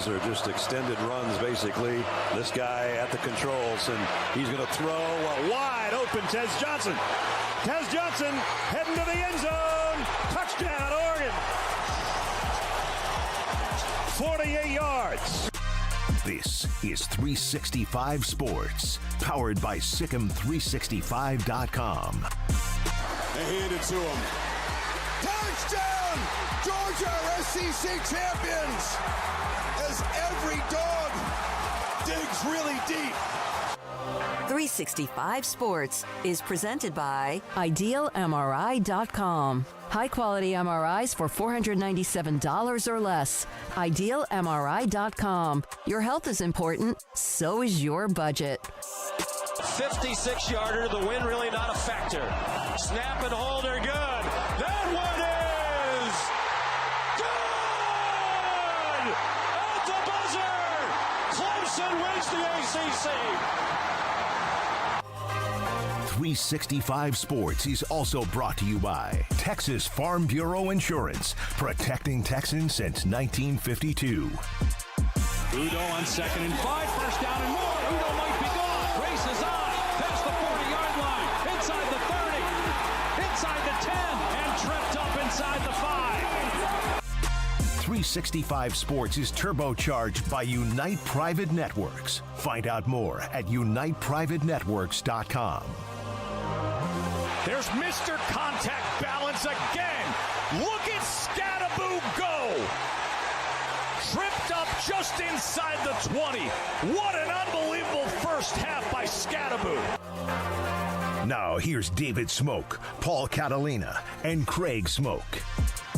those are just extended runs, basically. This guy at the controls, and he's going to throw a wide open Tez Johnson. Tez Johnson heading to the end zone. Touchdown, Oregon. 48 yards. This is 365 Sports, powered by Sikkim365.com. They hand it to him. Touchdown! Georgia SEC champions! As every dog digs really deep. 365 Sports is presented by IdealMRI.com. High-quality MRIs for $497 or less. IdealMRI.com. Your health is important, so is your budget. 56-yarder, the win really not a factor. Snap and hold are good. That one is good! At the buzzer! Clemson wins the ACC. 365 Sports is also brought to you by Texas Farm Bureau Insurance, protecting Texans since 1952. Odom on 2nd and 5, first down and more. Odom might be gone. Race is on. Past the 40-yard line. Inside the 30. Inside the 10. And tripped up inside the 5. 365 Sports is turbocharged by Unite Private Networks. Find out more at uniteprivatenetworks.com. There's Mr. Contact Balance again. Look at Scattaboo go. Tripped up just inside the 20. What an unbelievable first half by Scattaboo. Now here's David Smoak, Paul Catalina, and Craig Smoak.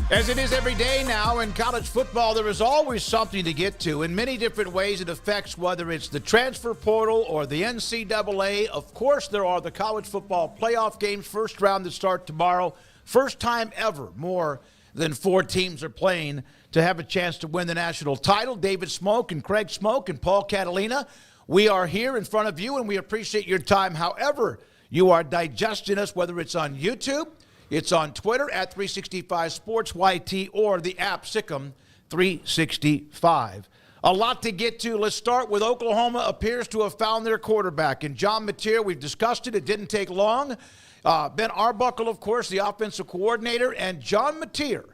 As it is every day now in college football, there is always something to get to. In many different ways it affects whether it's the transfer portal or the NCAA. Of course, there are the college football playoff games, first round that start tomorrow. First time ever more than 4 teams are playing to have a chance to win the national title. David Smoak and Craig Smoak and Paul Catalina, we are here in front of you, and we appreciate your time. However you are digesting us, whether it's on YouTube, it's on Twitter at 365 Sports YT, or the app Sikkim 365. A lot to get to. Let's start with Oklahoma appears to have found their quarterback. And John Mateer, we've discussed it. It didn't take long. Ben Arbuckle, of course, the offensive coordinator. And John Mateer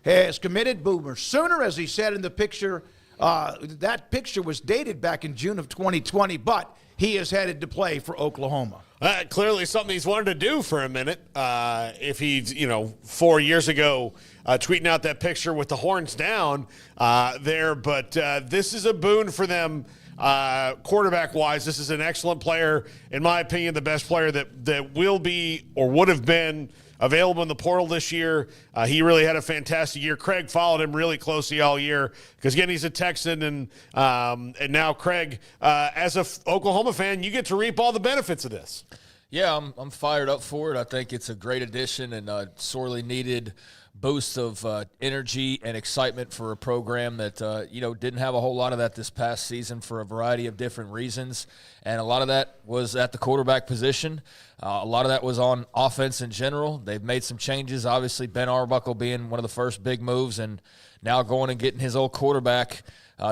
has committed Boomer Sooner, as he said in the picture. That picture was dated back in June of 2020, but he is headed to play for Oklahoma. Clearly something he's wanted to do for a minute. If he's, 4 years ago tweeting out that picture with the horns down there. But this is a boon for them quarterback-wise. This is an excellent player, in my opinion, the best player that will be or would have been available in the portal this year. He really had a fantastic year. Craig followed him really closely all year because, again, he's a Texan. And now, Craig, as an Oklahoma fan, you get to reap all the benefits of this. Yeah, I'm fired up for it. I think it's a great addition and a sorely needed boost of energy and excitement for a program that, didn't have a whole lot of that this past season for a variety of different reasons. And a lot of that was at the quarterback position. A lot of that was on offense in general. They've made some changes. Obviously, Ben Arbuckle being one of the first big moves, and now going and getting his old quarterback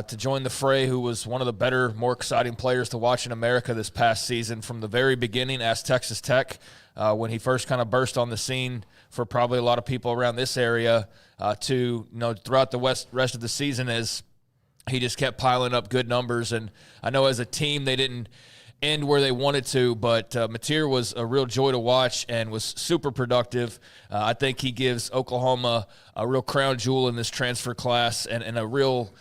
to join the fray, who was one of the better, more exciting players to watch in America this past season from the very beginning as Texas Tech, when he first kind of burst on the scene for probably a lot of people around this area, to throughout the rest of the season as he just kept piling up good numbers. And I know as a team they didn't end where they wanted to, but Mateer was a real joy to watch and was super productive. I think he gives Oklahoma a real crown jewel in this transfer class and a real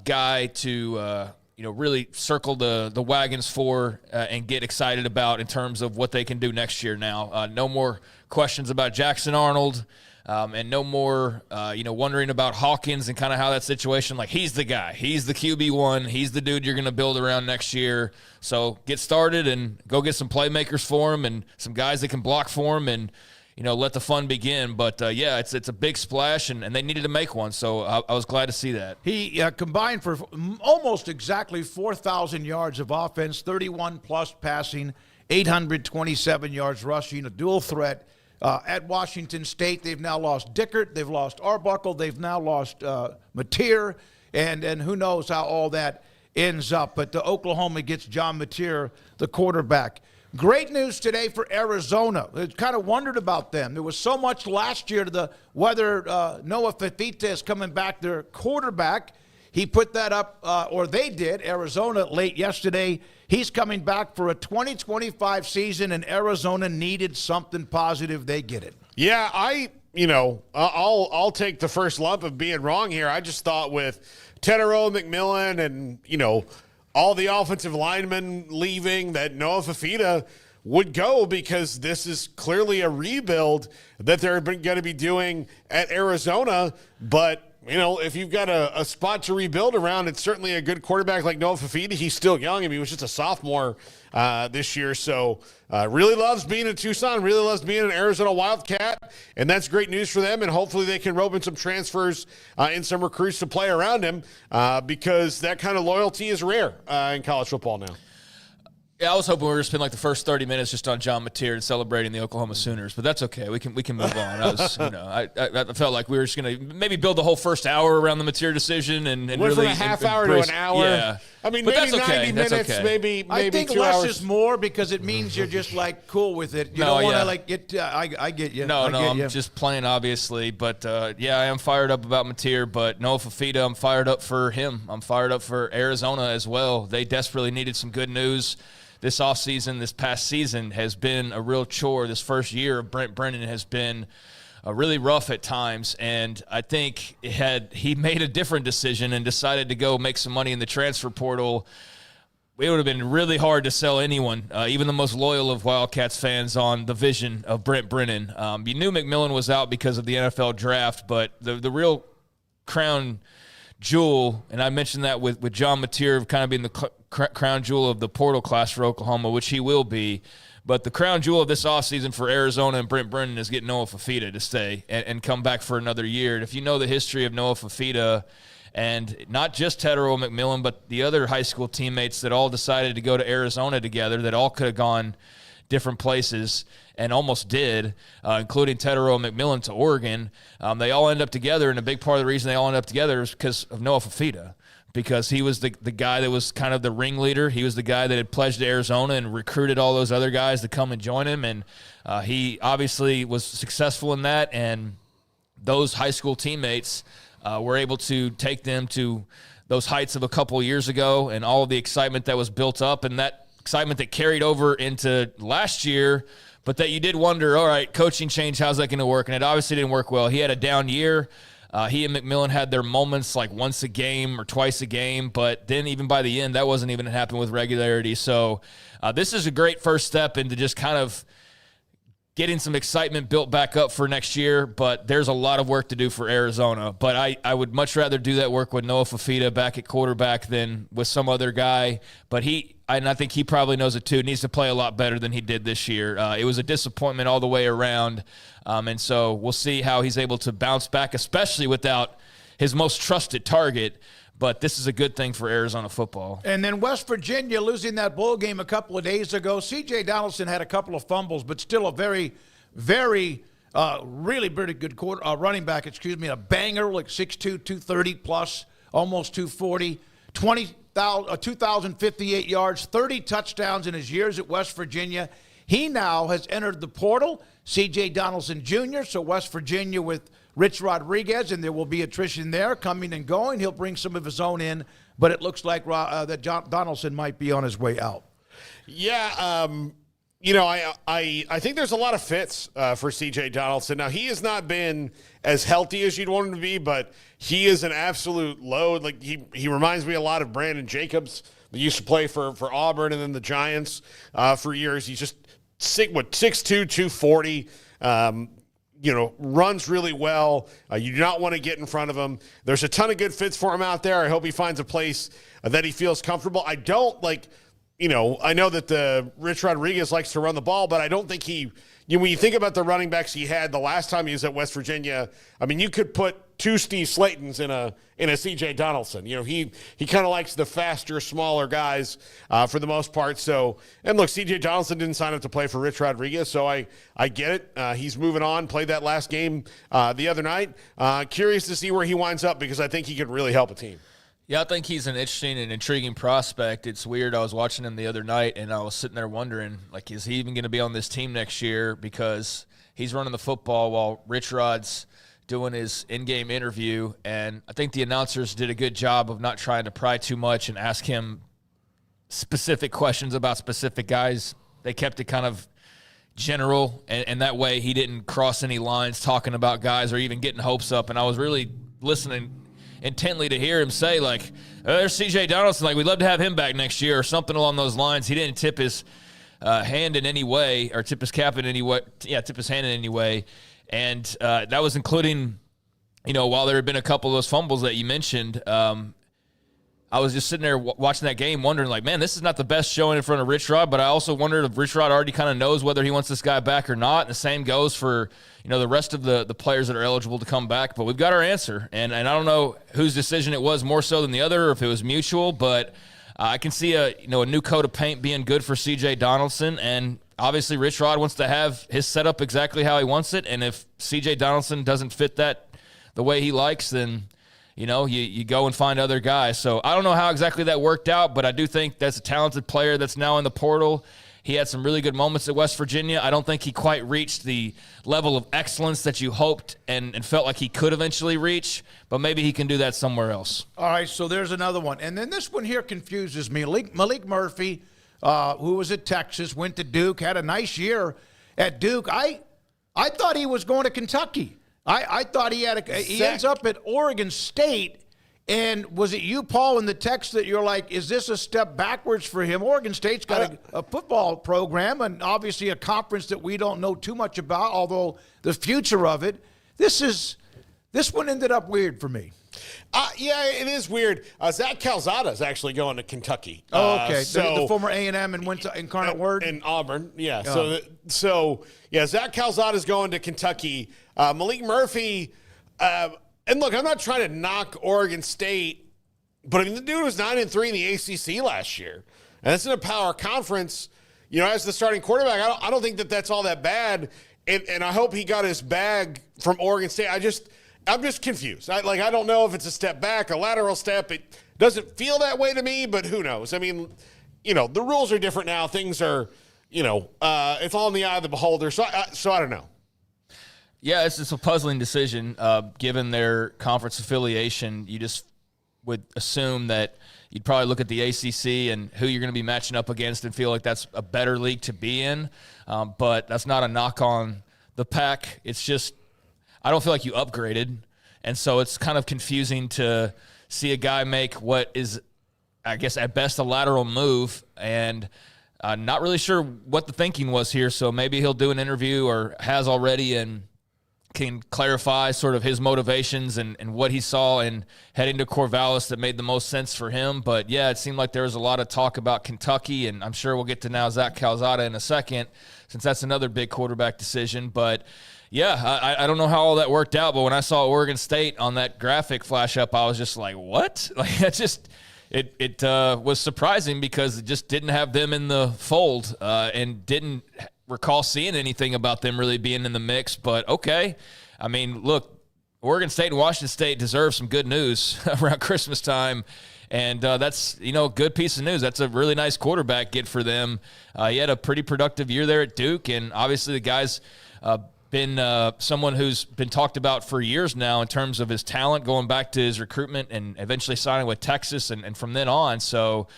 guy to really circle the wagons for and get excited about in terms of what they can do next year now. No more questions about Jackson Arnold, and no more, wondering about Hawkins and kind of how that situation, like he's the guy. He's the QB1. He's the dude you're going to build around next year. So get started and go get some playmakers for him and some guys that can block for him and, let the fun begin. But, it's a big splash, and they needed to make one. So I was glad to see that. He combined for almost exactly 4,000 yards of offense, 31-plus passing, 827 yards rushing, a dual threat. At Washington State, they've now lost Dickert. They've lost Arbuckle. They've now lost Mateer. and who knows how all that ends up. But the Oklahoma gets John Mateer, the quarterback. Great news today for Arizona. I kind of wondered about them. There was so much last year to whether Noah Fifita is coming back, their quarterback. He put that up, or they did, Arizona late yesterday. He's coming back for a 2025 season, and Arizona needed something positive. They get it. Yeah, I'll take the first lump of being wrong here. I just thought with Tetero, McMillan, and, all the offensive linemen leaving that Noah Fifita would go, because this is clearly a rebuild that they're going to be doing at Arizona. But if you've got a spot to rebuild around, it's certainly a good quarterback like Noah Fifita. He's still young. He was just a sophomore this year. So really loves being in Tucson, really loves being an Arizona Wildcat. And that's great news for them. And hopefully they can rope in some transfers and some recruits to play around him because that kind of loyalty is rare in college football now. Yeah, I was hoping we were going to spend like the first 30 minutes just on John Mateer and celebrating the Oklahoma Sooners, but that's okay. We can move on. I felt like we were just going to maybe build the whole first hour around the Mateer decision and went really from a half hour to an hour. Yeah, I mean, but maybe that's okay. 90 minutes, okay. maybe I think 2 less hours. is more because it means you're just like cool with it. You don't want to like get. I get you. I'm just playing, obviously, but I am fired up about Mateer. But Noah Fifita, I'm fired up for him. I'm fired up for Arizona as well. They desperately needed some good news. This offseason, this past season, has been a real chore. This first year of Brent Brennan has been really rough at times, and I think he made a different decision and decided to go make some money in the transfer portal, it would have been really hard to sell anyone, even the most loyal of Wildcats fans, on the vision of Brent Brennan. You knew McMillan was out because of the NFL draft, but the real crown jewel, and I mentioned that with John Mateer kind of being the crown jewel of the portal class for Oklahoma, which he will be. But the crown jewel of this offseason for Arizona and Brent Brennan is getting Noah Fifita to stay and come back for another year. And if you know the history of Noah Fifita, and not just Tetero McMillan, but the other high school teammates that all decided to go to Arizona together, that all could have gone different places and almost did, including Tetero McMillan to Oregon. They all end up together, and a big part of the reason they all end up together is because of Noah Fifita, because he was the guy that was kind of the ringleader. He was the guy that had pledged to Arizona and recruited all those other guys to come and join him, and he obviously was successful in that, and those high school teammates were able to take them to those heights of a couple years ago, and all of the excitement that was built up, and that excitement that carried over into last year, but that you did wonder, all right, coaching change, how's that going to work? And it obviously didn't work well. He had a down year. He and McMillan had their moments like once a game or twice a game, but then even by the end, that wasn't even happening with regularity. So this is a great first step into just kind of getting some excitement built back up for next year, but there's a lot of work to do for Arizona. But I would much rather do that work with Noah Fifita back at quarterback than with some other guy. But I think he probably knows it too, needs to play a lot better than he did this year. It was a disappointment all the way around. And so we'll see how he's able to bounce back, especially without his most trusted target. But this is a good thing for Arizona football. And then West Virginia losing that bowl game a couple of days ago. C.J. Donaldson had a couple of fumbles, but still a very, very, really pretty good running back, a banger, like 6'2", 230 plus, almost 240, 2,058 yards, 30 touchdowns in his years at West Virginia. He now has entered the portal, C.J. Donaldson Jr., so West Virginia with Rich Rodriguez, and there will be attrition there coming and going. He'll bring some of his own in, but it looks like that Donaldson might be on his way out. Yeah, I think there's a lot of fits for C.J. Donaldson. Now, he has not been as healthy as you'd want him to be, but he is an absolute load. Like he reminds me a lot of Brandon Jacobs, that used to play for Auburn and then the Giants for years. He's just 6'2", 240. Runs really well. You do not want to get in front of him. There's a ton of good fits for him out there. I hope he finds a place that he feels comfortable. I don't I know that the Rich Rodriguez likes to run the ball, but I don't think when you think about the running backs he had the last time he was at West Virginia, I mean, you could put two Steve Slaytons in a C.J. Donaldson. He kind of likes the faster, smaller guys for the most part. So, and look, C.J. Donaldson didn't sign up to play for Rich Rodriguez, so I get it. He's moving on, played that last game the other night. Curious to see where he winds up because I think he could really help a team. Yeah, I think he's an interesting and intriguing prospect. It's weird. I was watching him the other night, and I was sitting there wondering, like, is he even going to be on this team next year? Because he's running the football while Rich Rod's doing his in-game interview, and I think the announcers did a good job of not trying to pry too much and ask him specific questions about specific guys. They kept it kind of general, and that way he didn't cross any lines talking about guys or even getting hopes up, and I was really listening intently to hear him say, like, there's C.J. Donaldson, like, we'd love to have him back next year or something along those lines. He didn't tip his hand in any way or tip his cap in any way. Yeah, tip his hand in any way. And that was including, while there had been a couple of those fumbles that you mentioned, I was just sitting there watching that game wondering, like, man, this is not the best showing in front of Rich Rod, but I also wondered if Rich Rod already kind of knows whether he wants this guy back or not. And the same goes for, the rest of the players that are eligible to come back. But we've got our answer. And I don't know whose decision it was more so than the other or if it was mutual, but I can see a new coat of paint being good for C.J. Donaldson. And obviously Rich Rod wants to have his setup exactly how he wants it. And if C.J. Donaldson doesn't fit that the way he likes, then you go and find other guys. So I don't know how exactly that worked out, but I do think that's a talented player that's now in the portal. He had some really good moments at West Virginia. I don't think he quite reached the level of excellence that you hoped and felt like he could eventually reach, but maybe he can do that somewhere else. All right, so there's another one. And then this one here confuses me. Malik Murphy, who was at Texas, went to Duke, had a nice year at Duke. I thought he was going to Kentucky. I thought he ends up at Oregon State. And was it you, Paul, in the text that you're like, is this a step backwards for him? Oregon State's got a football program and obviously a conference that we don't know too much about, although the future of it. This one ended up weird for me. Yeah, it is weird. Zach Calzada is actually going to Kentucky. Oh, okay. The former A&M and went to Incarnate Word? In Auburn, yeah. So Zach Calzada is going to Kentucky. Malik Murphy, and look, I'm not trying to knock Oregon State, but I mean, the dude was 9-3 in the ACC last year. And it's in a power conference, as the starting quarterback. I don't think that's all that bad. And I hope he got his bag from Oregon State. I'm just confused. I don't know if it's a step back, a lateral step. It doesn't feel that way to me, but who knows? I mean, the rules are different now. Things are, it's all in the eye of the beholder. So I don't know. Yeah, it's just a puzzling decision. Given their conference affiliation, you just would assume that you'd probably look at the ACC and who you're going to be matching up against and feel like that's a better league to be in. But that's not a knock on the Pac. It's just I don't feel like you upgraded. And so it's kind of confusing to see a guy make what is, I guess, at best a lateral move. And not really sure what the thinking was here. So maybe he'll do an interview or has already and can clarify sort of his motivations and what he saw in heading to Corvallis that made the most sense for him. But, yeah, it seemed like there was a lot of talk about Kentucky, and I'm sure we'll get to now Zach Calzada in a second since that's another big quarterback decision. But, yeah, I don't know how all that worked out, but when I saw Oregon State on that graphic flash up, I was just like, what? Like, it was surprising because it just didn't have them in the fold and didn't – recall seeing anything about them really being in the mix, but okay. I mean, look, Oregon State and Washington State deserve some good news around Christmas time, and that's, a good piece of news. That's a really nice quarterback get for them. He had a pretty productive year there at Duke, and obviously the guy's been someone who's been talked about for years now in terms of his talent, going back to his recruitment and eventually signing with Texas and from then on. So,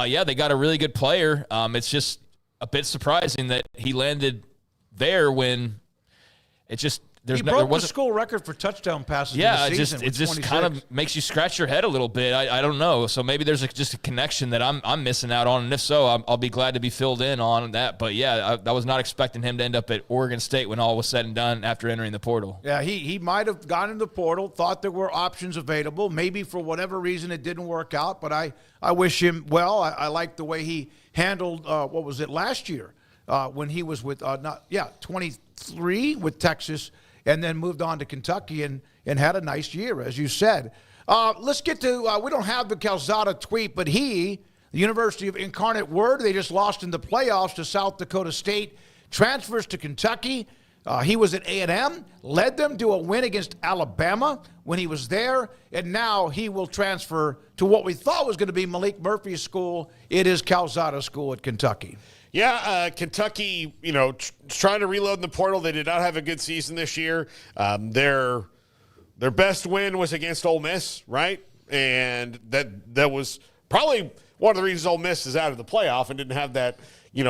yeah, they got a really good player. It's just a bit surprising that he landed there when it just he broke the school record for touchdown passes. Yeah, in the season it just kind of makes you scratch your head a little bit. I don't know. So maybe there's just a connection that I'm missing out on, and if so, I'll be glad to be filled in on that. But yeah, I was not expecting him to end up at Oregon State when all was said and done after entering the portal. Yeah, he might have gone in the portal, thought there were options available. Maybe for whatever reason it didn't work out. But I wish him well. I like the way he handled what was it last year when he was with 23 with Texas. And then moved on to Kentucky and had a nice year, as you said. Let's get to, we don't have the Calzada tweet, but the University of Incarnate Word, they just lost in the playoffs to South Dakota State, transfers to Kentucky. He was at A&M, led them to a win against Alabama when he was there, and now he will transfer to what we thought was going to be Malik Murphy's school. It is Calzada School at Kentucky. Yeah, Kentucky, trying to reload in the portal. They did not have a good season this year. Their best win was against Ole Miss, right? And that was probably one of the reasons Ole Miss is out of the playoff and didn't have that,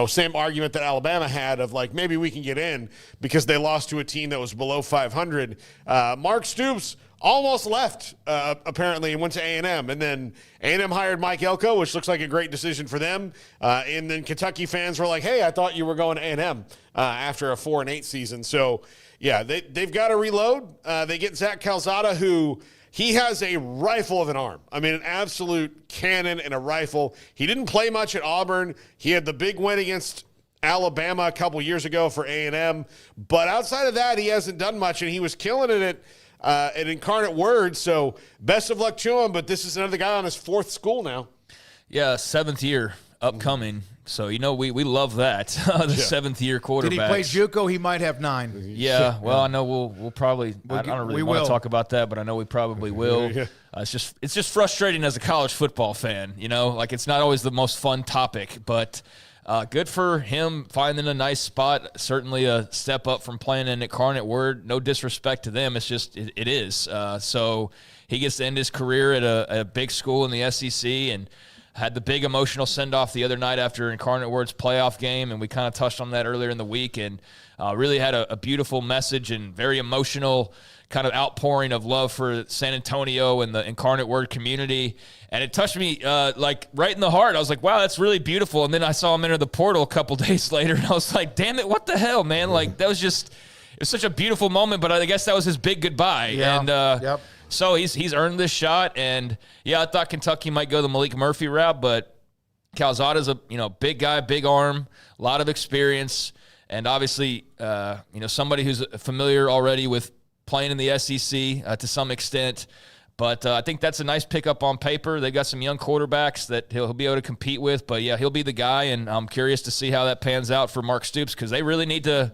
same argument that Alabama had of like, maybe we can get in because they lost to a team that was below 500. Mark Stoops almost left, apparently, and went to A&M. And then A&M hired Mike Elko, which looks like a great decision for them. And then Kentucky fans were like, hey, I thought you were going to A&M after a 4-8 season. So, yeah, they've got to reload. They get Zach Calzada, who he has a rifle of an arm. I mean, an absolute cannon and a rifle. He didn't play much at Auburn. He had the big win against Alabama a couple years ago for A&M. But outside of that, he hasn't done much, and he was killing it at Incarnate Word. So best of luck to him, but this is another guy on his 4th school now. Yeah, 7th year upcoming. So, we love that, the 7th-year quarterback. Did he play JUCO? He might have 9. Yeah, well, I know we'll probably – I don't really want to talk about that, but I know we probably will. It's just frustrating as a college football fan, Like, it's not always the most fun topic, but good for him finding a nice spot. Certainly a step up from playing in Incarnate Word. No disrespect to them. It's just it is. So he gets to end his career at a big school in the SEC and – had the big emotional send-off the other night after Incarnate Word's playoff game, and we kind of touched on that earlier in the week, and really had a beautiful message and very emotional kind of outpouring of love for San Antonio and the Incarnate Word community. And it touched me like right in the heart. I was like, wow, that's really beautiful. And then I saw him enter the portal a couple days later, and I was like, damn it, what the hell, man? Like, that was just – it was such a beautiful moment, but I guess that was his big goodbye. Yeah. And yep. So he's earned this shot, and yeah, I thought Kentucky might go the Malik Murphy route, but Calzada's a big guy, big arm, a lot of experience, and obviously somebody who's familiar already with playing in the SEC to some extent. But I think that's a nice pickup on paper. They've got some young quarterbacks that he'll be able to compete with. But yeah, he'll be the guy, and I'm curious to see how that pans out for Mark Stoops because they really need to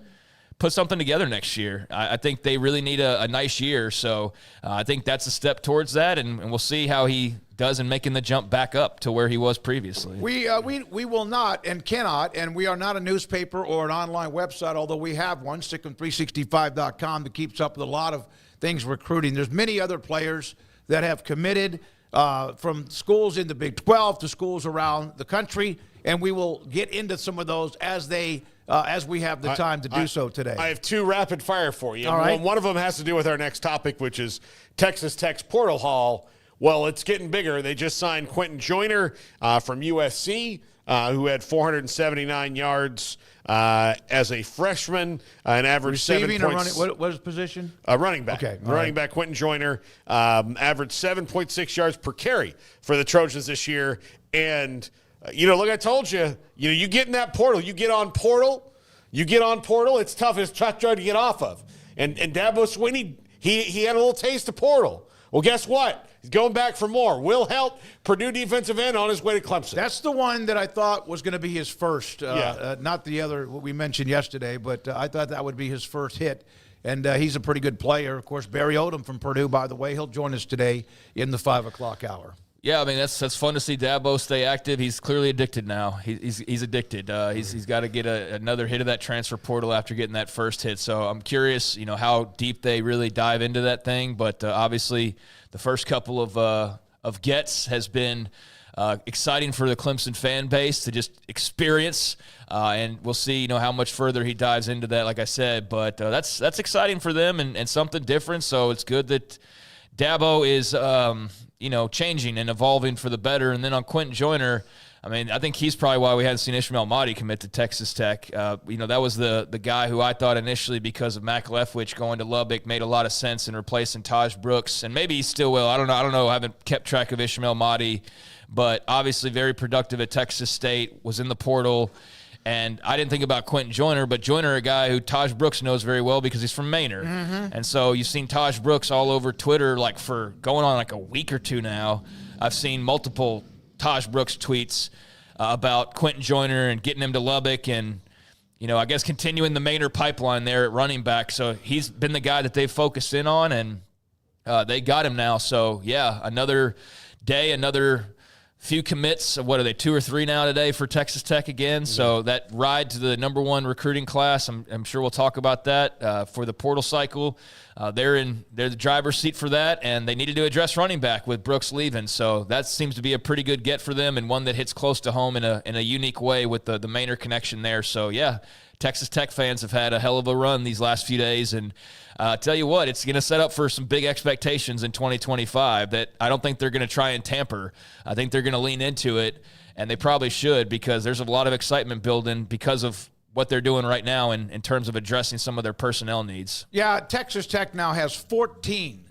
put something together next year. I think they really need a nice year. So I think that's a step towards that, and we'll see how he does in making the jump back up to where he was previously. We will not and cannot, and we are not a newspaper or an online website, although we have one, Sikkim365.com, that keeps up with a lot of things recruiting. There's many other players that have committed from schools in the Big 12 to schools around the country, and we will get into some of those as we have the time to do so today. I have 2 rapid fire for you. All right. One of them has to do with our next topic, which is Texas Tech's portal haul. Well, it's getting bigger. They just signed Quentin Joyner from USC, who had 479 yards as a freshman, an average receiving 7 or points. running? What is position? Running back. Okay, running back Quentin Joyner, averaged 7.6 yards per carry for the Trojans this year. And look, I told you, you get in that portal, you get on portal, it's tough. It's tough to get off of. And Dabo Swinney, he had a little taste of portal. Well, guess what? He's going back for more. Will Helt, Purdue defensive end, on his way to Clemson. That's the one that I thought was going to be his first, not the other what we mentioned yesterday, but I thought that would be his first hit. And he's a pretty good player. Of course, Barry Odom from Purdue, by the way, he'll join us today in the 5 o'clock hour. Yeah, I mean, that's fun to see Dabo stay active. He's clearly addicted now. He's addicted. He's got to get another hit of that transfer portal after getting that first hit. So I'm curious, how deep they really dive into that thing. But obviously, the first couple of gets has been exciting for the Clemson fan base to just experience. And we'll see, how much further he dives into that, like I said. But that's exciting for them and something different. So it's good that Dabo is changing and evolving for the better. And then on Quentin Joyner, I mean, I think he's probably why we hadn't seen Ishmael Mahdi commit to Texas Tech. That was the guy who I thought initially, because of Mac Leftwich going to Lubbock, made a lot of sense in replacing Taj Brooks. And maybe he still will. I don't know. I haven't kept track of Ishmael Mahdi, but obviously very productive at Texas State, was in the portal. And I didn't think about Quentin Joyner, but Joyner, a guy who Taj Brooks knows very well because he's from Manor. Mm-hmm. And so you've seen Taj Brooks all over Twitter, like for going on like a week or two now. I've seen multiple Taj Brooks tweets about Quentin Joyner and getting him to Lubbock. And I guess continuing the Maynard pipeline there at running back. So he's been the guy that they've focused in on, and they got him now. So, yeah, another day, another few commits. What are they, 2 or 3 now today for Texas Tech again? Mm-hmm. So that ride to the number 1 recruiting class, I'm sure we'll talk about that for the portal cycle. They're the driver's seat for that, and they needed to address running back with Brooks leaving. So that seems to be a pretty good get for them, and one that hits close to home in a unique way with the Maynard connection there. So, yeah, Texas Tech fans have had a hell of a run these last few days, and tell you what, it's going to set up for some big expectations in 2025 that I don't think they're going to try and tamper. I think they're going to lean into it, and they probably should, because there's a lot of excitement building because of what they're doing right now in terms of addressing some of their personnel needs. Yeah, Texas Tech now has 14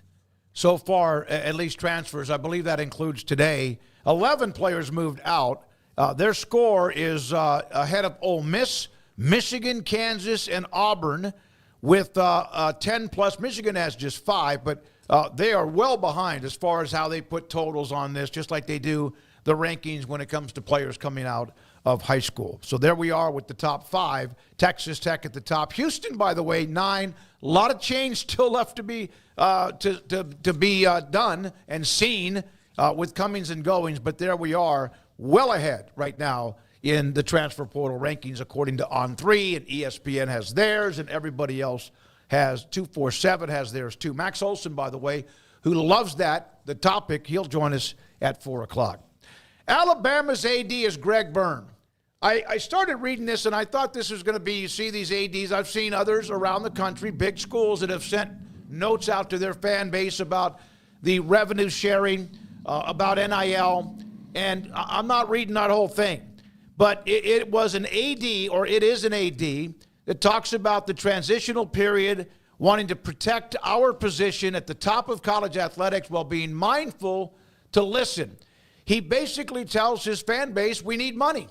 so far, at least transfers. I believe that includes today. 11 players moved out. Their score is ahead of Ole Miss, Michigan, Kansas, and Auburn with 10-plus. Michigan has just 5, but they are well behind as far as how they put totals on this, just like they do the rankings when it comes to players coming out of high school. So there we are with the top 5. Texas Tech at the top. Houston, by the way, 9. A lot of change still left to be done and seen with comings and goings, but there we are, well ahead right now in the transfer portal rankings according to On3, and ESPN has theirs, and everybody else has 247 has theirs too. Max Olson, by the way, who loves the topic, he'll join us at 4 o'clock. Alabama's AD is Greg Byrne. I started reading this, and I thought this was going to be, you see these ADs, I've seen others around the country, big schools that have sent notes out to their fan base about the revenue sharing, about NIL, and I'm not reading that whole thing. But it was an AD, or it is an AD, that talks about the transitional period, wanting to protect our position at the top of college athletics while being mindful to listen. He basically tells his fan base, we need money.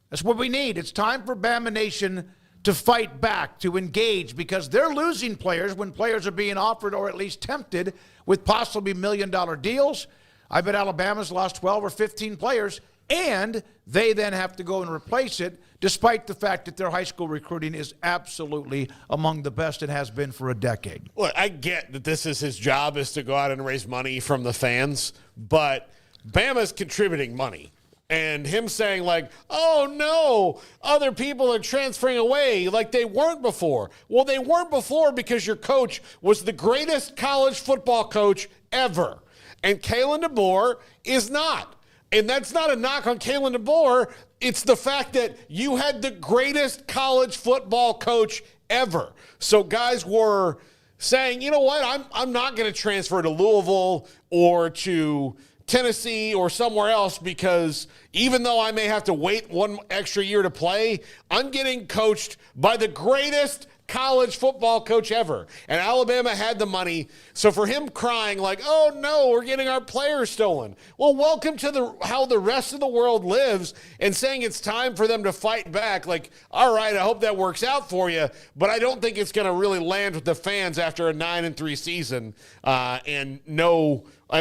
That's what we need. It's time for Bama Nation to fight back, to engage, because they're losing players when players are being offered or at least tempted with possibly $1 million deals. I bet Alabama's lost 12 or 15 players, and they then have to go and replace it, despite the fact that their high school recruiting is absolutely among the best it has been for a decade. Look, I get that this is his job, is to go out and raise money from the fans, but Bama's contributing money. And him saying, like, oh, no, other people are transferring away like they weren't before. Well, they weren't before because your coach was the greatest college football coach ever. And Kalen DeBoer is not. And that's not a knock on Kalen DeBoer. It's the fact that you had the greatest college football coach ever. So guys were saying, you know what, I'm not going to transfer to Louisville or to Tennessee or somewhere else, because even though I may have to wait 1 extra year to play, I'm getting coached by the greatest college football coach ever. And Alabama had the money. So for him crying like, oh no, we're getting our players stolen. Well, welcome to how the rest of the world lives, and saying it's time for them to fight back. Like, all right, I hope that works out for you, but I don't think it's going to really land with the fans after a 9-3 season,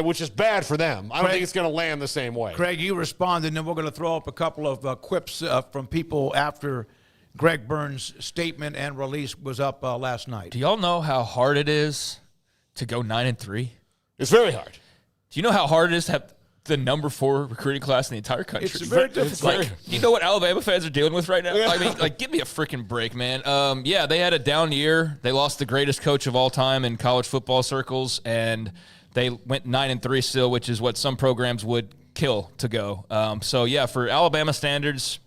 which is bad for them. I don't think it's going to land the same way. Craig, you responded, and then we're going to throw up a couple of quips from people after Greg Byrne's statement and release was up last night. Do y'all know how hard it is to go 9-3? It's very hard. Do you know how hard it is to have the number 4 recruiting class in the entire country? It's very difficult. You know what Alabama fans are dealing with right now? I mean, give me a freaking break, man. Yeah, they had a down year. They lost the greatest coach of all time in college football circles, and they went 9-3 still, which is what some programs would kill to go. So, yeah, for Alabama standards,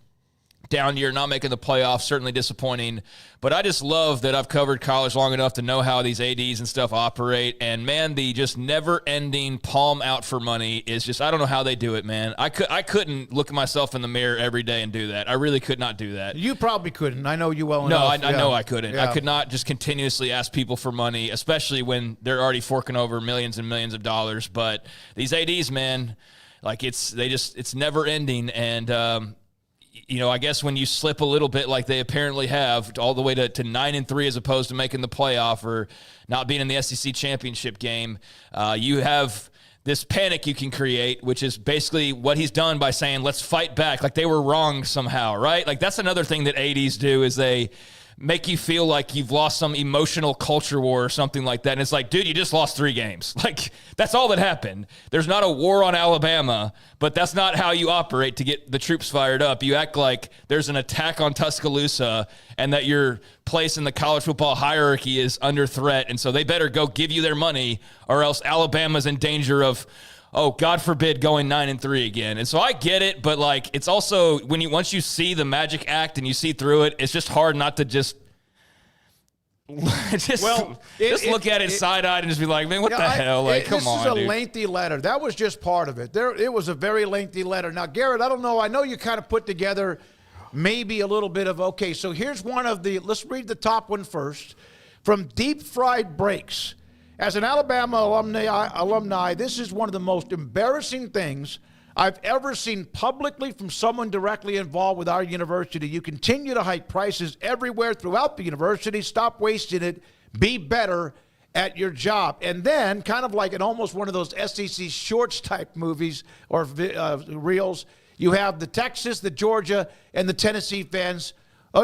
down year, not making the playoffs, certainly disappointing. But I just love that I've covered college long enough to know how these ADs and stuff operate. And, man, the just never-ending palm out for money is just, I don't know how they do it, man. I couldn't look at myself in the mirror every day and do that. I really could not do that. You probably couldn't. I know you well enough. No, I know I couldn't. Yeah. I could not just continuously ask people for money, especially when they're already forking over millions and millions of dollars. But these ADs, man, like it's never ending. And, I guess when you slip a little bit like they apparently have, all the way to 9-3 as opposed to making the playoff or not being in the SEC championship game, you have this panic you can create, which is basically what he's done by saying, let's fight back. Like they were wrong somehow, right? Like that's another thing that 80s do is they make you feel like you've lost some emotional culture war or something like that. And it's like, dude, you just lost 3 games. Like, that's all that happened. There's not a war on Alabama, but that's not how you operate to get the troops fired up. You act like there's an attack on Tuscaloosa and that your place in the college football hierarchy is under threat. And so they better go give you their money or else Alabama's in danger of, oh, God forbid, going 9-3 again. And so I get it, but like it's also once you see the magic act and you see through it, it's just hard not to just look at it side-eyed and just be like, man, what the hell? Like, come on, This is a lengthy letter. That was just part of it. It was a very lengthy letter. Now, Garrett, I don't know. I know you kind of put together maybe a little bit of, okay, so here's one of the, let's read the top one first. From Deep Fried Breaks. As an Alabama alumni, this is one of the most embarrassing things I've ever seen publicly from someone directly involved with our university. You continue to hike prices everywhere throughout the university. Stop wasting it. Be better at your job. And then, kind of like in almost one of those SEC shorts type movies or reels, you have the Texas, the Georgia, and the Tennessee fans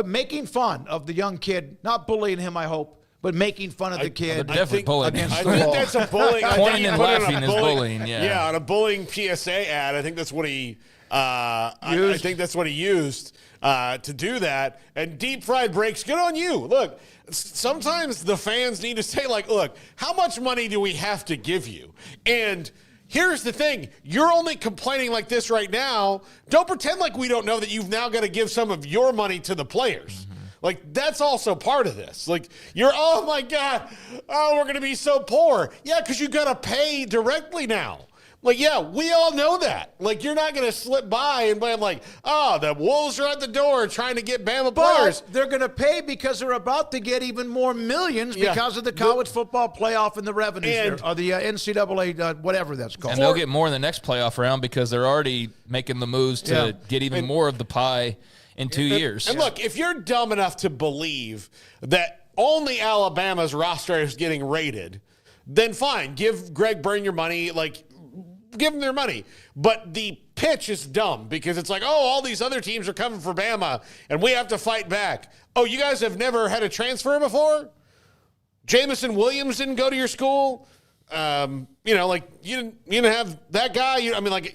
making fun of the young kid, not bullying him, I hope, but making fun of the kid. Definitely bullying. I think that's a bullying. Pointing and laughing is bullying. Yeah, on a bullying PSA ad. I think that's what he. I think that's what he used to do that. And Deep Fried Breaks. Good on you. Look, sometimes the fans need to say, like, look, how much money do we have to give you? And here's the thing. You're only complaining like this right now. Don't pretend like we don't know that you've now got to give some of your money to the players. Mm-hmm. Like, that's also part of this. Like, oh, my God, we're going to be so poor. Yeah, because you got to pay directly now. Like, yeah, we all know that. Like, you're not going to slip by and blame, like, oh, the Wolves are at the door trying to get Bama players. But they're going to pay because they're about to get even more millions because of the college football playoff and the revenues or the NCAA, whatever that's called. And they'll get more in the next playoff round because they're already making the moves to get even more of the pie in 2 years. And look, if you're dumb enough to believe that only Alabama's roster is getting rated, then fine, give Greg Byrne your money, like, give them their money. But the pitch is dumb because it's like, oh, all these other teams are coming for Bama, and we have to fight back. Oh, you guys have never had a transfer before? Jamison Williams didn't go to your school? Like you didn't have that guy.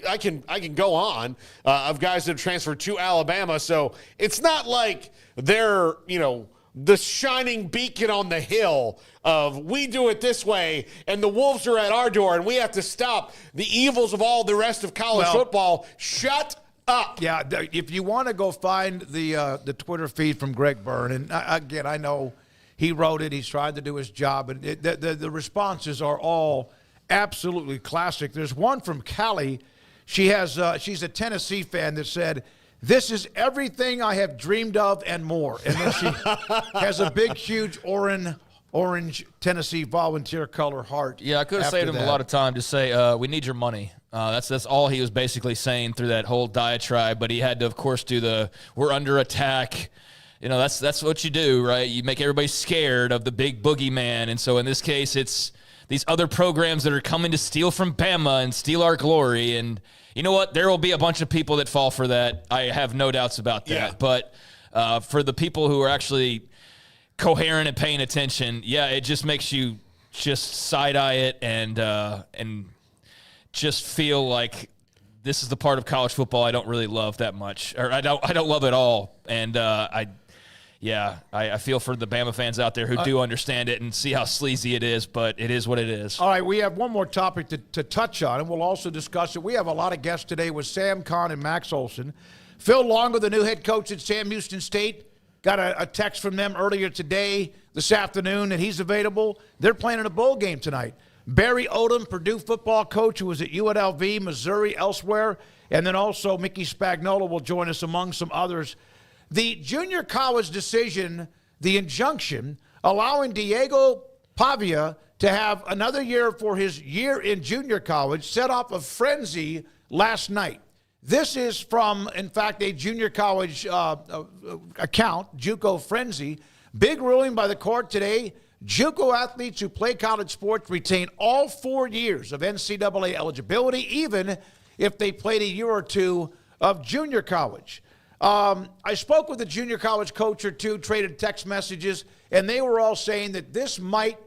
I can go on of guys that have transferred to Alabama. So it's not like they're, the shining beacon on the hill of we do it this way and the Wolves are at our door and we have to stop the evils of all the rest of college football. Shut up. Yeah. If you want to go find the Twitter feed from Greg Byrne, and again, I know he wrote it. He's tried to do his job, and the responses are all absolutely classic. There's one from Callie. She's a Tennessee fan that said, "This is everything I have dreamed of and more." And then she has a big, huge orange Tennessee volunteer color heart. Yeah, I could have saved him a lot of time to say, "We need your money." That's all he was basically saying through that whole diatribe. But he had to, of course, do "we're under attack." That's what you do, right? You make everybody scared of the big boogeyman. And so in this case, it's these other programs that are coming to steal from Bama and steal our glory. And you know what? There will be a bunch of people that fall for that. I have no doubts about that. Yeah. But for the people who are actually coherent and paying attention, it just makes you just side-eye it and just feel like this is the part of college football I don't really love that much, or I don't love at all. And I feel for the Bama fans out there who do understand it and see how sleazy it is, but it is what it is. All right, we have one more topic to touch on, and we'll also discuss it. We have a lot of guests today with Sam Kahn and Max Olson. Phil Longo, the new head coach at Sam Houston State, got a text from them earlier today, this afternoon, and he's available. They're playing in a bowl game tonight. Barry Odom, Purdue football coach, who was at UNLV, Missouri, elsewhere, and then also Mickey Spagnola will join us among some others. The junior college decision, the injunction, allowing Diego Pavia to have another year for his year in junior college, set off a frenzy last night. This is from, in fact, a junior college account, JUCO Frenzy. Big ruling by the court today. JUCO athletes who play college sports retain all 4 years of NCAA eligibility, even if they played a year or two of junior college. I spoke with a junior college coach or two, traded text messages, and they were all saying that this might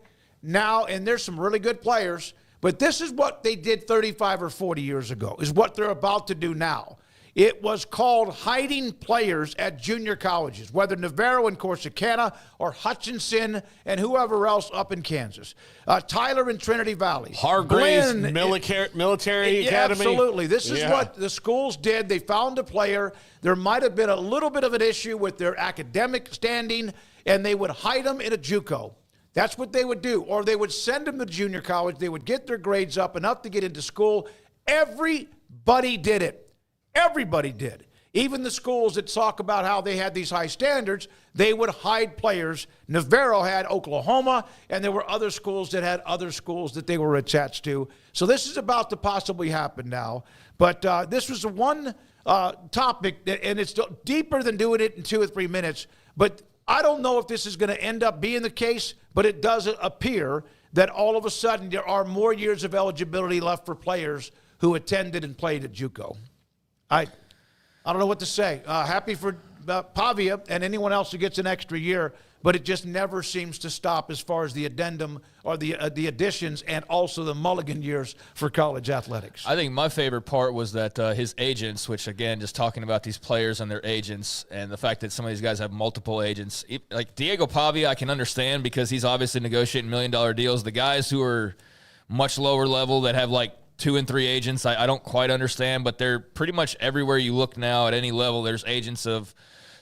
now, and there's some really good players, but this is what they did 35 or 40 years ago, is what they're about to do now. It was called hiding players at junior colleges, whether Navarro and Corsicana or Hutchinson and whoever else up in Kansas. Tyler in Trinity Valley. Hargraves Glenn, Military Academy. Absolutely. This is what the schools did. They found a player. There might have been a little bit of an issue with their academic standing, and they would hide them in a JUCO. That's what they would do. Or they would send them to junior college. They would get their grades up enough to get into school. Everybody did it. Everybody did. Even the schools that talk about how they had these high standards, they would hide players. Navarro had Oklahoma, and there were other schools that had other schools that they were attached to. So this is about to possibly happen now. But this was one topic, and it's deeper than doing it in 2 or 3 minutes. But I don't know if this is going to end up being the case, but it does appear that all of a sudden there are more years of eligibility left for players who attended and played at JUCO. I don't know what to say. Happy for Pavia and anyone else who gets an extra year, but it just never seems to stop as far as the addendum or the additions and also the mulligan years for college athletics. I think my favorite part was that his agents, which again, just talking about these players and their agents and the fact that some of these guys have multiple agents. Like Diego Pavia, I can understand because he's obviously negotiating $1 million deals. The guys who are much lower level that have like 2 and 3 agents, I don't quite understand, but they're pretty much everywhere you look now at any level, there's agents of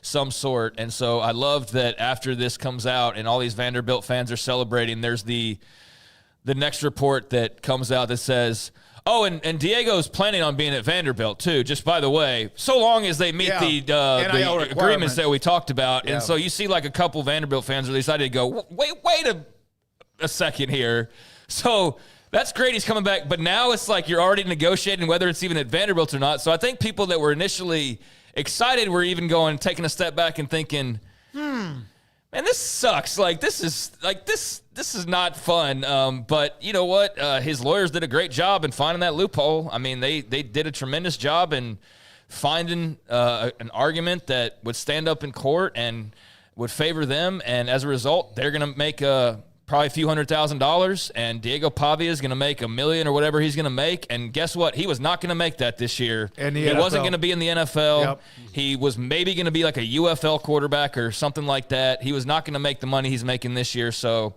some sort. And so I loved that after this comes out and all these Vanderbilt fans are celebrating, there's the next report that comes out that says, oh, and Diego's planning on being at Vanderbilt too, just by the way, so long as they meet the agreements that we talked about. Yeah. And so you see like a couple Vanderbilt fans are decided to go, wait a second here. So that's great. He's coming back. But now it's like you're already negotiating whether it's even at Vanderbilt or not. So I think people that were initially excited were even taking a step back and thinking, man, this sucks. Like, this is not fun. But you know what? His lawyers did a great job in finding that loophole. I mean, they did a tremendous job in finding an argument that would stand up in court and would favor them. And as a result, they're going to make probably a few $100,000, and Diego Pavia is going to make $1 million or whatever he's going to make. And guess what? He was not going to make that this year. He wasn't going to be in the NFL. Yep. He was maybe going to be like a UFL quarterback or something like that. He was not going to make the money he's making this year. So,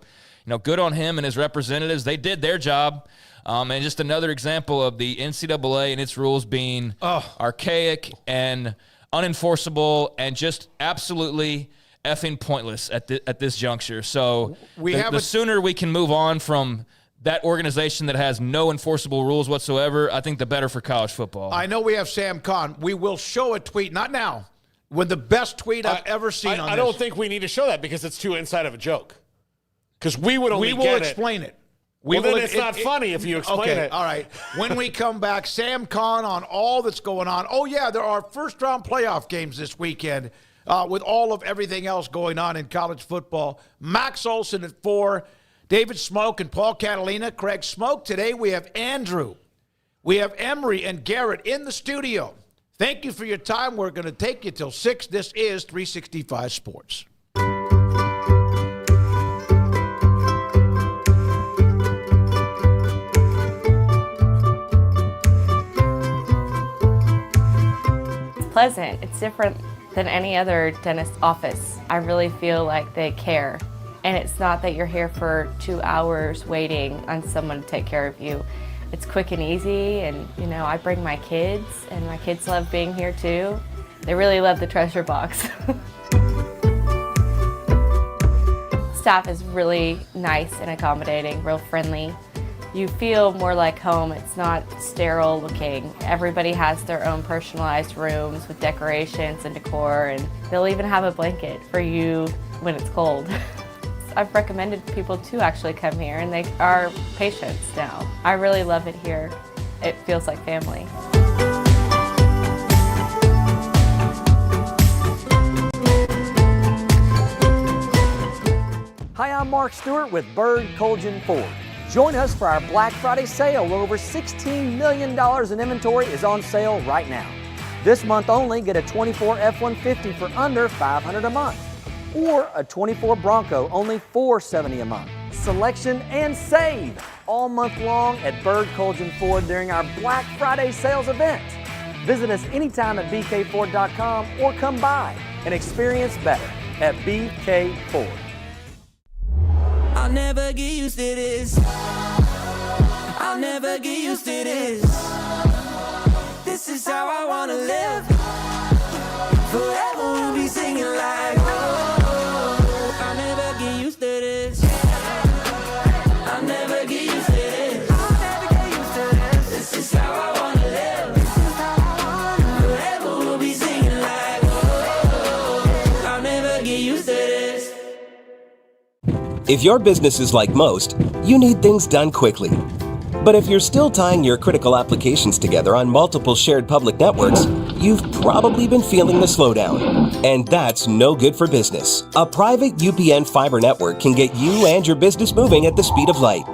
good on him and his representatives. They did their job. And just another example of the NCAA and its rules being archaic and unenforceable and just absolutely effing pointless at this juncture. So the sooner we can move on from that organization that has no enforceable rules whatsoever, I think the better for college football. I know we have Sam Kahn. We will show a tweet, not now, with the best tweet I've ever seen on this. I don't think we need to show that because it's too inside of a joke. Because we would only get it. We will explain it. Then it's not funny if you explain it. All right. When we come back, Sam Kahn on all that's going on. Oh, yeah, there are first-round playoff games this weekend. With all of everything else going on in college football. Max Olson at 4, David Smoak and Paul Catalina, Craig Smoak. Today we have Andrew. We have Emery and Garrett in the studio. Thank you for your time. We're going to take you till 6. This is 365 Sports. It's pleasant. It's different than any other dentist office. I really feel like they care. And it's not that you're here for 2 hours waiting on someone to take care of you. It's quick and easy, and I bring my kids, and my kids love being here too. They really love the treasure box. Staff is really nice and accommodating, real friendly. You feel more like home. It's not sterile looking. Everybody has their own personalized rooms with decorations and decor, and they'll even have a blanket for you when it's cold. I've recommended people to actually come here, and they are patients now. I really love it here. It feels like family. Hi, I'm I'm Mark Stewart with Bird Colgan Ford. Join us for our Black Friday sale where over $16 million in inventory is on sale right now. This month only, get a 24 F-150 for under $500 a month, or a 24 Bronco, only $470 a month. Selection and save all month long at Bird Colgan Ford during our Black Friday sales event. Visit us anytime at bkford.com or come by and experience better at BK Ford. I'll never get used to this. I'll never get used to this. This is how I wanna live. Forever we'll be singing like, oh, I'll never get used to this. I'll never get used to this. I'll never get used to this. This is how I wanna live. Forever we'll be singing like, oh, I'll never get used to this. If your business is like most, you need things done quickly. But if you're still tying your critical applications together on multiple shared public networks, you've probably been feeling the slowdown. And that's no good for business. A private UPN fiber network can get you and your business moving at the speed of light.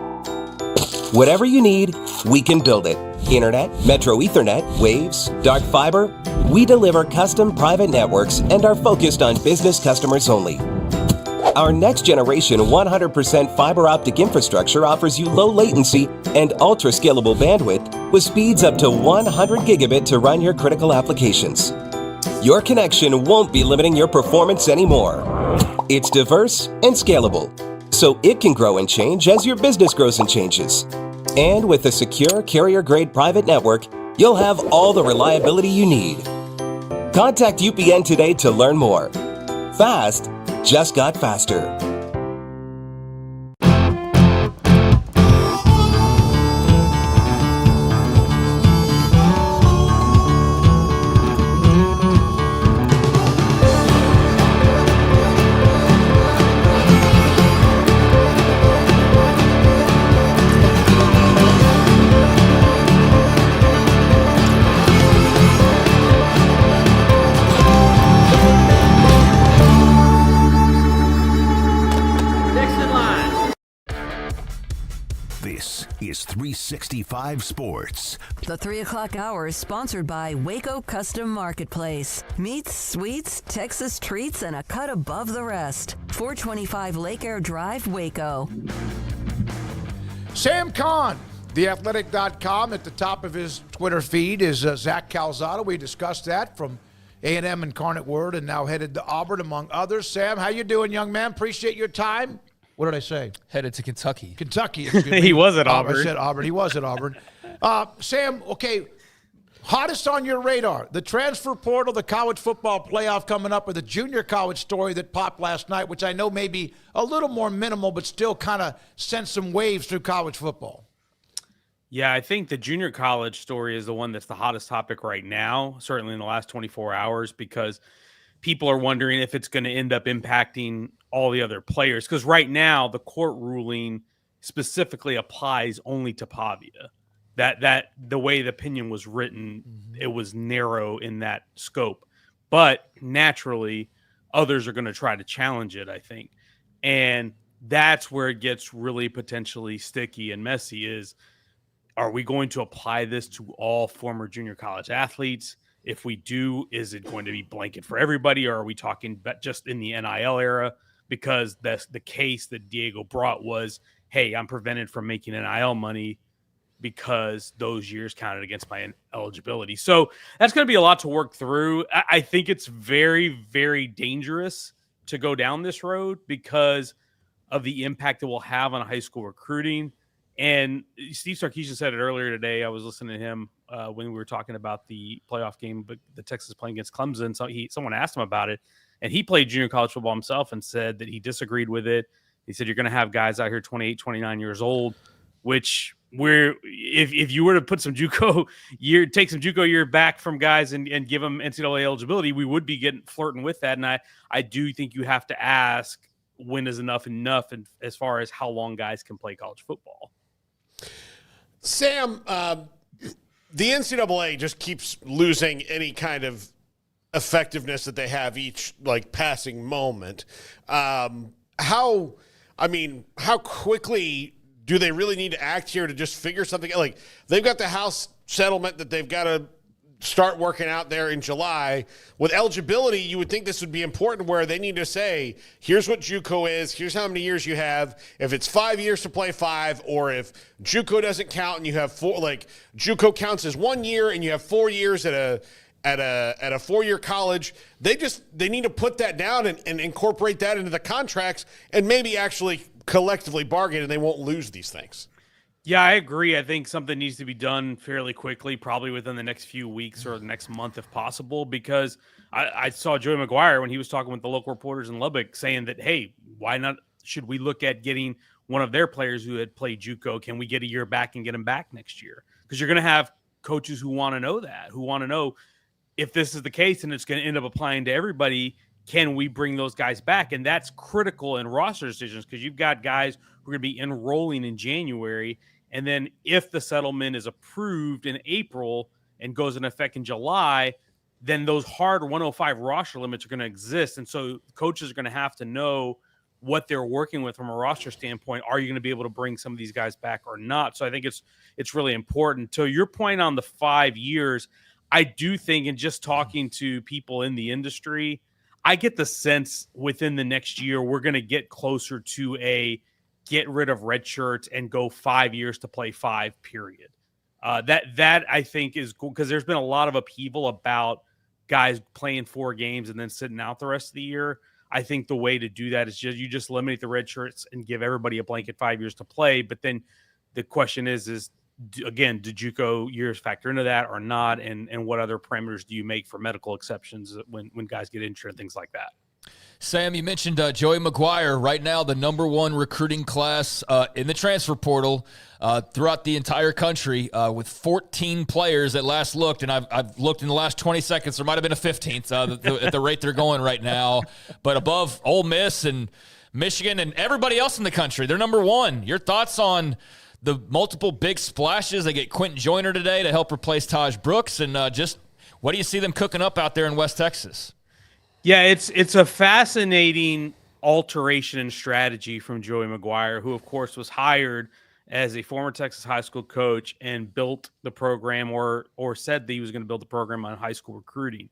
Whatever you need, we can build it. Internet, Metro Ethernet, Waves, dark fiber. We deliver custom private networks and are focused on business customers only. Our next generation 100% fiber optic infrastructure offers you low latency and ultra scalable bandwidth with speeds up to 100 gigabit to run your critical applications. Your connection won't be limiting your performance anymore. It's diverse and scalable, so it can grow and change as your business grows and changes. And with a secure carrier-grade private network, you'll have all the reliability you need. Contact UPN today to learn more. Fast just got faster. This is 365 Sports. The 3 o'clock hour is sponsored by Waco Custom Marketplace. Meats, sweets, Texas treats, and a cut above the rest. 425 Lake Air Drive, Waco. Sam Kahn, theathletic.com. At the top of his Twitter feed is Zach Calzada. We discussed that from A&M Incarnate Word and now headed to Auburn, among others. Sam, how you doing, young man? Appreciate your time. What did I say? Headed to Kentucky. Kentucky. He was at Auburn. I said Auburn. He was at Auburn. Sam, okay, hottest on your radar, the transfer portal, the college football playoff coming up, or the junior college story that popped last night, which I know may be a little more minimal but still kind of sent some waves through college football. Yeah, I think the junior college story is the one that's the hottest topic right now, certainly in the last 24 hours, because people are wondering if it's going to end up impacting all the other players. Because right now, the court ruling specifically applies only to Pavia. That the way the opinion was written, it was narrow in that scope. But naturally, others are going to try to challenge it, I think. And that's where it gets really potentially sticky and messy is, are we going to apply this to all former junior college athletes? If we do, is it going to be blanket for everybody, or are we talking just in the NIL era? Because that's the case that Diego brought was, hey, I'm prevented from making NIL money because those years counted against my eligibility. So that's going to be a lot to work through. I think it's very, very dangerous to go down this road because of the impact it will have on high school recruiting. And Steve Sarkisian said it earlier today. I was listening to him when we were talking about the playoff game, but the Texas playing against Clemson. So someone asked him about it, and he played junior college football himself and said that he disagreed with it. He said, you're going to have guys out here 28, 29 years old, which if you were to put some JUCO year, take some JUCO year back from guys and give them NCAA eligibility, we would be flirting with that. And I do think you have to ask, when is enough and as far as how long guys can play college football? Sam, the NCAA just keeps losing any kind of effectiveness that they have each passing moment. How I mean, how quickly do they really need to act here to just figure something out? Like, they've got the House settlement that they've got to start working out there in July. With eligibility, you would think this would be important where they need to say, here's what JUCO is, here's how many years you have. If it's 5 years to play 5, or if JUCO doesn't count and you have 4, like JUCO counts as 1 year and you have 4 years at a 4-year college, they need to put that down and incorporate that into the contracts and maybe actually collectively bargain, and they won't lose these things. Yeah, I agree. I think something needs to be done fairly quickly, probably within the next few weeks or the next month if possible, because I saw Joey McGuire when he was talking with the local reporters in Lubbock saying that, hey, why not? Should we look at getting one of their players who had played JUCO? Can we get a year back and get him back next year? Because you're going to have coaches who want to know that, who want to know if this is the case and it's going to end up applying to everybody, can we bring those guys back? And that's critical in roster decisions because you've got guys who are going to be enrolling in January. And then if the settlement is approved in April and goes in effect in July, then those hard 105 roster limits are going to exist. And so coaches are going to have to know what they're working with from a roster standpoint. Are you going to be able to bring some of these guys back or not? So I think it's really important. To your point on the 5 years, I do think, and just talking to people in the industry, I get the sense within the next year, we're going to get closer to a get rid of red shirts and go 5 years to play 5, period. That I think is cool because there's been a lot of upheaval about guys playing 4 games and then sitting out the rest of the year. I think the way to do that is just eliminate the red shirts and give everybody a blanket 5 years to play. But then the question is again, do JUCO years factor into that or not? And what other parameters do you make for medical exceptions when guys get injured and things like that? Sam, you mentioned Joey McGuire, right now the number 1 recruiting class in the transfer portal throughout the entire country with 14 players at last looked, and I've looked in the last 20 seconds. There might have been a 15th at the rate they're going right now, but above Ole Miss and Michigan and everybody else in the country. They're number 1. Your thoughts on the multiple big splashes? They get Quentin Joyner today to help replace Taj Brooks, and just what do you see them cooking up out there in West Texas? Yeah, it's a fascinating alteration in strategy from Joey McGuire, who, of course, was hired as a former Texas high school coach and built the program or said that he was going to build the program on high school recruiting.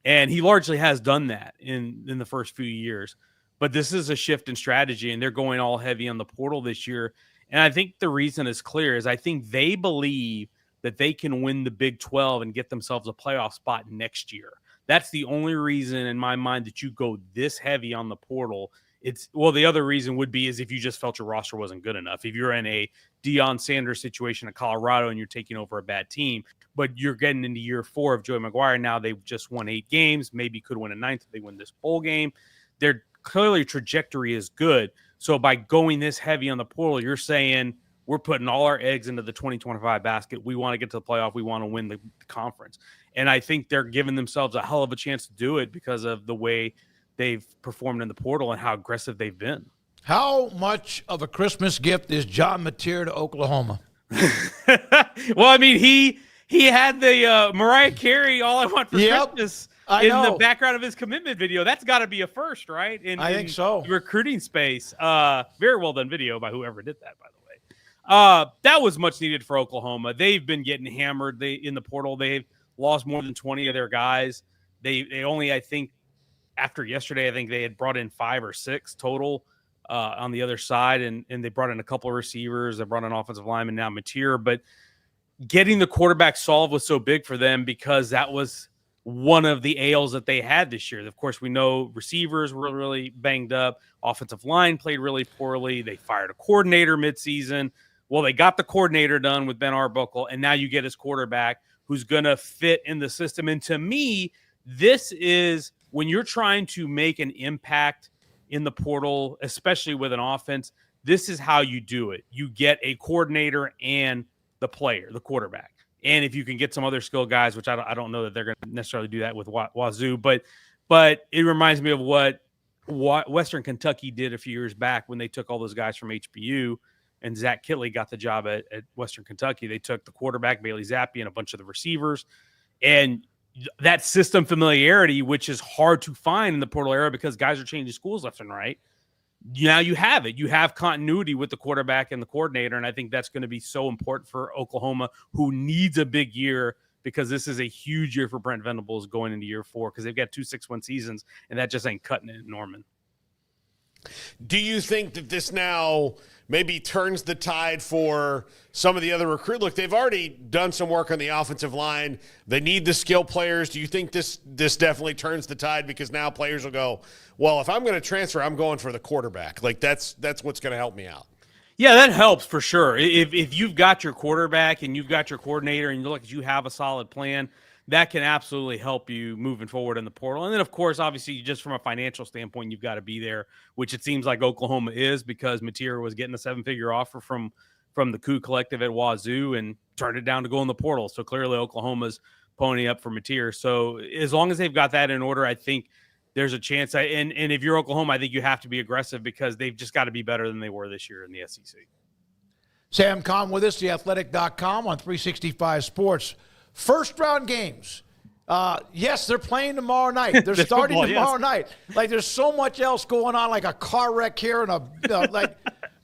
And he largely has done that in the first few years. But this is a shift in strategy, and they're going all heavy on the portal this year. And I think the reason is clear is I think they believe that they can win the Big 12 and get themselves a playoff spot next year. That's the only reason in my mind that you go this heavy on the portal. The other reason would be is if you just felt your roster wasn't good enough. If you're in a Deion Sanders situation at Colorado and you're taking over a bad team, but you're getting into year 4 of Joey McGuire. Now they've just won 8 games, maybe could win a 9th if they win this bowl game. Their clearly trajectory is good. So by going this heavy on the portal, you're saying we're putting all our eggs into the 2025 basket. We want to get to the playoff. We want to win the conference. And I think they're giving themselves a hell of a chance to do it because of the way they've performed in the portal and how aggressive they've been. How much of a Christmas gift is John Mateer to Oklahoma? Well, I mean, he had the Mariah Carey "All I Want for Christmas" in the background of his commitment video. That's got to be a first, right? I think so. The recruiting space. Very well done video by whoever did that, by the way. That was much needed for Oklahoma. They've been getting hammered in the portal. They've lost more than 20 of their guys. They only, I think, after yesterday, I think they had brought in 5 or 6 total on the other side, and they brought in a couple of receivers. They brought in offensive lineman, now Mateer. But getting the quarterback solved was so big for them because that was one of the ails that they had this year. Of course, we know receivers were really banged up. Offensive line played really poorly. They fired a coordinator midseason. Well, they got the coordinator done with Ben Arbuckle, and now you get his quarterback who's going to fit in the system. And to me, this is when you're trying to make an impact in the portal, especially with an offense, this is how you do it. You get a coordinator and the player, the quarterback. And if you can get some other skill guys, which I don't know that they're going to necessarily do that with Wazoo, but it reminds me of what Western Kentucky did a few years back when they took all those guys from HBU and Zach Kitley got the job at Western Kentucky. They took the quarterback, Bailey Zappi, and a bunch of the receivers. And that system familiarity, which is hard to find in the portal era because guys are changing schools left and right, now you have it. You have continuity with the quarterback and the coordinator, and I think that's going to be so important for Oklahoma, who needs a big year, because this is a huge year for Brent Venables going into year 4, because they've got 2 6-win seasons, and that just ain't cutting it in Norman. Do you think that this now maybe turns the tide for some of the other recruits? Look, they've already done some work on the offensive line. They need the skill players. Do you think this definitely turns the tide, because now players will go, well, if I'm going to transfer, I'm going for the quarterback. Like that's what's going to help me out. Yeah, that helps for sure. If you've got your quarterback and you've got your coordinator and you look, you have a solid plan, that can absolutely help you moving forward in the portal. And then, of course, obviously, just from a financial standpoint, you've got to be there, which it seems like Oklahoma is, because Mateer was getting a 7-figure offer from the Coup Collective at Wazoo and turned it down to go in the portal. So clearly Oklahoma's pony up for Mateer. So as long as they've got that in order, I think there's a chance. And if you're Oklahoma, I think you have to be aggressive, because they've just got to be better than they were this year in the SEC. Sam Conn with us, theathletic.com on 365 Sports. First-round games. Yes, they're playing tomorrow night. They're starting tomorrow night. Like, there's so much else going on, like a car wreck here and like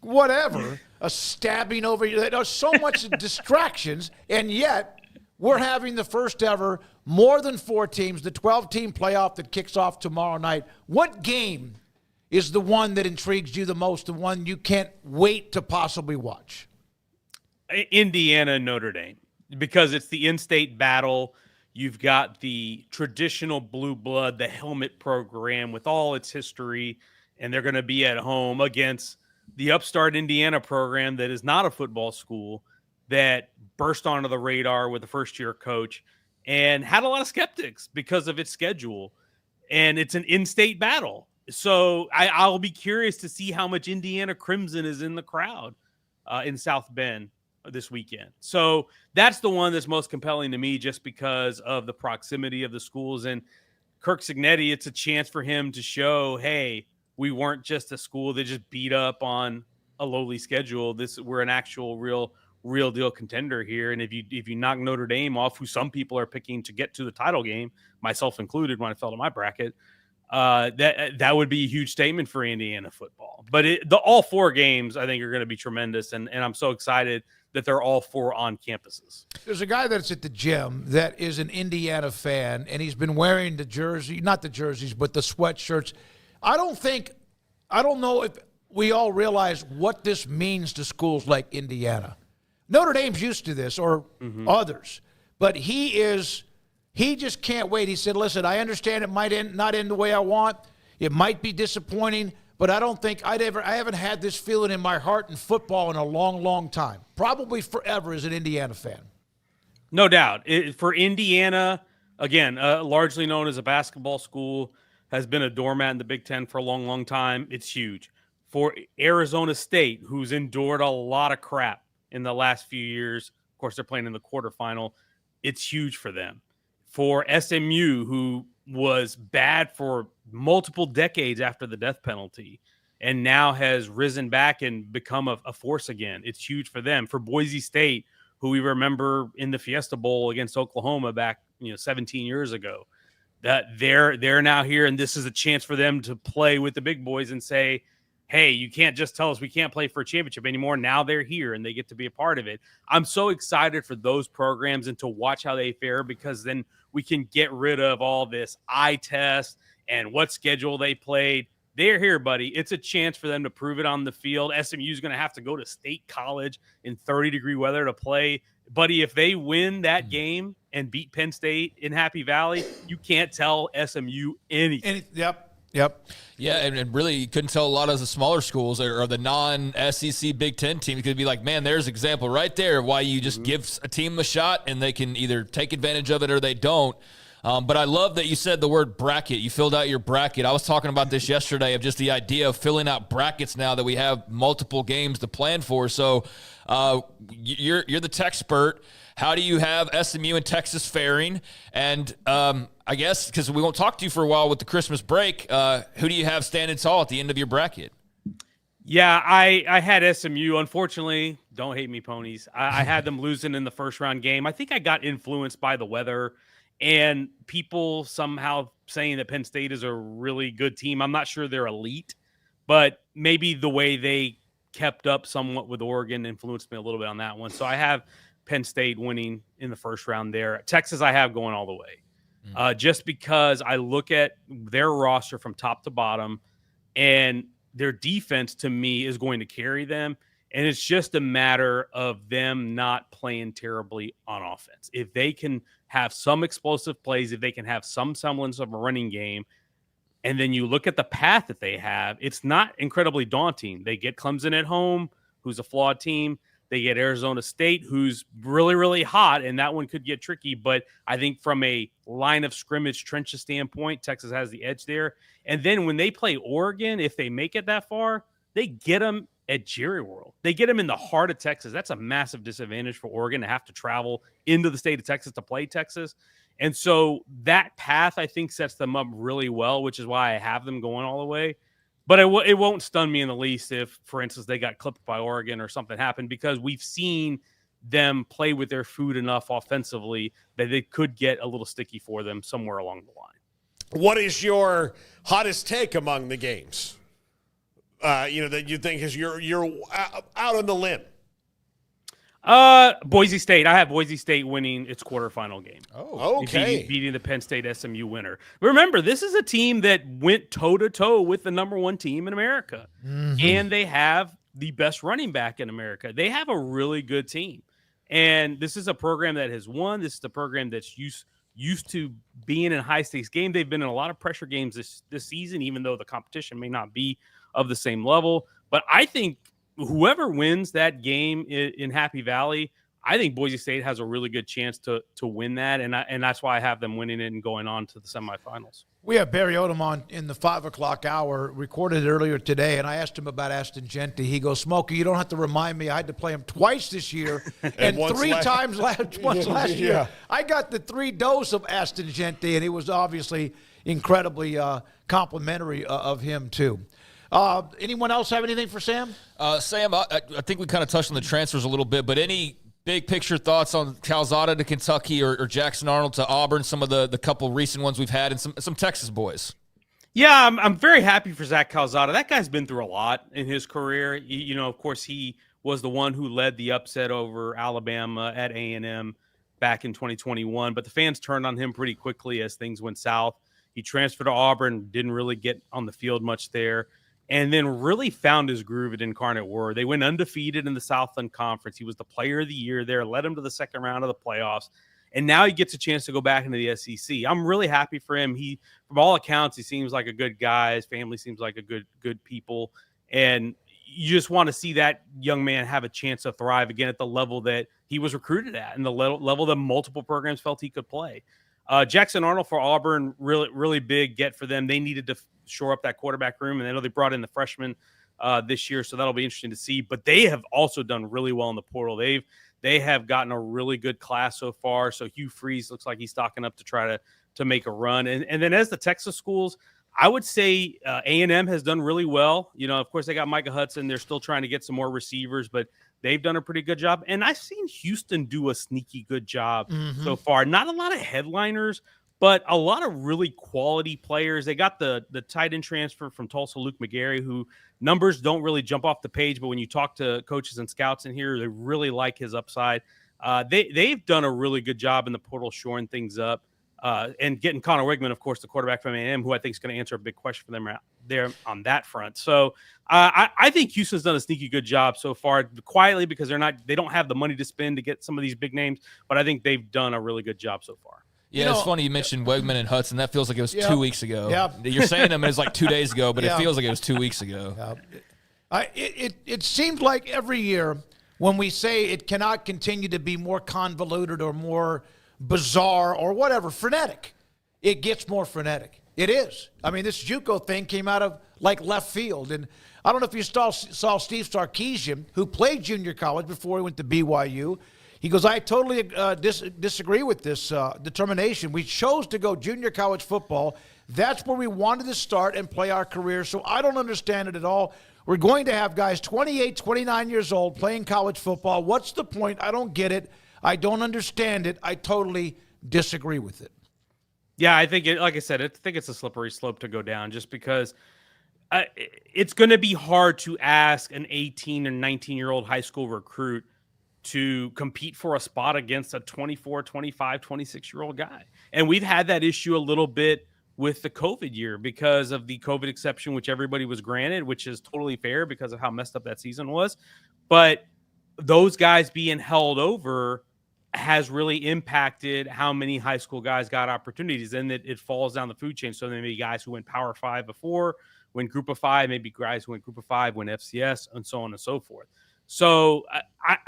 whatever, a stabbing over here. There's so much distractions, and yet we're having the first ever more than 4 teams, the 12-team playoff that kicks off tomorrow night. What game is the one that intrigues you the most, the one you can't wait to possibly watch? Indiana, Notre Dame. Because it's the in-state battle. You've got the traditional blue blood, the helmet program with all its history, and they're going to be at home against the upstart Indiana program that is not a football school, that burst onto the radar with a first-year coach and had a lot of skeptics because of its schedule. And it's an in-state battle. So I'll be curious to see how much Indiana Crimson is in the crowd in South Bend this weekend. So that's the one that's most compelling to me, just because of the proximity of the schools. And Kirk Cignetti, it's a chance for him to show, hey, we weren't just a school that just beat up on a lowly schedule. We're an actual real deal contender here. And if you knock Notre Dame off, who some people are picking to get to the title game, myself included when I fell to my bracket, that would be a huge statement for Indiana football. But all 4 games I think are going to be tremendous, and I'm so excited that they're all 4 on campuses. There's a guy that's at the gym that is an Indiana fan, and he's been wearing the jersey, not the jerseys, but the sweatshirts. I don't know if we all realize what this means to schools like Indiana. Notre Dame's used to this, or others, but he just can't wait. He said, listen, I understand it might not end the way I want. It might be disappointing, but I don't think I haven't had this feeling in my heart in football in a long, long time. Probably forever as an Indiana fan. No doubt. For Indiana, again, largely known as a basketball school, has been a doormat in the Big Ten for a long, long time. It's huge. For Arizona State, who's endured a lot of crap in the last few years, of course, they're playing in the quarterfinal, it's huge for them. For SMU, who was bad for multiple decades after the death penalty and now has risen back and become a force again, it's huge for them. For Boise State, who we remember in the Fiesta Bowl against Oklahoma back 17 years ago, that they're now here, and this is a chance for them to play with the big boys and say, hey, you can't just tell us we can't play for a championship anymore. Now they're here and they get to be a part of it. I'm so excited for those programs and to watch how they fare, because then we can get rid of all this eye test and what schedule they played. They're here, buddy. It's a chance for them to prove it on the field. SMU is going to have to go to State College in 30-degree weather to play. Buddy, if they win that game and beat Penn State in Happy Valley, you can't tell SMU anything. Yep. Yeah, and really you couldn't tell a lot of the smaller schools or the non-SEC Big Ten team. You could be like, man, there's an example right there of why you just give a team a shot and they can either take advantage of it or they don't. But I love that you said the word bracket. You filled out your bracket. I was talking about this yesterday, of just the idea of filling out brackets now that we have multiple games to plan for. So you're the techspert. How do you have SMU and Texas faring? And I guess because we won't talk to you for a while with the Christmas break, who do you have standing tall at the end of your bracket? Yeah, I had SMU. Unfortunately, don't hate me, ponies. I had them losing in the first round game. I think I got influenced by the weather and people somehow saying that Penn State is a really good team. I'm not sure they're elite, but maybe the way they kept up somewhat with Oregon influenced me a little bit on that one. So I have Penn State winning in the first round there. Texas I have going all the way. Just because I look at their roster from top to bottom, and their defense to me is going to carry them. And it's just a matter of them not playing terribly on offense. If they can have some explosive plays, if they can have some semblance of a running game, and then you look at the path that they have, it's not incredibly daunting. They get Clemson at home, who's a flawed team. They get Arizona State, who's really, really hot, and that one could get tricky. But I think from a line of scrimmage trenches standpoint, Texas has the edge there. And then when they play Oregon, if they make it that far, they get them at Jerry World. They get them in the heart of Texas. That's a massive disadvantage for Oregon to have to travel into the state of Texas to play Texas. And so that path, I think, sets them up really well, which is why I have them going all the way. But it won't stun me in the least if, for instance, they got clipped by Oregon or something happened, because we've seen them play with their food enough offensively that it could get a little sticky for them somewhere along the line. What is your hottest take among the games? That you think is you're out on the limb? Boise State. I have Boise State winning its quarterfinal game. Oh, okay. Beating the Penn State SMU winner. Remember, this is a team that went toe-to-toe with the number one team in America. Mm-hmm. And they have the best running back in America. They have a really good team. And this is a program that has won. This is the program that's used to being in high-stakes game. They've been in a lot of pressure games this season, even though the competition may not be of the same level. But I think whoever wins that game in Happy Valley, I think Boise State has a really good chance to win that, and that's why I have them winning it and going on to the semifinals. We have Barry Odom on in the 5 o'clock hour, recorded earlier today, and I asked him about Aston Gentry. He goes, Smokey, you don't have to remind me. I had to play him twice this year and three times last year. I got the 3 dose of Aston Gentry, and it was obviously incredibly complimentary of him, too. Anyone else have anything for Sam? Sam, I think we kind of touched on the transfers a little bit, but any big picture thoughts on Calzada to Kentucky or Jackson Arnold to Auburn, some of the couple recent ones we've had, and some Texas boys? Yeah, I'm very happy for Zach Calzada. That guy's been through a lot in his career. Of course, he was the one who led the upset over Alabama at A&M back in 2021, but the fans turned on him pretty quickly as things went south. He transferred to Auburn, didn't really get on the field much there, and then really found his groove at Incarnate Word. They went undefeated in the Southland Conference. He was the player of the year there, led him to the second round of the playoffs, and now he gets a chance to go back into the SEC. I'm really happy for him. From all accounts, he seems like a good guy. His family seems like a good people, and you just want to see that young man have a chance to thrive again at the level that he was recruited at and the level that multiple programs felt he could play. Jackson Arnold for Auburn, really, really big get for them. They needed to shore up that quarterback room, and I know they brought in the freshman this year, so that'll be interesting to see. But they have also done really well in the portal. They have gotten a really good class so far. So Hugh Freeze looks like he's stocking up to try to make a run. And then as the Texas schools, I would say A&M has done really well. Of course, they got Micah Hudson. They're still trying to get some more receivers, but they've done a pretty good job. And I've seen Houston do a sneaky good job so far. Not a lot of headliners, but a lot of really quality players. They got the tight end transfer from Tulsa, Luke McGarry, who numbers don't really jump off the page, but when you talk to coaches and scouts in here, they really like his upside. They've done a really good job in the portal shoring things up. And getting Connor Wigman, of course, the quarterback from A&M, who I think is going to answer a big question for them there on that front. So I think Houston's done a sneaky good job so far, quietly, because they don't have the money to spend to get some of these big names, but I think they've done a really good job so far. Yeah, it's funny you mentioned Wegman and Hudson. That feels like it was 2 weeks ago. Yeah. You're saying them, and it's like 2 days ago, but it feels like it was 2 weeks ago. It seems like every year when we say it cannot continue to be more convoluted or more bizarre or whatever, frenetic, it gets more frenetic. It is. I mean, this JUCO thing came out of like left field. And I don't know if you saw Steve Sarkisian, who played junior college before he went to BYU. He goes, I totally disagree with this determination. We chose to go junior college football. That's where we wanted to start and play our career. So I don't understand it at all. We're going to have guys 28, 29 years old playing college football. What's the point? I don't get it. I don't understand it. I totally disagree with it. Yeah, I think like I said, I think it's a slippery slope to go down, just because it's going to be hard to ask an 18 or 19-year-old high school recruit to compete for a spot against a 24, 25, 26-year-old guy. And we've had that issue a little bit with the COVID year because of the COVID exception, which everybody was granted, which is totally fair because of how messed up that season was. But those guys being held over has really impacted how many high school guys got opportunities, and it falls down the food chain. So there may be guys who went Power 5 before, went Group of 5, maybe guys who went Group of 5, went FCS, and so on and so forth. So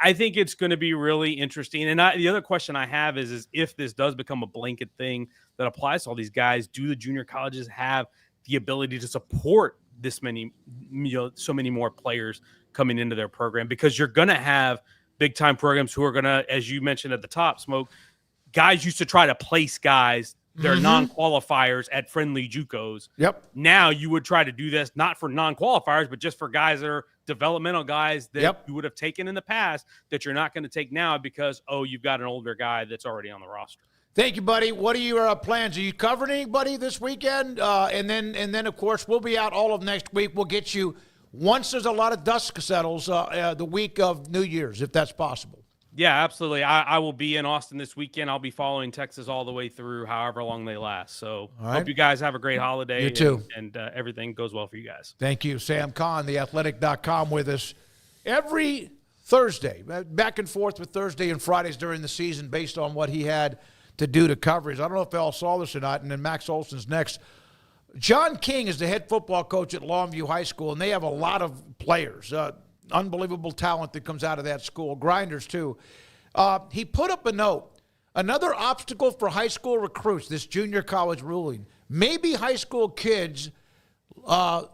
I think it's going to be really interesting. And the other question I have is if this does become a blanket thing that applies to all these guys, do the junior colleges have the ability to support this many, so many more players coming into their program? Because you're going to have big time programs who are going to, as you mentioned at the top, Smoak, guys used to try to place guys, they're non-qualifiers at friendly JUCOs. Yep. Now you would try to do this not for non-qualifiers, but just for guys that are developmental guys that you would have taken in the past that you're not going to take now because, you've got an older guy that's already on the roster. Thank you, buddy. What are your plans? Are you covering anybody this weekend? And then, of course, we'll be out all of next week. We'll get you once there's a lot of dust settles the week of New Year's, if that's possible. Yeah, absolutely. I will be in Austin this weekend. I'll be following Texas all the way through, however long they last. So hope you guys have a great holiday. You too. And everything goes well for you guys. Thank you. Sam Kahn, theathletic.com, with us every Thursday, back and forth with Thursday and Fridays during the season based on what he had to do to coverage. I don't know if y'all saw this or not, and then Max Olson's next. John King is the head football coach at Longview High School, and they have a lot of players. Unbelievable talent that comes out of that school. Grinders, too. He put up a note. Another obstacle for high school recruits, this junior college ruling. Maybe high school kids will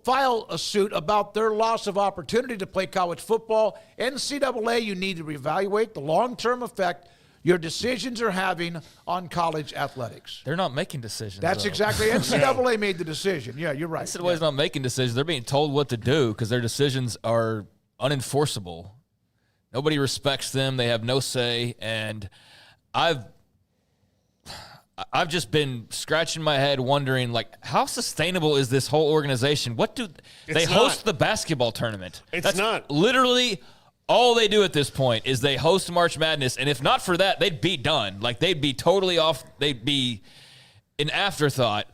file a suit about their loss of opportunity to play college football. NCAA, you need to reevaluate the long-term effect your decisions are having on college athletics. They're not making decisions. That's exactly. NCAA made the decision. Yeah, you're right. NCAA's not making decisions. They're being told what to do because their decisions are unenforceable. Nobody respects them. They have no say. And I've just been scratching my head wondering, how sustainable is this whole organization? They host the basketball tournament. That's not. Literally all they do at this point is they host March Madness, and if not for that, they'd be done. They'd be totally off. They'd be an afterthought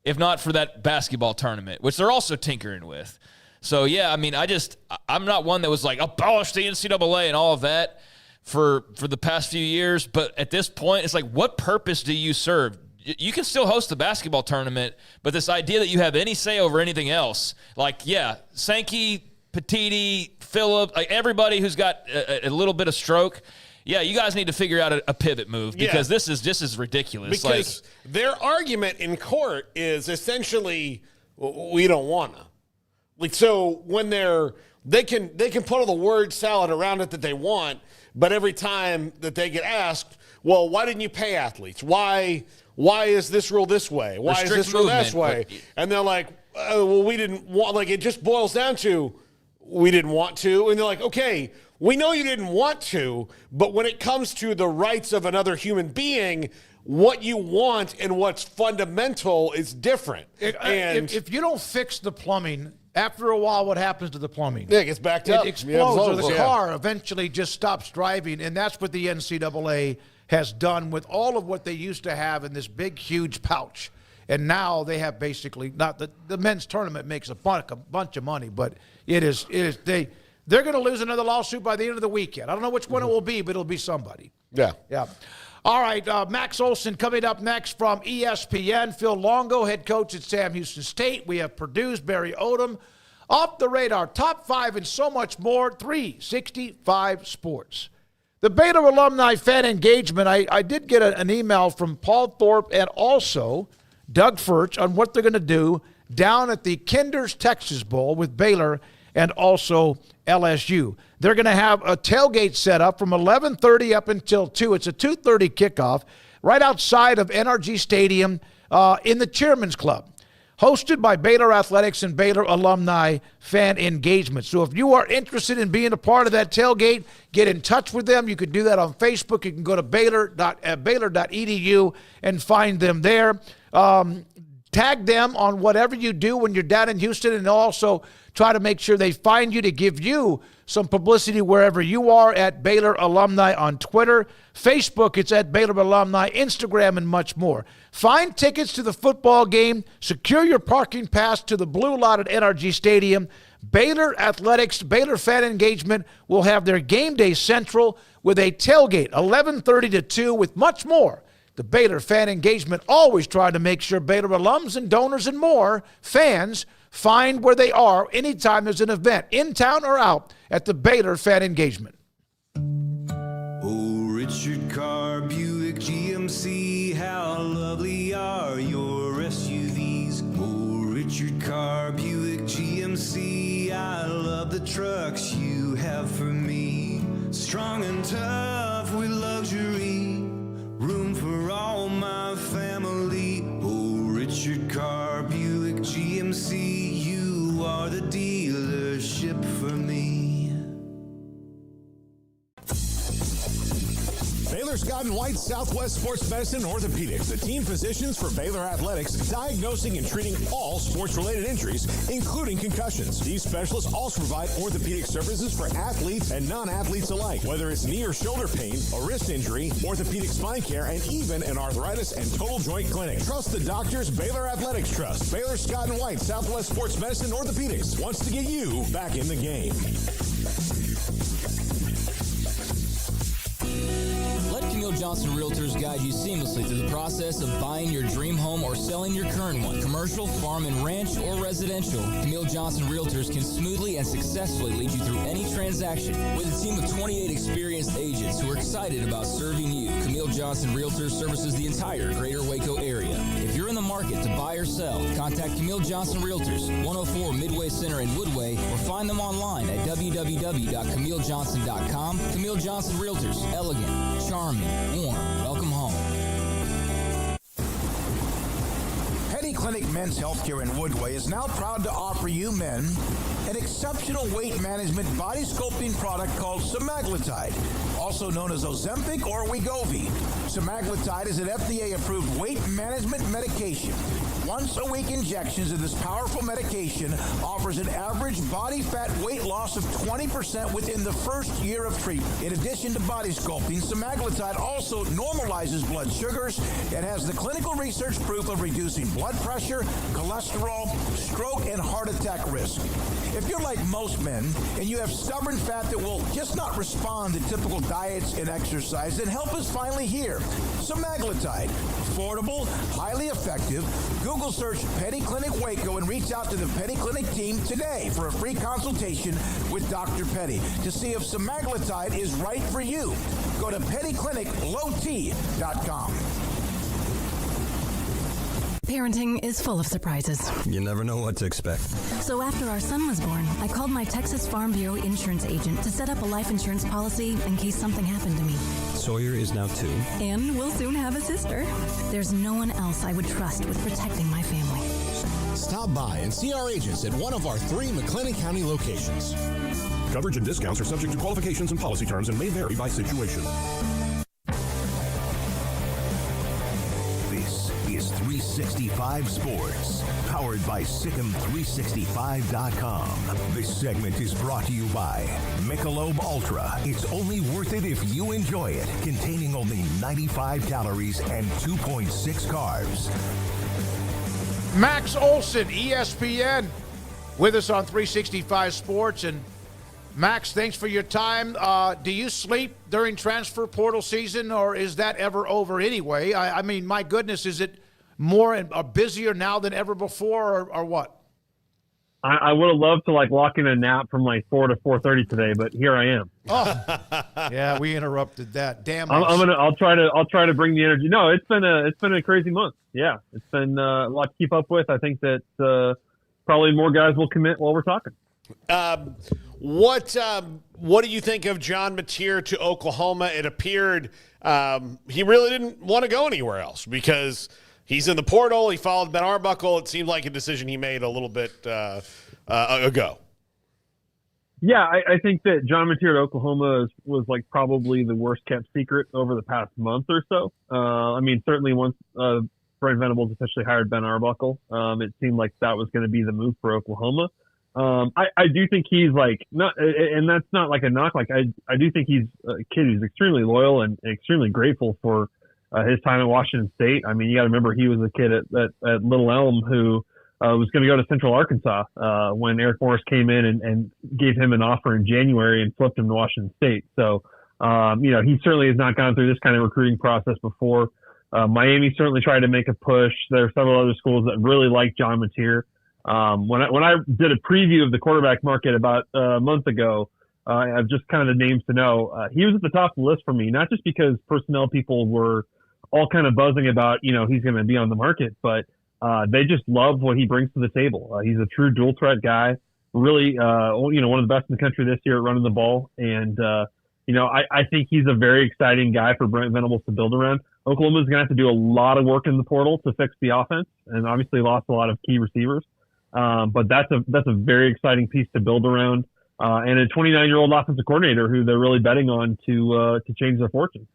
if not for that basketball tournament, which they're also tinkering with. So, yeah, I mean, I'm not one that was abolish the NCAA and all of that for the past few years, but at this point, it's what purpose do you serve? You can still host the basketball tournament, but this idea that you have any say over anything else, Sankey, Petiti, Phillip, everybody who's got a little bit of stroke, you guys need to figure out a pivot move because this is ridiculous. Because their argument in court is essentially, we don't want to. So when they can put all the word salad around it that they want, but every time that they get asked, well, why didn't you pay athletes? Why is this rule this way? Why is this rule this way? And they're like, we didn't want, it just boils down to, we didn't want to. And they're like, okay, we know you didn't want to, but when it comes to the rights of another human being, what you want and what's fundamental is different. If you don't fix the plumbing, after a while, what happens to the plumbing? It gets backed up. It explodes, or the car eventually just stops driving, and that's what the NCAA has done with all of what they used to have in this big, huge pouch. And now they have basically not the men's tournament makes a bunch of money, but they're going to lose another lawsuit by the end of the weekend. I don't know which one it will be, but it'll be somebody. Yeah. All right, Max Olson coming up next from ESPN. Phil Longo, head coach at Sam Houston State. We have Purdue's Barry Odom. Off the radar, top 5 and so much more, 365 Sports. The Baylor alumni fan engagement, I did get an email from Paul Thorpe and also Doug Furch on what they're going to do down at the Kinder's Texas Bowl with Baylor and also LSU. They're going to have a tailgate set up from 11:30 up until 2. It's a 2:30 kickoff right outside of NRG Stadium in the Chairman's Club, hosted by Baylor Athletics and Baylor Alumni Fan Engagement. So if you are interested in being a part of that tailgate, get in touch with them. You can do that on Facebook. You can go to baylor.edu and find them there. tag them on whatever you do when you're down in Houston, and also try to make sure they find you to give you some publicity wherever you are at Baylor Alumni on Twitter. Facebook, it's at Baylor Alumni, Instagram, and much more. Find tickets to the football game. Secure your parking pass to the Blue Lot at NRG Stadium. Baylor Athletics, Baylor Fan Engagement will have their Game Day Central with a tailgate, 11:30 to 2, with much more. The Baylor Fan Engagement always trying to make sure Baylor alums and donors and more fans find where they are anytime there's an event, in town or out, at the Baylor Fan Engagement. Oh, Richard Carr, Buick, GMC, how lovely are your SUVs. Oh, Richard Carr, Buick, GMC, I love the trucks you have for me. Strong and tough with luxury, room for all my family. Oh, Richard Carr, Buick, GMC, you are the dealership for me. Baylor Scott & White Southwest Sports Medicine and Orthopedics, the team physicians for Baylor Athletics, diagnosing and treating all sports-related injuries, including concussions. These specialists also provide orthopedic services for athletes and non-athletes alike, whether it's knee or shoulder pain, a wrist injury, orthopedic spine care, and even an arthritis and total joint clinic. Trust the doctors Baylor Athletics trust. Baylor Scott & White Southwest Sports Medicine and Orthopedics wants to get you back in the game. Let Camille Johnson Realtors guide you seamlessly through the process of buying your dream home or selling your current one. Commercial, farm and ranch, or residential, Camille Johnson Realtors can smoothly and successfully lead you through any transaction. With a team of 28 experienced agents who are excited about serving you, Camille Johnson Realtors services the entire greater Waco area. If you're in the market to buy or sell, contact Camille Johnson Realtors, 104 Midway Center in Woodway, or find them online at www.camillejohnson.com. Camille Johnson Realtors, elegant, charming, warm, welcome home. Petty Clinic Men's Healthcare in Woodway is now proud to offer you men an exceptional weight management body sculpting product called semaglutide, also known as Ozempic or Wegovy. Semaglutide is an FDA-approved weight management medication. Once-a-week injections of this powerful medication offers an average body fat weight loss of 20% within the first year of treatment. In addition to body sculpting, semaglutide also normalizes blood sugars and has the clinical research proof of reducing blood pressure, cholesterol, stroke, and heart attack risk. If you're like most men and you have stubborn fat that will just not respond to typical diets and exercise, then help is finally here. Semaglutide, affordable, highly effective. Google search Petty Clinic Waco and reach out to the Petty Clinic team today for a free consultation with Dr. Petty to see if semaglutide is right for you. Go to pettycliniclowt.com. Parenting is full of surprises. You never know what to expect. So after our son was born, I called my Texas Farm Bureau insurance agent to set up a life insurance policy in case something happened to me. Sawyer is now 2. And we'll soon have a sister. There's no one else I would trust with protecting my family. Stop by and see our agents at one of our 3 McLennan County locations. Coverage and discounts are subject to qualifications and policy terms and may vary by situation. This is 365 Sports, powered by Sikkim365.com. This segment is brought to you by Michelob Ultra. It's only worth it if you enjoy it. Containing only 95 calories and 2.6 carbs. Max Olson, ESPN, with us on 365 Sports. And Max, thanks for your time. Do you sleep during transfer portal season, or is that ever over anyway? I mean, my goodness, is it more and busier now than ever before, or what? I would have loved to lock in a nap from 4 to 4:30 today, but here I am. Oh, yeah, we interrupted that. Damn. I'll try to bring the energy. No, it's been a crazy month. Yeah, it's been a lot to keep up with. I think that probably more guys will commit while we're talking. What do you think of John Mateer to Oklahoma? It appeared he really didn't want to go anywhere else because he's in the portal. He followed Ben Arbuckle. It seemed like a decision he made a little bit ago. Yeah, I think that John Mateer at Oklahoma was probably the worst kept secret over the past month or so. I mean, certainly once Brent Venables essentially hired Ben Arbuckle. It seemed like that was going to be the move for Oklahoma. I do think he's like not, and that's not like a knock. Like I do think he's a kid who's extremely loyal and extremely grateful for his time at Washington State. I mean, you got to remember he was a kid at Little Elm who was going to go to Central Arkansas when Eric Morris came in and gave him an offer in January and flipped him to Washington State. So, he certainly has not gone through this kind of recruiting process before. Miami certainly tried to make a push. There are several other schools that really like John Mateer. When I did a preview of the quarterback market about a month ago, I've just kind of the names to know. He was at the top of the list for me, not just because personnel people were all kind of buzzing about, he's going to be on the market, but they just love what he brings to the table. He's a true dual threat guy, really, one of the best in the country this year at running the ball. And, I think he's a very exciting guy for Brent Venables to build around. Oklahoma's going to have to do a lot of work in the portal to fix the offense, and obviously lost a lot of key receivers. But that's a very exciting piece to build around, and a 29-year-old offensive coordinator who they're really betting on to change their fortune.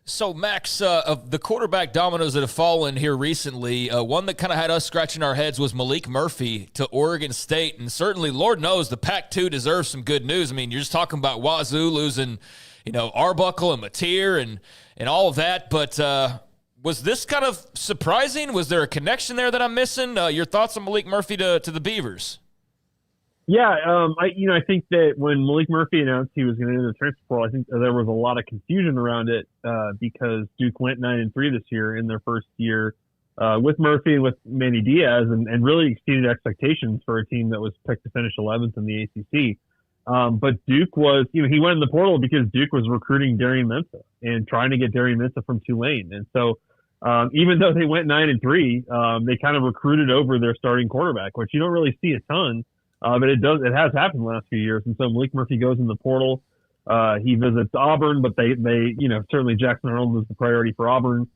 So, Max, of the quarterback dominoes that have fallen here recently, one that kind of had us scratching our heads was Malik Murphy to Oregon State. And certainly, Lord knows, the Pac-2 deserves some good news. I mean, you're just talking about Wazoo losing, Arbuckle and Mateer and all of that. But was this kind of surprising? Was there a connection there that I'm missing? Your thoughts on Malik Murphy to the Beavers? Yeah, I think that when Malik Murphy announced he was going to enter the transfer portal, I think there was a lot of confusion around it because Duke went 9-3 this year in their first year with Murphy and with Manny Diaz, and really exceeded expectations for a team that was picked to finish 11th in the ACC. But Duke was, he went in the portal because Duke was recruiting Darian Mensah and trying to get Darian Mensah from Tulane, and so even though they went 9-3, they kind of recruited over their starting quarterback, which you don't really see a ton. But it has happened the last few years. And so Malik Murphy goes in the portal. He visits Auburn, but they certainly Jackson Arnold was the priority for Auburn.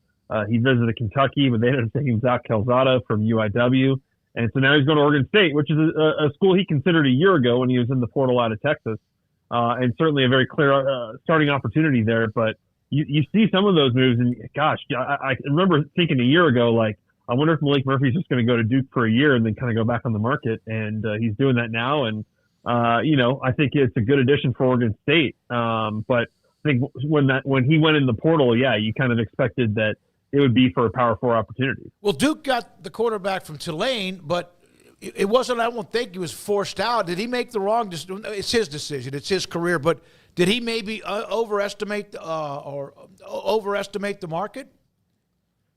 He visited Kentucky, but they ended up taking Zach Calzada from UIW. And so now he's going to Oregon State, which is a school he considered a year ago when he was in the portal out of Texas. And certainly a very clear starting opportunity there. But you see some of those moves, and gosh, I remember thinking a year ago, like, I wonder if Malik Murphy's just going to go to Duke for a year and then kind of go back on the market. And he's doing that now. And, I think it's a good addition for Oregon State. But I think when he went in the portal, you kind of expected that it would be for a Power 4 opportunity. Well, Duke got the quarterback from Tulane, but it wasn't, I don't think he was forced out. Did he make the wrong decision? It's his decision. It's his career. But did he maybe overestimate the market?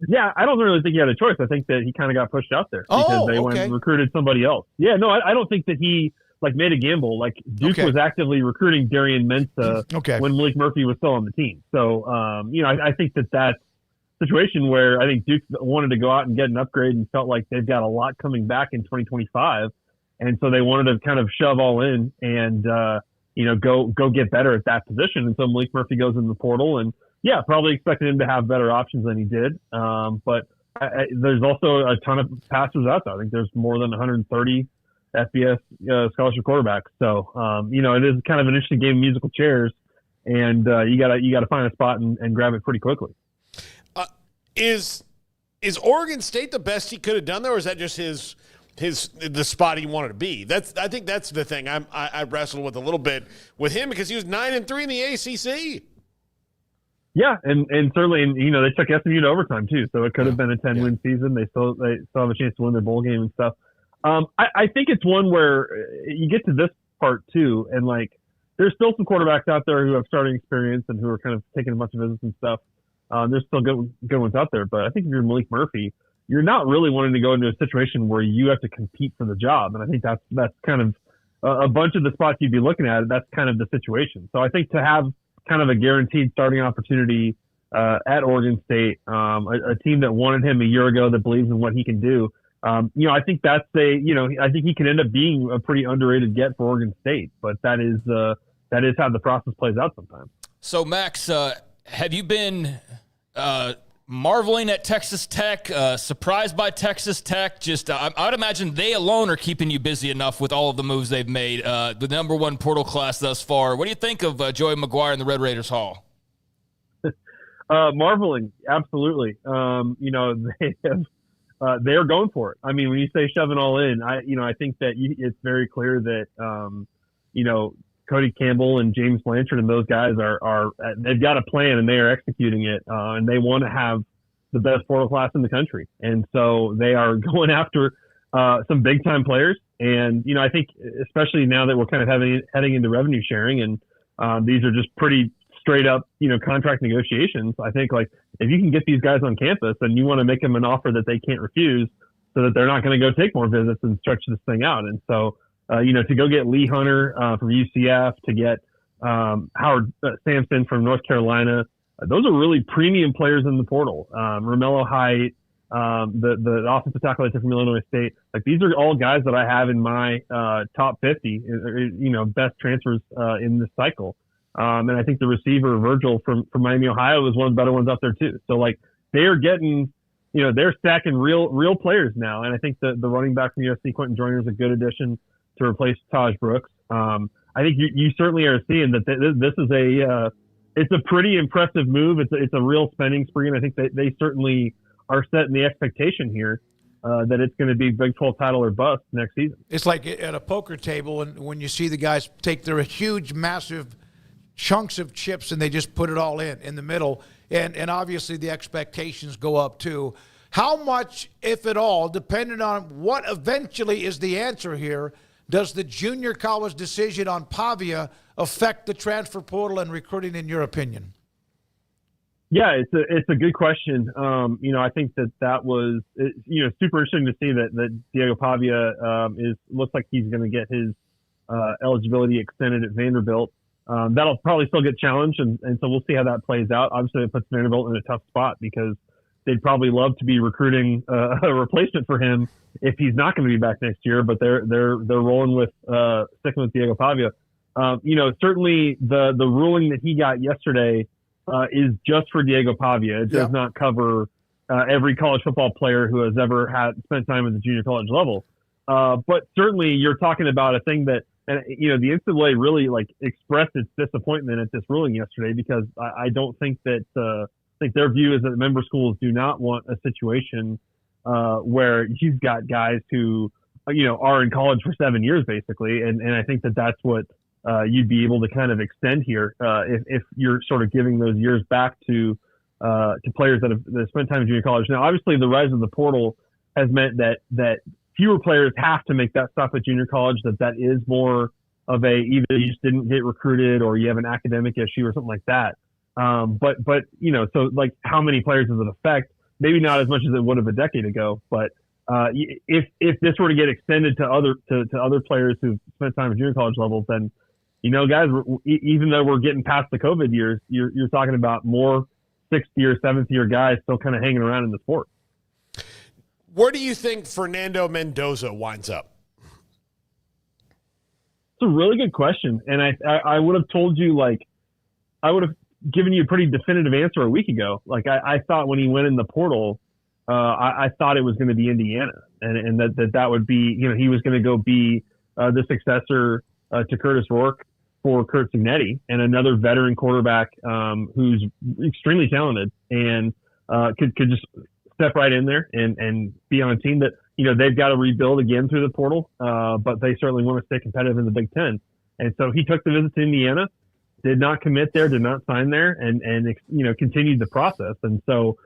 Yeah, I don't really think he had a choice. I think that he kind of got pushed out there because they went and recruited somebody else. Yeah, no, I don't think that he made a gamble. Like Duke was actively recruiting Darian Mensah when Malik Murphy was still on the team. So, I think that's a situation where I think Duke wanted to go out and get an upgrade and felt like they've got a lot coming back in 2025. And so they wanted to kind of shove all in and, go get better at that position. And so Malik Murphy goes in the portal and, yeah, probably expected him to have better options than he did. But there's also a ton of passers out there. I think there's more than 130 FBS scholarship quarterbacks. So, it is kind of an interesting game of musical chairs, and you gotta find a spot and grab it pretty quickly. Is Oregon State the best he could have done there, or is that just the spot he wanted to be? I think that's the thing I wrestled with a little bit with him because he was 9-3 in the ACC. Yeah, and certainly, they took SMU to overtime too, so it could have been a 10-win season. They still have a chance to win their bowl game and stuff. I think it's one where you get to this part too, and there's still some quarterbacks out there who have starting experience and who are kind of taking a bunch of visits and stuff. There's still good ones out there, but I think if you're Malik Murphy, you're not really wanting to go into a situation where you have to compete for the job, and I think that's kind of a bunch of the spots you'd be looking at. That's kind of the situation. So I think to have kind of a guaranteed starting opportunity at Oregon State, a team that wanted him a year ago that believes in what he can do. I think I think he can end up being a pretty underrated get for Oregon State, but that is how the process plays out sometimes. So Max, have you been marveling at Texas Tech, surprised by Texas Tech? I'd imagine they alone are keeping you busy enough with all of the moves they've made. The number one portal class thus far. What do you think of Joey McGuire and the Red Raiders Hall? Marveling, absolutely. They have they're going for it. I mean, when you say shoving all in, I think that it's very clear that, Cody Campbell and James Blanchard and those guys are they've got a plan and they are executing it, and they want to have the best portal class in the country. And so they are going after some big time players. And, I think especially now that we're kind of heading into revenue sharing and these are just pretty straight up, contract negotiations. I think like if you can get these guys on campus and you want to make them an offer that they can't refuse so that they're not going to go take more visits and stretch this thing out. And so, to go get Lee Hunter from UCF, to get Howard Sampson from North Carolina, those are really premium players in the portal. Romello Height, the offensive tackle from Illinois State. Like these are all guys that I have in my top 50, best transfers in this cycle. And I think the receiver Virgil from Miami, Ohio, is one of the better ones out there too. So like they are getting, they're stacking real players now. And I think the running back from USC, Quentin Joyner, is a good addition to replace Taj Brooks. I think you certainly are seeing that this is it's a pretty impressive move. It's a real spending spree, and I think they certainly are setting the expectation here that it's going to be Big 12 title or bust next season. It's like at a poker table, and when you see the guys take their huge, massive chunks of chips and they just put it all in the middle, and obviously the expectations go up too. How much, if at all, depending on what eventually is the answer here, does the junior college decision on Pavia affect the transfer portal and recruiting, in your opinion? Yeah, it's a good question. I think that was super interesting to see that Diego Pavia looks like he's going to get his eligibility extended at Vanderbilt. That'll probably still get challenged, and so we'll see how that plays out. Obviously, it puts Vanderbilt in a tough spot because they'd probably love to be recruiting a replacement for him if he's not going to be back next year. But they're rolling with sticking with Diego Pavia. Certainly the ruling that he got yesterday is just for Diego Pavia. It does not cover every college football player who has ever spent time at the junior college level. But certainly you're talking about a thing that, the NCAA really expressed its disappointment at this ruling yesterday, because I don't think that I think their view is that member schools do not want a situation where you've got guys who are in college for 7 years basically, and I think that's what you'd be able to kind of extend here if you're sort of giving those years back to players that have spent time in junior college. Now, obviously, the rise of the portal has meant that fewer players have to make that stop at junior college. That is more of either you just didn't get recruited or you have an academic issue or something like that. But so like how many players does it affect? Maybe not as much as it would have a decade ago, but if this were to get extended to other players who've spent time at junior college levels, then guys, even though we're getting past the COVID years, you're talking about more 6th year, 7th year guys still kind of hanging around in the sport. Where do you think Fernando Mendoza winds up? It's a really good question, and I would have told you I would have given you a pretty definitive answer a week ago. I thought when he went in the portal, I thought it was going to be Indiana, and that would be he was going to go be the successor to Curtis Rourke for Curt Cignetti, and another veteran quarterback who's extremely talented and could just step right in there and be on a team that they've got to rebuild again through the portal, but they certainly want to stay competitive in the Big Ten. And so he took the visit to Indiana, did not commit there, did not sign there, and continued the process. And so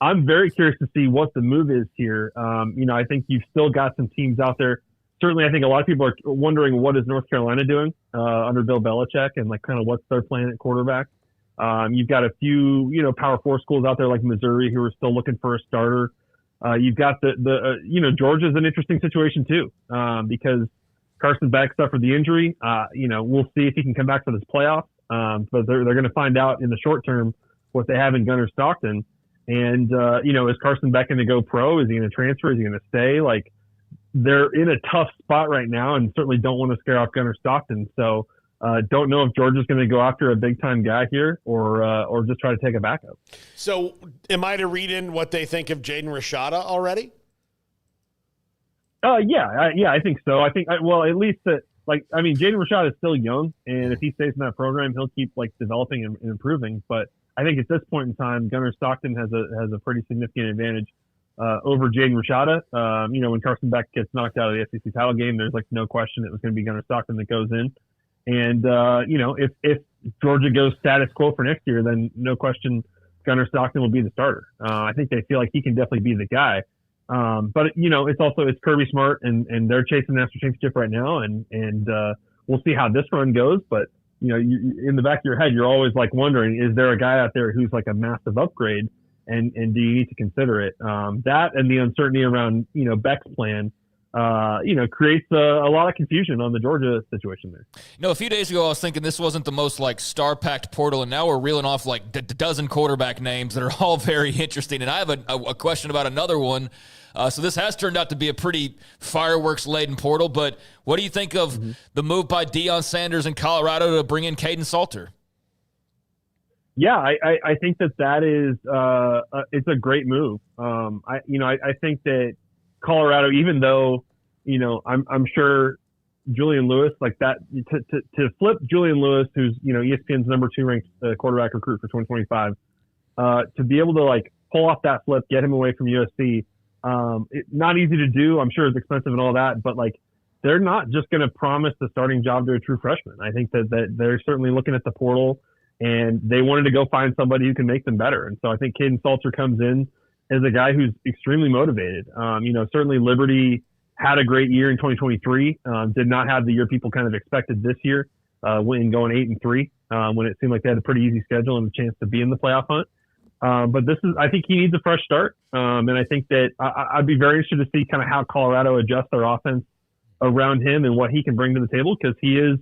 I'm very curious to see what the move is here. I think you've still got some teams out there. Certainly, I think a lot of people are wondering what is North Carolina doing under Bill Belichick and kind of what's their plan at quarterback. You've got a few, Power 4 schools out there like Missouri who are still looking for a starter. You've got Georgia's an interesting situation too, because Carson Beck suffered the injury. We'll see if he can come back for this playoff. But they're going to find out in the short term what they have in Gunnar Stockton. And, is Carson Beck going to go pro? Is he going to transfer? Is he going to stay? They're in a tough spot right now and certainly don't want to scare off Gunnar Stockton. So, don't know if Georgia's going to go after a big-time guy here or just try to take a backup. So am I to read in what they think of Jaden Rashada already? Yeah, I think so. I think, at least that, Jaden Rashada is still young, and if he stays in that program, he'll keep, developing and improving. But I think at this point in time, Gunnar Stockton has a pretty significant advantage over Jaden Rashada. When Carson Beck gets knocked out of the SEC title game, there's like no question it was going to be Gunnar Stockton that goes in. And, if Georgia goes status quo for next year, then no question Gunnar Stockton will be the starter. I think they feel like he can definitely be the guy. But it's Kirby Smart and they're chasing the national championship right now. And we'll see how this run goes. But, you in the back of your head, you're always like wondering, is there a guy out there who's like a massive upgrade? And do you need to consider it? That and the uncertainty around, Beck's plan, creates a lot of confusion on the Georgia situation there. A few days ago, I was thinking this wasn't the most like star-packed portal, and now we're reeling off like a dozen quarterback names that are all very interesting. And I have a question about another one. So this has turned out to be a pretty fireworks-laden portal, but what do you think of the move by Deion Sanders in Colorado to bring in Caden Salter? Yeah, I think that is it's a great move. I think that Colorado, even though I'm sure Julian Lewis like that to flip Julian Lewis, who's ESPN's number 2 ranked quarterback recruit for 2025, to be able to like pull off that flip, get him away from USC. Not easy to do. I'm sure it's expensive and all that, but like they're not just going to promise the starting job to a true freshman. I think that they're certainly looking at the portal. And they wanted to go find somebody who can make them better. And so I think Caden Salter comes in as a guy who's extremely motivated. Certainly Liberty had a great year in 2023, did not have the year people kind of expected this year, going 8-3, when it seemed like they had a pretty easy schedule and a chance to be in the playoff hunt. But I think he needs a fresh start. And I think that I'd be very interested to see kind of how Colorado adjusts their offense around him and what he can bring to the table, because he is,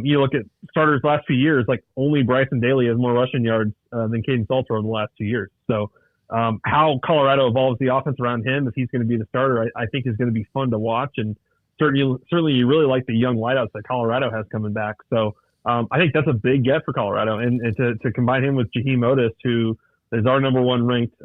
you look at starters last few years, like only Bryson Daly has more rushing yards than Caden Salter over the last 2 years. So how Colorado evolves the offense around him, if he's going to be the starter, I think is going to be fun to watch. And certainly you really like the young wideouts that Colorado has coming back. So I think that's a big get for Colorado. And to combine him with Jaheim Otis, who is our number 1 ranked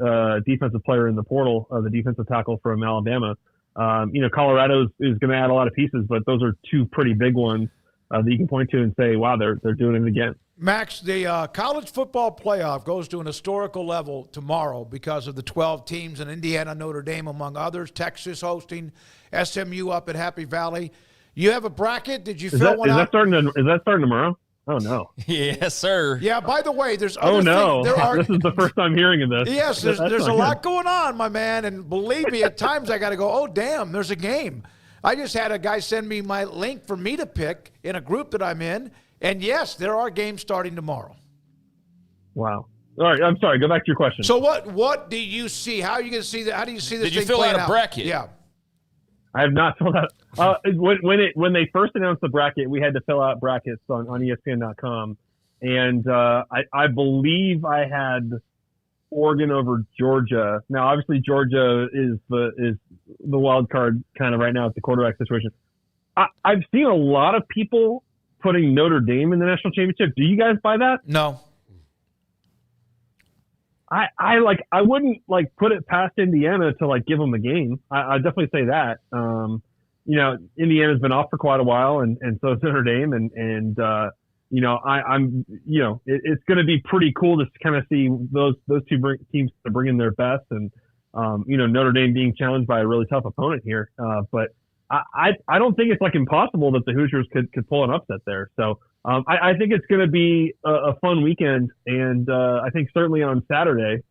defensive player in the portal, the defensive tackle from Alabama. Colorado is going to add a lot of pieces, but those are 2 pretty big ones that you can point to and say, wow, they're doing it again. Max, the college football playoff goes to an historical level tomorrow because of the 12 teams in Indiana, Notre Dame, among others, Texas hosting SMU up at Happy Valley. You have a bracket. Did you fill one out? Is that starting tomorrow? Oh, no. Yes, sir. Yeah, by the way, there's other this is the first time hearing of this. Yes, there's a lot going on, my man. And believe me, at times I got to go, oh, damn, there's a game. I just had a guy send me my link for me to pick in a group that I'm in. And, yes, there are games starting tomorrow. Wow. All right, I'm sorry. Go back to your question. So what do you see? How are you going to see that? How do you see this Did you fill out a bracket? Yeah. I have not filled out. When they first announced the bracket, we had to fill out brackets on ESPN.com. And I believe I had Oregon over Georgia. Now, obviously, Georgia is the wild card kind of right now at the quarterback situation. I've seen a lot of people putting Notre Dame in the national championship. Do you guys buy that? No. I wouldn't like put it past Indiana to like give them a game. I definitely say that. Indiana's been off for quite a while, and so is Notre Dame, and it's going to be pretty cool to kind of see those 2 teams to bring in their best, and Notre Dame being challenged by a really tough opponent here. But I don't think it's like impossible that the Hoosiers could pull an upset there. So I think it's going to be a fun weekend, and I think certainly on Saturday,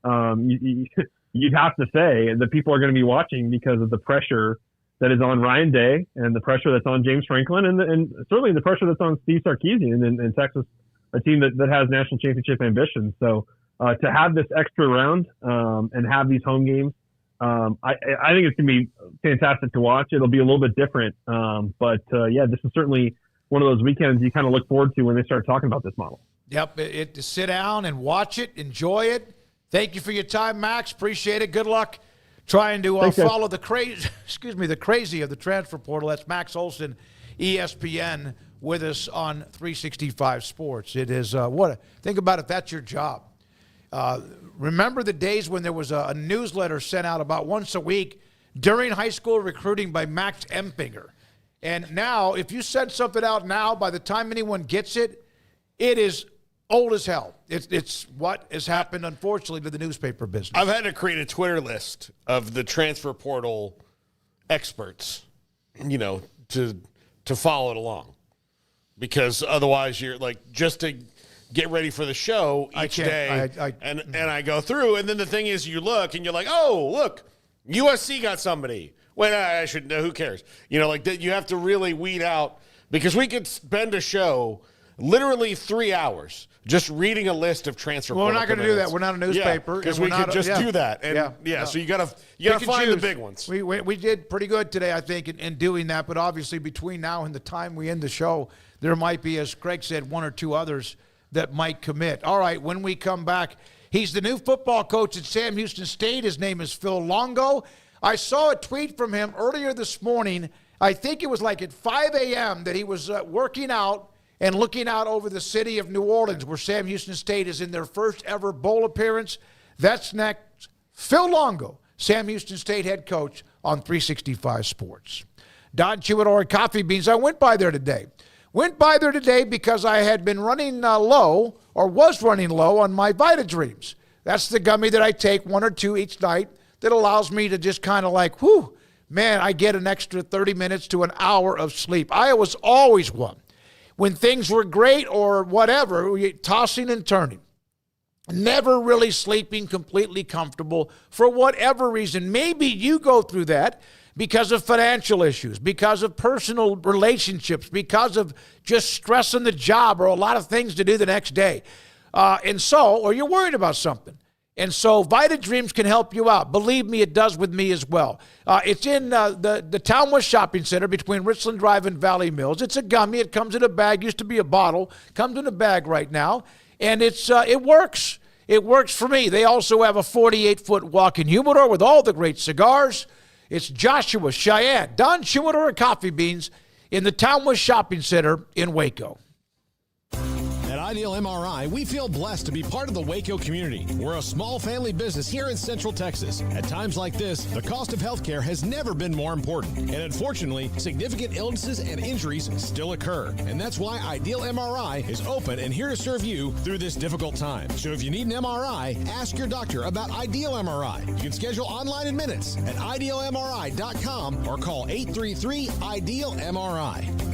you'd have to say that people are going to be watching because of the pressure that is on Ryan Day and the pressure that's on James Franklin and certainly the pressure that's on Steve Sarkisian in Texas, a team that has national championship ambitions. So to have this extra round and have these home games, I think it's going to be fantastic to watch. It'll be a little bit different. But this is certainly one of those weekends you kind of look forward to when they start talking about this model. Yep. To sit down and watch it, enjoy it. Thank you for your time, Max. Appreciate it. Good luck trying to follow the crazy of the transfer portal. That's Max Olson, ESPN, with us on 365 Sports. It is think about it. That's your job. Remember the days when there was a newsletter sent out about once a week during high school recruiting by Max Empinger. And now, if you send something out now, by the time anyone gets it, it is old as hell. It's what has happened, unfortunately, to the newspaper business. I've had to create a Twitter list of the transfer portal experts, to follow it along. Because otherwise you're like, just to get ready for the show each day. And I go through, and then the thing is you look and you're like, oh, look, USC got somebody. Well, I should know, who cares? You have to really weed out, because we could spend a show literally 3 hours just reading a list of transfer portal. Well, we're not going to do that. We're not a newspaper. Because we could just do that. And so you got to find the big ones. We did pretty good today, I think, in doing that. But obviously between now and the time we end the show, there might be, as Craig said, one or two others that might commit. All right, when we come back, he's the new football coach at Sam Houston State. His name is Phil Longo. I saw a tweet from him earlier this morning. I think it was like at 5 a.m. that he was working out and looking out over the city of New Orleans, where Sam Houston State is in their first ever bowl appearance. That's next. Phil Longo, Sam Houston State head coach on 365 Sports. Don Chihuahua Coffee Beans. I went by there today. Because I had been running low, or was running low, on my Vita Dreams. That's the gummy that I take, 1 or 2 each night, that allows me to just kind of like, whew, man, I get an extra 30 minutes to an hour of sleep. I was always one. When things were great or whatever, tossing and turning. Never really sleeping completely comfortable for whatever reason. Maybe you go through that because of financial issues, because of personal relationships, because of just stress on the job, or a lot of things to do the next day. Or you're worried about something. And so Vita Dreams can help you out. Believe me, it does with me as well. It's in the Town West Shopping Center between Richland Drive and Valley Mills. It's a gummy. It comes in a bag. Used to be a bottle. Comes in a bag right now. And it works. It works for me. They also have a 48-foot walk-in humidor with all the great cigars. It's Joshua, Cheyenne, Don Chihuahua Coffee Beans in the Town West Shopping Center in Waco. At Ideal MRI, we feel blessed to be part of the Waco community. We're a small family business here in Central Texas. At times like this, the cost of healthcare has never been more important. And unfortunately, significant illnesses and injuries still occur. And that's why Ideal MRI is open and here to serve you through this difficult time. So if you need an MRI, ask your doctor about Ideal MRI. You can schedule online in minutes at idealmri.com or call 833-IDEAL-MRI.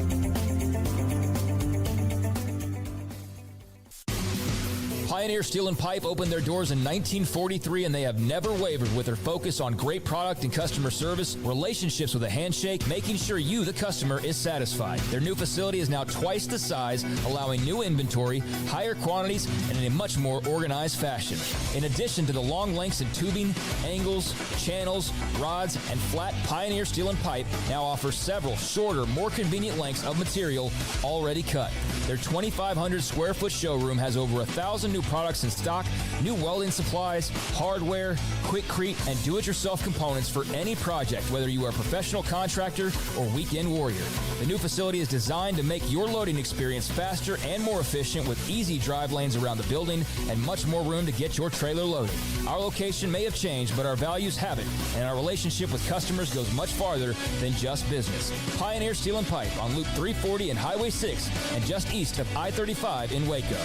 Pioneer Steel and Pipe opened their doors in 1943, and they have never wavered with their focus on great product and customer service, relationships with a handshake, making sure you, the customer, is satisfied. Their new facility is now twice the size, allowing new inventory, higher quantities, and in a much more organized fashion. In addition to the long lengths in tubing, angles, channels, rods, and flat, Pioneer Steel and Pipe now offers several shorter, more convenient lengths of material already cut. Their 2,500 square foot showroom has over 1,000 new products in stock, new welding supplies, hardware, quickcrete, and do-it-yourself components for any project, whether you are a professional contractor or weekend warrior. The new facility is designed to make your loading experience faster and more efficient, with easy drive lanes around the building and much more room to get your trailer loaded. Our location may have changed, but our values haven't, and our relationship with customers goes much farther than just business. Pioneer Steel and Pipe on Loop 340 and Highway 6, and just east of I-35 in Waco.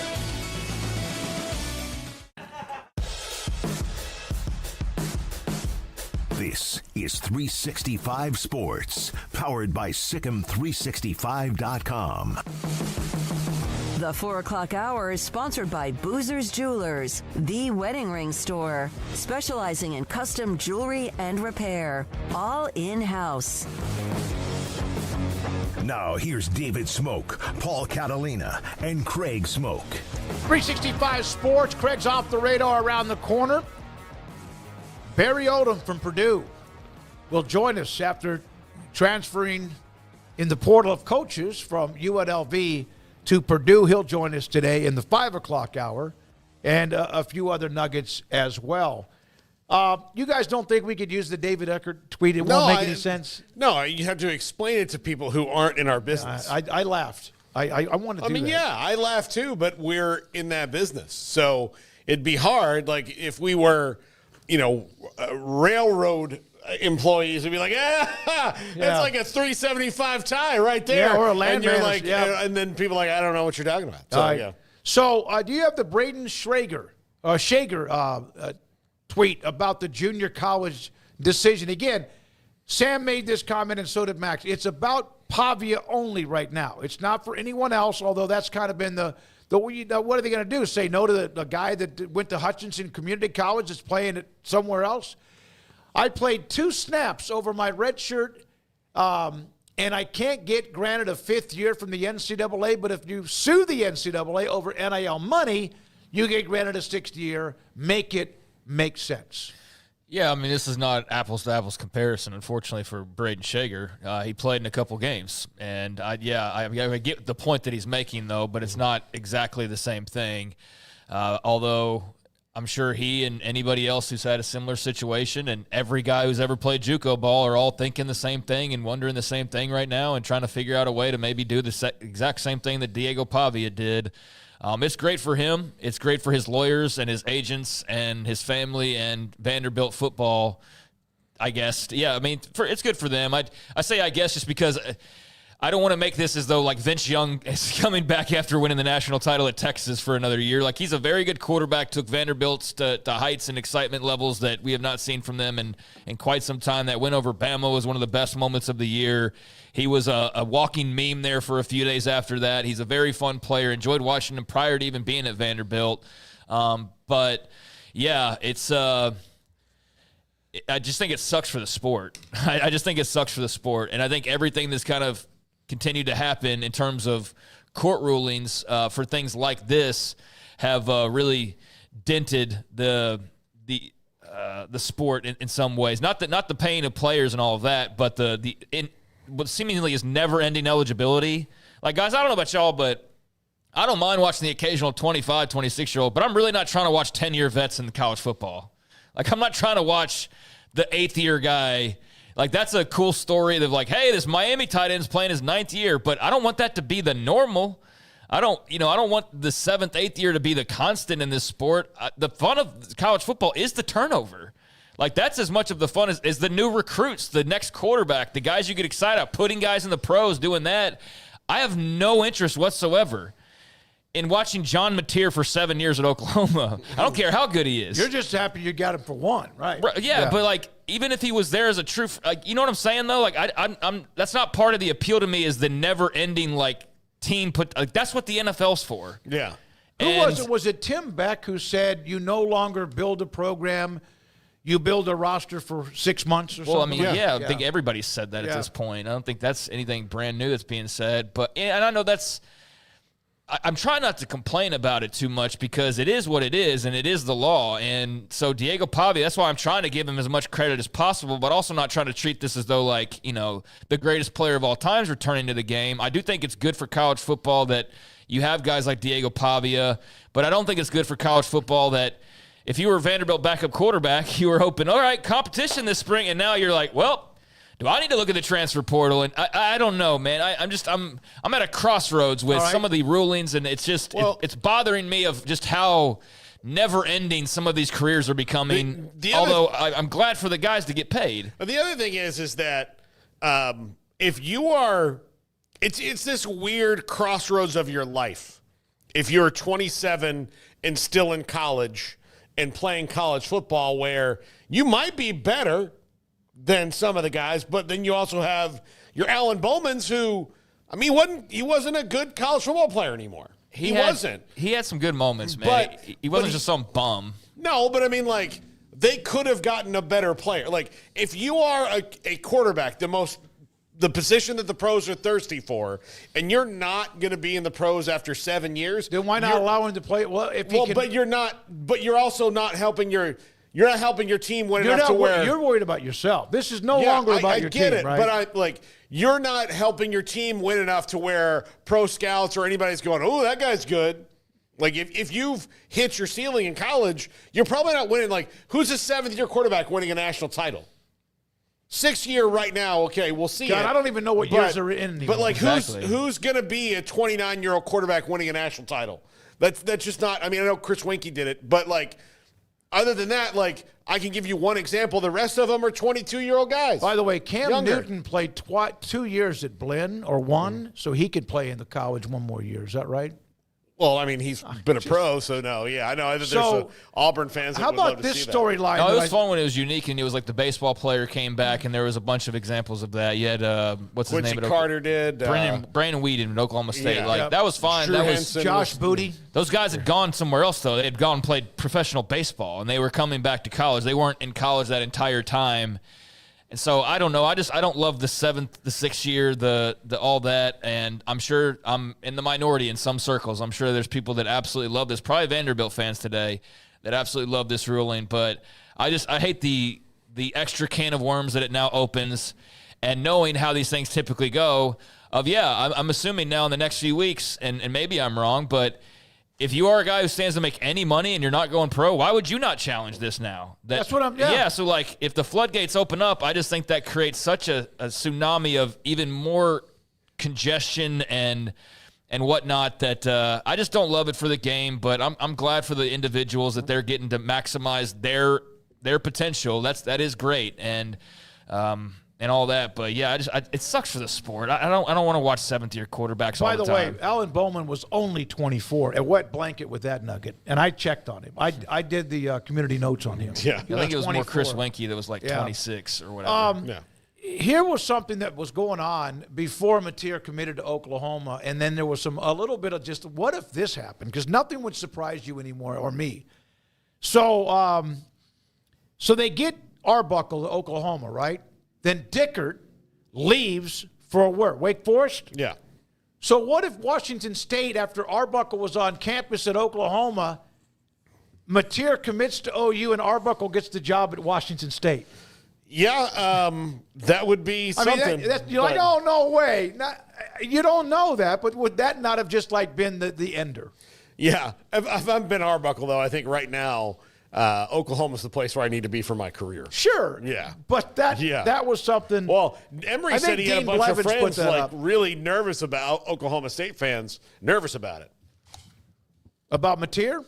This is 365 Sports, powered by Sikkim365.com. The 4 o'clock hour is sponsored by Boozer's Jewelers, the wedding ring store, specializing in custom jewelry and repair, all in-house. Now here's David Smoak, Paul Catalina, and Craig Smoak. 365 Sports. Craig's off the radar around the corner. Barry Odom from Purdue will join us after transferring in the portal of coaches from UNLV to Purdue. He'll join us today in the 5 o'clock hour, and a few other nuggets as well. You guys don't think we could use the David Eckert tweet? It won't make any sense? No, you have to explain it to people who aren't in our business. I laughed. I wanted to do that. Yeah, I laughed too, but we're in that business. So it'd be hard, like if we were, railroad employees would be like, that's like a 375 tie right there. Yeah, or a land and you're manager, like, and then people are like, I don't know what you're talking about. So, So, do you have the Braden Shager tweet about the junior college decision? Again, Sam made this comment, and so did Max. It's about Pavia only right now. It's not for anyone else, although that's kind of been what are they going to do? Say no to the guy that went to Hutchinson Community College that's playing it somewhere else? I played 2 snaps over my red shirt, and I can't get granted a 5th year from the NCAA, but if you sue the NCAA over NIL money, you get granted a 6th year. Make it make sense. Yeah, I mean, this is not apples-to-apples comparison, unfortunately, for Braden Shager. He played in a couple games, and I get the point that he's making, though, but it's not exactly the same thing, although I'm sure he and anybody else who's had a similar situation and every guy who's ever played JUCO ball are all thinking the same thing and wondering the same thing right now and trying to figure out a way to maybe do the exact same thing that Diego Pavia did. It's great for him. It's great for his lawyers and his agents and his family and Vanderbilt football, I guess. Yeah, I mean, it's good for them. I say I guess just because I don't want to make this as though like Vince Young is coming back after winning the national title at Texas for another year. Like, he's a very good quarterback, took Vanderbilt's to heights and excitement levels that we have not seen from them in quite some time. That win over Bama was one of the best moments of the year. He was a walking meme there for a few days after that. He's a very fun player. Enjoyed watching him prior to even being at Vanderbilt. But, yeah, it's I just think it sucks for the sport. I just think it sucks for the sport. And I think everything that's kind of continued to happen in terms of court rulings for things like this have really dented the sport in some ways. Not the pain of players and all of that, but what seemingly is never-ending eligibility. Like, guys, I don't know about y'all, but I don't mind watching the occasional 25, 26-year-old, but I'm really not trying to watch 10-year vets in college football. Like, I'm not trying to watch the 8th-year guy. Like, that's a cool story of like, hey, this Miami tight end's playing his 9th year, but I don't want that to be the normal. I don't want the 7th, 8th year to be the constant in this sport. The fun of college football is the turnover. Like, that's as much of the fun as the new recruits, the next quarterback, the guys you get excited about, putting guys in the pros, doing that. I have no interest whatsoever in watching John Mateer for 7 years at Oklahoma. I don't care how good he is. You're just happy you got him for 1, right? Yeah, but like, even if he was there as a true, you know what I'm saying though? Like, I'm that's not part of the appeal to me. Is the never-ending like team put? Like, that's what the NFL's for. Yeah. Who was it? Was it Tim Beck who said you no longer build a program? You build a roster for 6 months or something? Well, I mean, I think everybody's said that at this point. I don't think that's anything brand new that's being said. But, and I know I'm trying not to complain about it too much because it is what it is, and it is the law. And so Diego Pavia, that's why I'm trying to give him as much credit as possible, but also not trying to treat this as though, like, the greatest player of all time is returning to the game. I do think it's good for college football that you have guys like Diego Pavia, but I don't think it's good for college football that if you were a Vanderbilt backup quarterback, you were hoping, all right, competition this spring, and now you're like, well, do I need to look at the transfer portal? And I don't know, man. I'm at a crossroads with some of the rulings, and it's just it's bothering me of just how never-ending some of these careers are becoming. Although I'm glad for the guys to get paid. The other thing is that if you are, it's this weird crossroads of your life. If you're 27 and still in college and playing college football, where you might be better than some of the guys, but then you also have your Alan Bowmans, who, I mean, he wasn't a good college football player anymore. He wasn't. He had some good moments, man. But he wasn't just some bum. No, but I mean, like, they could have gotten a better player. Like, if you are a quarterback, the position that the pros are thirsty for, and you're not going to be in the pros after 7 years, then why not allow him to play? But you're not. But you're also not helping your. You're not helping your team win enough to where you're worried about yourself. This is no longer about your team. I get it, right? But you're not helping your team win enough to where pro scouts or anybody's going, oh, that guy's good. Like, if you've hit your ceiling in college, you're probably not winning. Like, who's a 7th-year quarterback winning a national title? 6th year right now, okay, we'll see. God, I don't even know what years are in anymore. But, like, who's going to be a 29-year-old quarterback winning a national title? That's just not – I mean, I know Chris Weinke did it, but, like, other than that, like, I can give you one example. The rest of them are 22-year-old guys. By the way, Cam Newton played 2 years at Blinn, or 1, so he could play in the college 1 more year. Is that right? Well, I mean, he's been a pro, so no. Yeah, I know. There's some Auburn fans that how would love about to this see storyline? No, it was fun when it was unique, and it was like the baseball player came back, and there was a bunch of examples of that. You had, what's his Quincy name? Carter did. Brandon Weeden at Oklahoma State. That was fine. Drew That was Henson Josh Booty. Those guys had gone somewhere else, though. They had gone and played professional baseball, and they were coming back to college. They weren't in college that entire time. And so I don't know. I don't love the 6th year, the all that. And I'm sure I'm in the minority in some circles. I'm sure there's people that absolutely love this. Probably Vanderbilt fans today that absolutely love this ruling. But I hate the extra can of worms that it now opens, and knowing how these things typically go. I'm assuming now in the next few weeks, and maybe I'm wrong, but if you are a guy who stands to make any money and you're not going pro, why would you not challenge this now? That's what I'm. Yeah. So like, if the floodgates open up, I just think that creates such a tsunami of even more congestion and whatnot that I just don't love it for the game. But I'm glad for the individuals that they're getting to maximize their potential. That is great. And all that, but yeah, it sucks for the sport. I don't want to watch 7th-year quarterbacks all the time. By the way, Alan Bowman was only 24, a wet blanket with that nugget, and I checked on him. I did the community notes on him. Yeah, I think it was 24. more Chris Wenke that was like 26 or whatever. Here was something that was going on before Mateer committed to Oklahoma, and then there was a little bit of just, what if this happened? Because nothing would surprise you anymore, or me. So they get Arbuckle to Oklahoma, right? Then Dickert leaves for where? Wake Forest? Yeah. So what if Washington State, after Arbuckle was on campus at Oklahoma, Mateer commits to OU and Arbuckle gets the job at Washington State? Yeah, that would be something. I mean, you're like, oh, no way. You don't know that, but would that not have just like been the ender? Yeah. If I've been Arbuckle, though, I think right now Oklahoma's the place where I need to be for my career. Sure. Yeah. But that was something. Well, Emory said he had a Dean bunch Blevins of friends up. really nervous about Oklahoma State fans, nervous about it. About Mateer?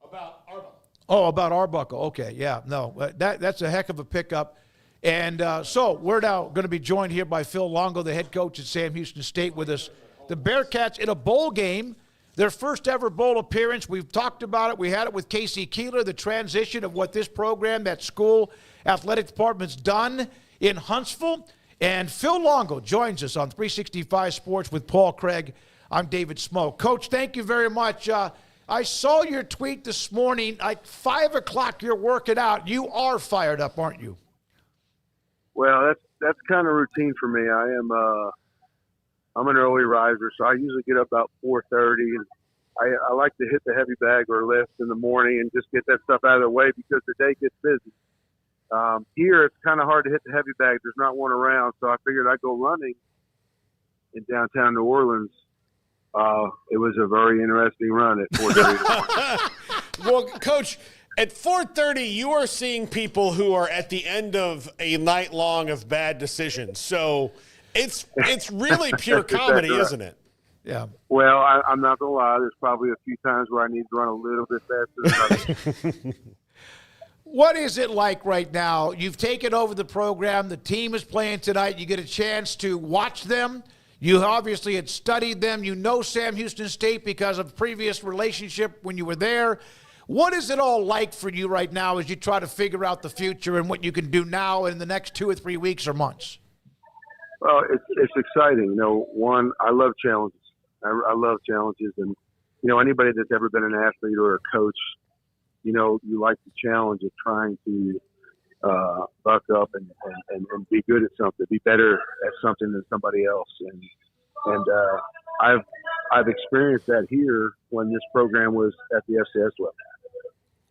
About Arbuckle. Oh, about Arbuckle. Okay, yeah. No, that's a heck of a pickup. And so we're now going to be joined here by Phil Longo, the head coach at Sam Houston State, with us. The Bearcats in a bowl game. Their first ever bowl appearance. We've talked about it. We had it with Casey Keeler, the transition of what this program, that school athletic department's done in Huntsville. And Phil Longo joins us on 365 Sports with Paul Craig. I'm David Smoak. Coach, thank you very much. I saw your tweet this morning. At 5 o'clock, you're working out. You are fired up, aren't you? Well, that's kind of routine for me. I'm an early riser, so I usually get up about 4:30, and I like to hit the heavy bag or lift in the morning and just get that stuff out of the way because the day gets busy. Here, it's kind of hard to hit the heavy bag. There's not one around, so I figured I'd go running in downtown New Orleans. It was a very interesting run at 4:30. Well, Coach, at 4:30, you are seeing people who are at the end of a night long of bad decisions. So it's really pure comedy, right. Isn't it? Yeah. Well, I'm not going to lie. There's probably a few times where I need to run a little bit faster than others. What is it like right now? You've taken over the program. The team is playing tonight. You get a chance to watch them. You obviously had studied them. You know Sam Houston State because of previous relationship when you were there. What is it all like for you right now as you try to figure out the future and what you can do now in the next 2 or 3 weeks or months? Well, it's exciting. You know, one, I love challenges. I love challenges. And, you know, anybody that's ever been an athlete or a coach, you know, you like the challenge of trying to buck up and be good at something, be better at something than somebody else. And I've experienced that here when this program was at the FCS level.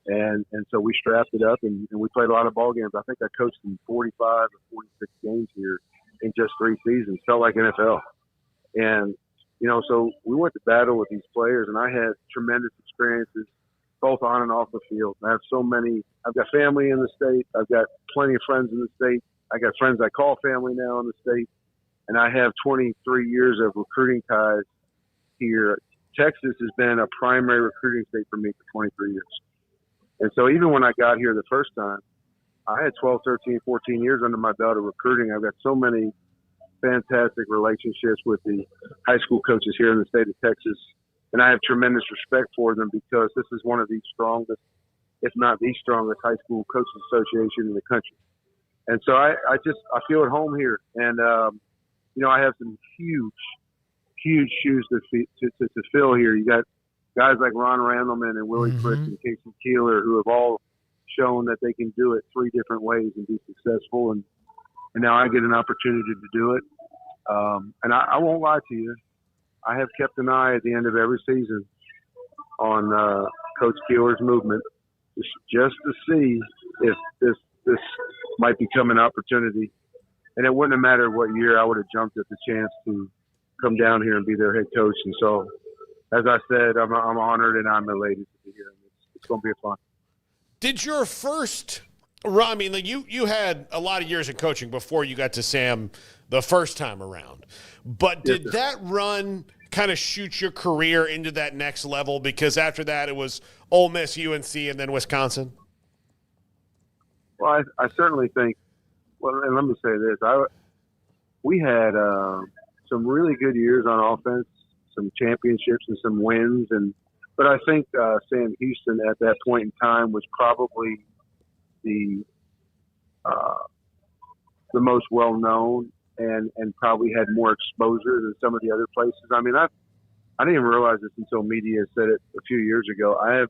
And so we strapped it up and we played a lot of ball games. I think I coached in 45 or 46 games here in just 3 seasons. Felt like NFL. And, you know, so we went to battle with these players, and I had tremendous experiences both on and off the field. I have so many. I've got family in the state. I've got plenty of friends in the state. I got friends I call family now in the state. And I have 23 years of recruiting ties here. Texas has been a primary recruiting state for me for 23 years. And so even when I got here the first time, I had 12, 13, 14 years under my belt of recruiting. I've got so many fantastic relationships with the high school coaches here in the state of Texas. And I have tremendous respect for them because this is one of the strongest, if not the strongest, high school coaches association in the country. And so I feel at home here. And, I have some huge shoes to fill here. You got guys like Ron Randleman and Willie Fritz and Casey Keeler who have all shown that they can do it 3 different ways and be successful. And now I get an opportunity to do it. And I won't lie to you. I have kept an eye at the end of every season on Coach Keeler's movement just to see if this might become an opportunity. And it wouldn't have mattered what year. I would have jumped at the chance to come down here and be their head coach. And so, as I said, I'm honored and I'm elated to be here. It's going to be fun. Did your first run, I mean, like you had a lot of years in coaching before you got to Sam the first time around, but did that run kind of shoot your career into that next level? Because after that, it was Ole Miss, UNC, and then Wisconsin. Well, I certainly think, well, and let me say this. We had some really good years on offense, some championships and some wins. But I think Sam Houston at that point in time was probably the most well-known and probably had more exposure than some of the other places. I mean, I didn't even realize this until media said it a few years ago. I have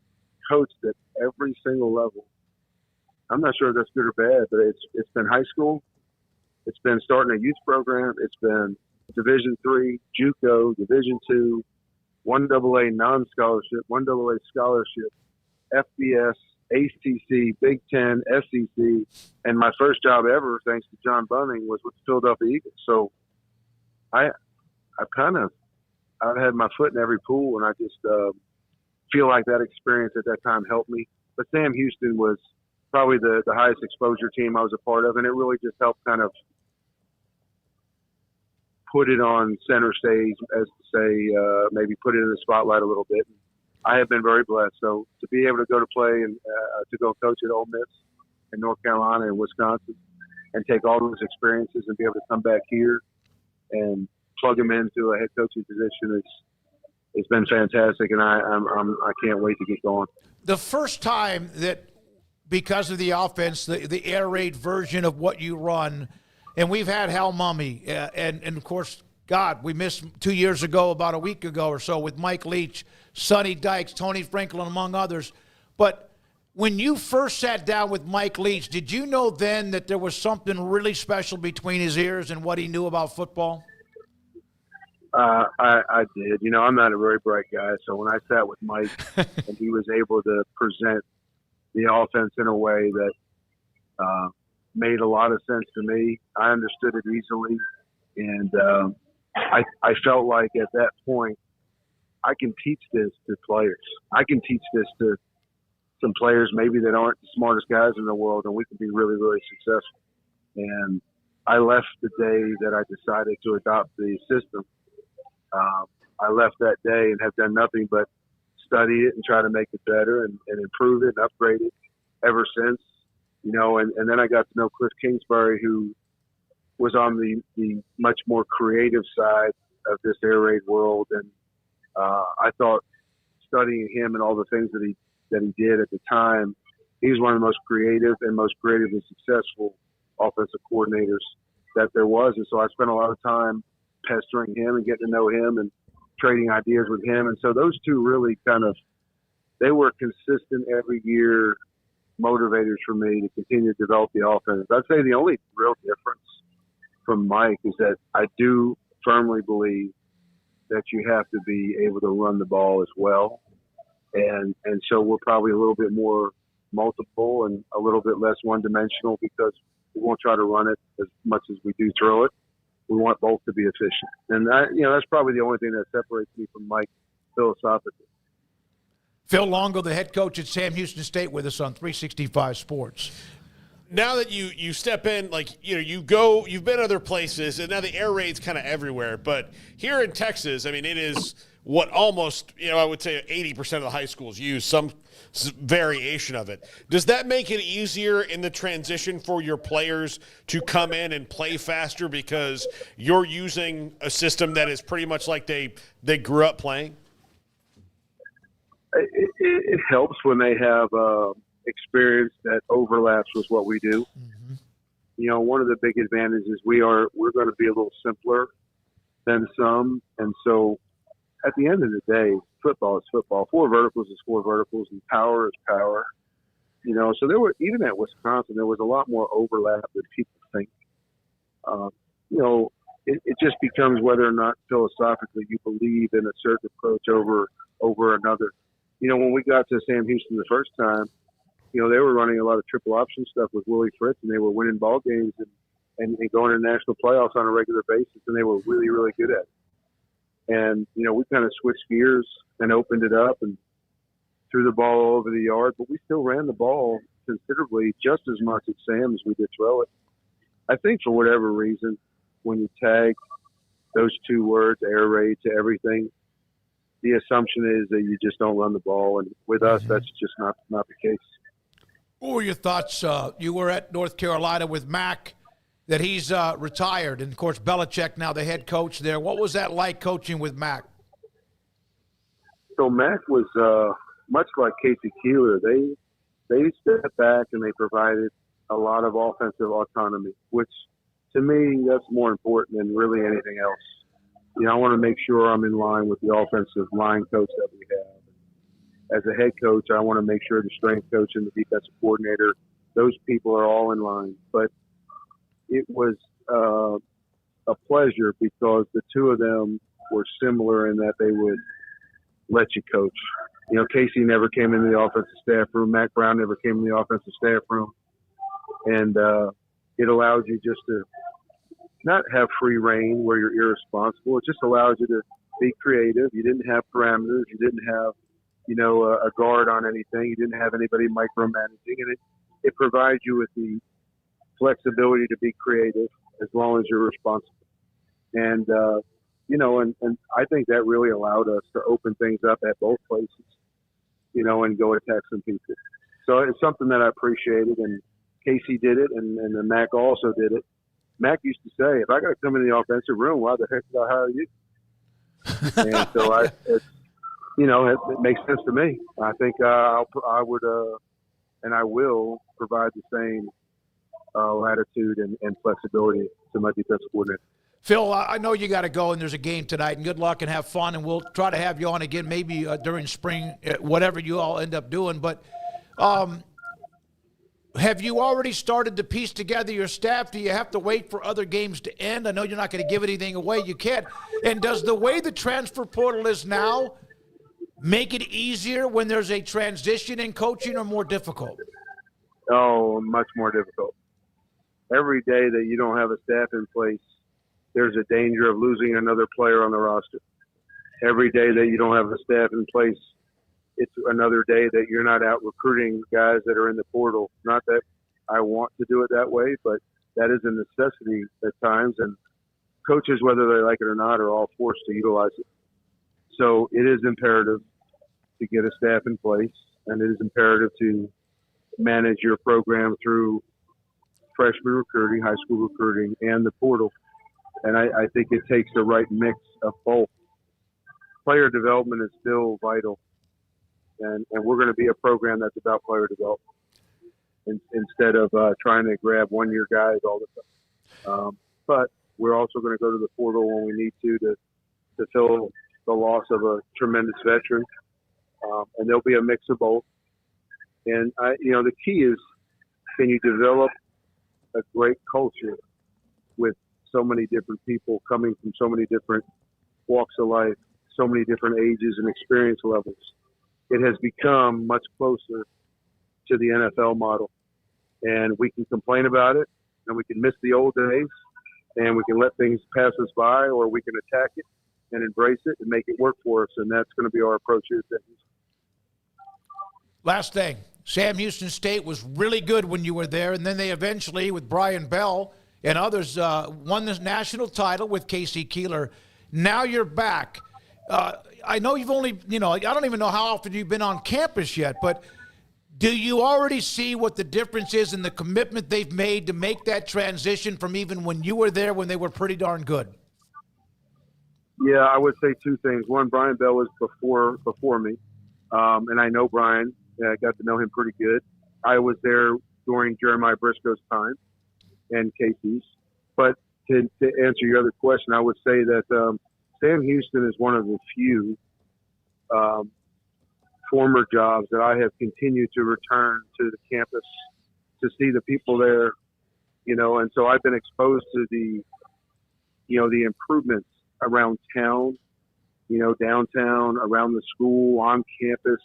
coached at every single level. I'm not sure if that's good or bad, but it's been high school, it's been starting a youth program, it's been Division III, JUCO, Division II, 1AA non-scholarship, 1AA scholarship, FBS, ACC, Big Ten, SEC, and my first job ever, thanks to John Bunning, was with the Philadelphia Eagles. So I've had my foot in every pool, and I just feel like that experience at that time helped me. But Sam Houston was probably the highest exposure team I was a part of, and it really just helped kind of put it on center stage, as to say, maybe put it in the spotlight a little bit. I have been very blessed. So to be able to go to play and to go coach at Ole Miss in North Carolina and Wisconsin and take all those experiences and be able to come back here and plug them into a head coaching position it's been fantastic, and I can't wait to get going. The first time that, because of the offense, the air raid version of what you run, and we've had Hal Mummy, and of course, God, we missed 2 years ago, about a week ago or so, with Mike Leach, Sonny Dykes, Tony Franklin, among others. But when you first sat down with Mike Leach, did you know then that there was something really special between his ears and what he knew about football? I did. I'm not a very bright guy, so when I sat with Mike and he was able to present the offense in a way that made a lot of sense to me, I understood it easily, and I felt like at that point I can teach this to players. I can teach this to some players maybe that aren't the smartest guys in the world, and we can be really, really successful. And I left the day that I decided to adopt the system. I left that day and have done nothing but study it and try to make it better and improve it and upgrade it ever since. And then I got to know Cliff Kingsbury, who was on the much more creative side of this air raid world. And I thought studying him and all the things that he did at the time, he was one of the most creative and most creatively successful offensive coordinators that there was. And so I spent a lot of time pestering him and getting to know him and trading ideas with him. And so those two really they were consistent every year motivators for me to continue to develop the offense. I'd say the only real difference from Mike is that I do firmly believe that you have to be able to run the ball as well. And so we're probably a little bit more multiple and a little bit less one-dimensional because we won't try to run it as much as we do throw it. We want both to be efficient. And that's probably the only thing that separates me from Mike philosophically. Phil Longo, the head coach at Sam Houston State, with us on 365 Sports. Now that you step in, you've been other places, and now the air raid's kind of everywhere. But here in Texas, I mean, it is what almost, I would say 80% of the high schools use some variation of it. Does that make it easier in the transition for your players to come in and play faster because you're using a system that is pretty much like they grew up playing? It helps when they have experience that overlaps with what we do. Mm-hmm. You know, one of the big advantages we're going to be a little simpler than some, and so at the end of the day, football is football. 4 verticals is 4 verticals, and power is power. You know, so there were, even at Wisconsin, there was a lot more overlap than people think. You know, it just becomes whether or not philosophically you believe in a certain approach over another. You know, when we got to Sam Houston the first time, you know, they were running a lot of triple option stuff with Willie Fritz, and they were winning ball games and going to national playoffs on a regular basis, and they were really, really good at it. And, you know, we kind of switched gears and opened it up and threw the ball all over the yard, but we still ran the ball considerably just as much at Sam as we did throw it. I think for whatever reason, when you tag those 2 words, air raid, to everything, the assumption is that you just don't run the ball. And with us, that's just not the case. What were your thoughts? You were at North Carolina with Mac, that he's retired. And, of course, Belichick now the head coach there. What was that like coaching with Mac? So Mac was much like Casey Keeler. They stepped back and they provided a lot of offensive autonomy, which to me, that's more important than really anything else. You know, I want to make sure I'm in line with the offensive line coach that we have. As a head coach, I want to make sure the strength coach and the defensive coordinator, those people are all in line. But it was a pleasure because the 2 of them were similar in that they would let you coach. You know, Casey never came into the offensive staff room. Mac Brown never came in the offensive staff room. And it allows you just to not have free reign where you're irresponsible. It just allows you to be creative. You didn't have parameters. You didn't have, you know, a guard on anything. You didn't have anybody micromanaging. And it provides you with the flexibility to be creative as long as you're responsible. And, you know, and I think that really allowed us to open things up at both places, you know, and go attack some people. So it's something that I appreciated, and Casey did it, and then Mac also did it. Mac used to say, if I got to come in the offensive room, why the heck did I hire you? And so it makes sense to me. I think I would and I will provide the same latitude and flexibility to my defensive coordinator. Phil, I know you got to go, and there's a game tonight, and good luck and have fun, and we'll try to have you on again maybe during spring, whatever you all end up doing. But have you already started to piece together your staff? Do you have to wait for other games to end? I know you're not going to give anything away. You can't. And does the way the transfer portal is now make it easier when there's a transition in coaching, or more difficult? Oh, much more difficult. Every day that you don't have a staff in place, there's a danger of losing another player on the roster. Every day that you don't have a staff in place, it's another day that you're not out recruiting guys that are in the portal. Not that I want to do it that way, but that is a necessity at times. And coaches, whether they like it or not, are all forced to utilize it. So it is imperative to get a staff in place, and it is imperative to manage your program through freshman recruiting, high school recruiting, and the portal. And I think it takes the right mix of both. Player development is still vital. And we're going to be a program that's about player development instead of trying to grab one-year guys all the time. But we're also going to go to the portal when we need to fill the loss of a tremendous veteran. And there'll be a mix of both. And, the key is, can you develop a great culture with so many different people coming from so many different walks of life, so many different ages and experience levels? It has become much closer to the NFL model. And we can complain about it, and we can miss the old days, and we can let things pass us by, or we can attack it and embrace it and make it work for us. And that's going to be our approach here today. Last thing, Sam Houston State was really good when you were there, and then they eventually, with Brian Bell and others, won this national title with Casey Keeler. Now you're back. I know you've only, I don't even know how often you've been on campus yet, but do you already see what the difference is in the commitment they've made to make that transition from even when you were there, when they were pretty darn good? Yeah, I would say 2 things. One, Brian Bell was before me. And I know Brian. I got to know him pretty good. I was there during Jeremiah Briscoe's time and Casey's. But to answer your other question, I would say that Sam Houston is one of the few former jobs that I have continued to return to the campus to see the people there, and so I've been exposed to the improvements around town, downtown, around the school, on campus,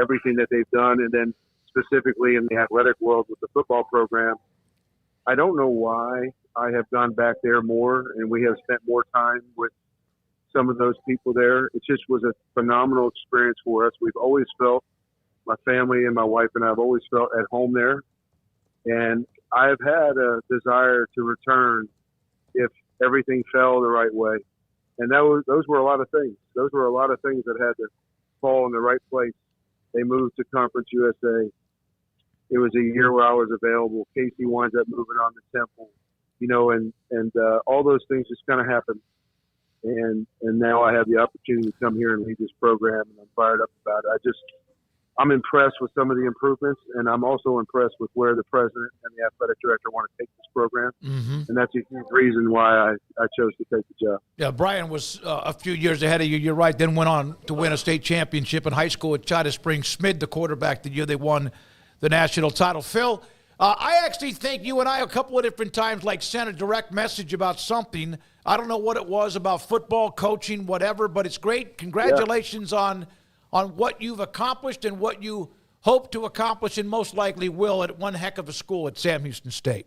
everything that they've done. And then specifically in the athletic world with the football program, I don't know why I have gone back there more and we have spent more time with some of those people there. It just was a phenomenal experience for us. We've always felt, my family and my wife and I have always felt at home there. And I've had a desire to return if everything fell the right way. And those were a lot of things. Those were a lot of things that had to fall in the right place. They moved to Conference USA. It was a year where I was available. Casey winds up moving on to Temple, and all those things just kind of happened. And now I have the opportunity to come here and lead this program, and I'm fired up about it. I'm impressed with some of the improvements, and I'm also impressed with where the president and the athletic director want to take this program. Mm-hmm. And that's a huge reason why I chose to take the job. Yeah, Brian was a few years ahead of you. You're right. Then went on to win a state championship in high school at China Springs. Smid, the quarterback, the year they won the national title. Phil, I actually think you and I a couple of different times sent a direct message about something. I don't know what it was about football, coaching, whatever, but it's great. Congratulations on what you've accomplished and what you hope to accomplish and most likely will at one heck of a school at Sam Houston State.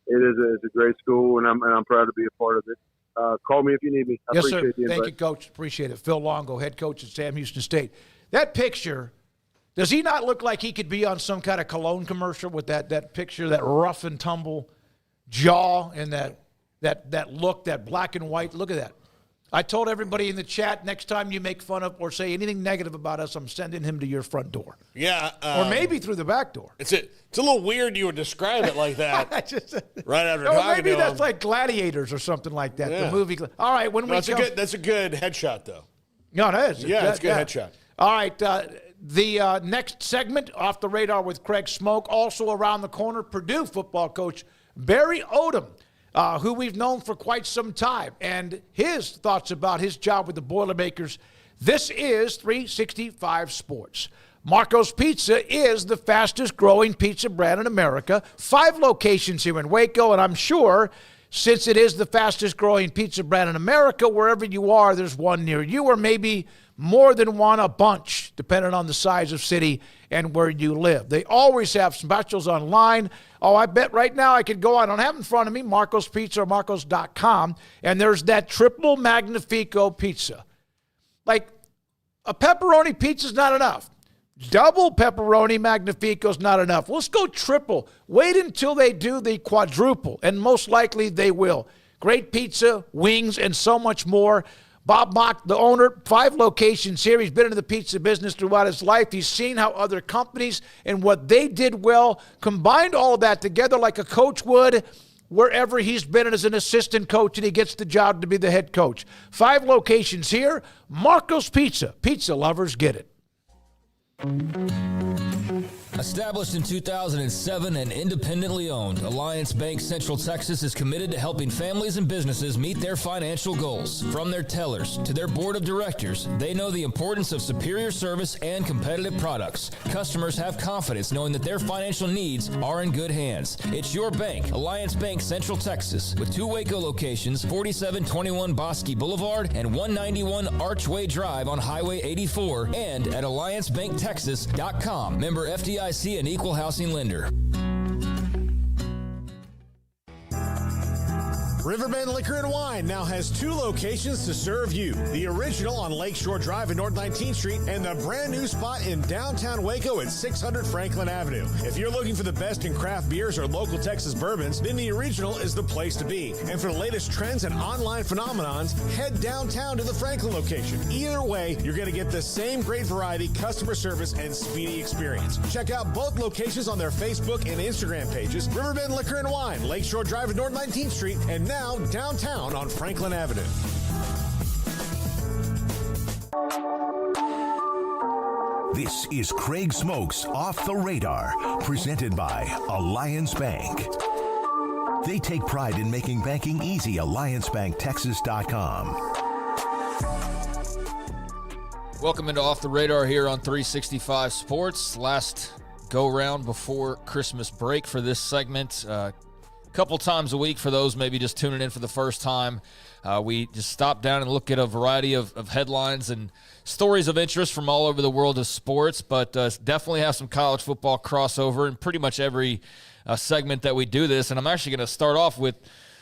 It's a great school, and I'm proud to be a part of it. Call me if you need me. I appreciate the invite. Thank you, Coach. Appreciate it. Phil Longo, head coach at Sam Houston State. That picture, does he not look like he could be on some kind of cologne commercial with that picture, that rough and tumble jaw and that look, that black and white? Look at that. I told everybody in the chat, next time you make fun of or say anything negative about us, I'm sending him to your front door. Yeah. Or maybe through the back door. It's a little weird you would describe it like that right after talking to him. Maybe that's like Gladiators or something like that, the movie. All right. That's a good headshot, though. No, it is. Yeah, it's a good headshot. All right. The next segment, Off the Radar with Craig Smoak, also around the corner, Purdue football coach Barry Odom, who we've known for quite some time, and his thoughts about his job with the Boilermakers. This is 365 Sports. Marco's Pizza is the fastest-growing pizza brand in America. 5 locations here in Waco, and I'm sure since it is the fastest-growing pizza brand in America, wherever you are, there's one near you, or maybe more than one, a bunch, depending on the size of city and where you live. They always have specials online. Oh, I bet right now I could go on. I don't have it in front of me, Marco's Pizza or Marcos.com, and there's that triple Magnifico pizza. Like, a pepperoni pizza is not enough. Double pepperoni Magnifico is not enough. Let's go triple. Wait until they do the quadruple, and most likely they will. Great pizza, wings, and so much more. Bob Mock, the owner, 5 locations here. He's been in the pizza business throughout his life. He's seen how other companies and what they did well combined all of that together like a coach would wherever he's been as an assistant coach, and he gets the job to be the head coach. 5 locations here. Marco's Pizza. Pizza lovers get it. Established in 2007 and independently owned, Alliance Bank Central Texas is committed to helping families and businesses meet their financial goals. From their tellers to their board of directors, they know the importance of superior service and competitive products. Customers have confidence knowing that their financial needs are in good hands. It's your bank, Alliance Bank Central Texas, with 2 Waco locations, 4721 Bosque Boulevard and 191 Archway Drive on Highway 84, and at AllianceBankTexas.com. Member FDIC and equal housing lender. Riverbend Liquor and Wine now has 2 locations to serve you. The original on Lakeshore Drive at North 19th Street and the brand new spot in downtown Waco at 600 Franklin Avenue. If you're looking for the best in craft beers or local Texas bourbons, then the original is the place to be. And for the latest trends and online phenomenons, head downtown to the Franklin location. Either way, you're going to get the same great variety, customer service, and speedy experience. Check out both locations on their Facebook and Instagram pages, Riverbend Liquor and Wine, Lakeshore Drive at North 19th Street, and now downtown on Franklin Avenue. This is Craig Smoak's Off the Radar, presented by Alliance Bank. They take pride in making banking easy. AllianceBankTexas.com. Welcome into Off the Radar here on 365 Sports. Last go-round before Christmas break for this segment. A couple times a week for those maybe just tuning in for the first time. We just stop down and look at a variety of headlines and stories of interest from all over the world of sports, but definitely have some college football crossover in pretty much every segment that we do this. And I'm actually going to start off with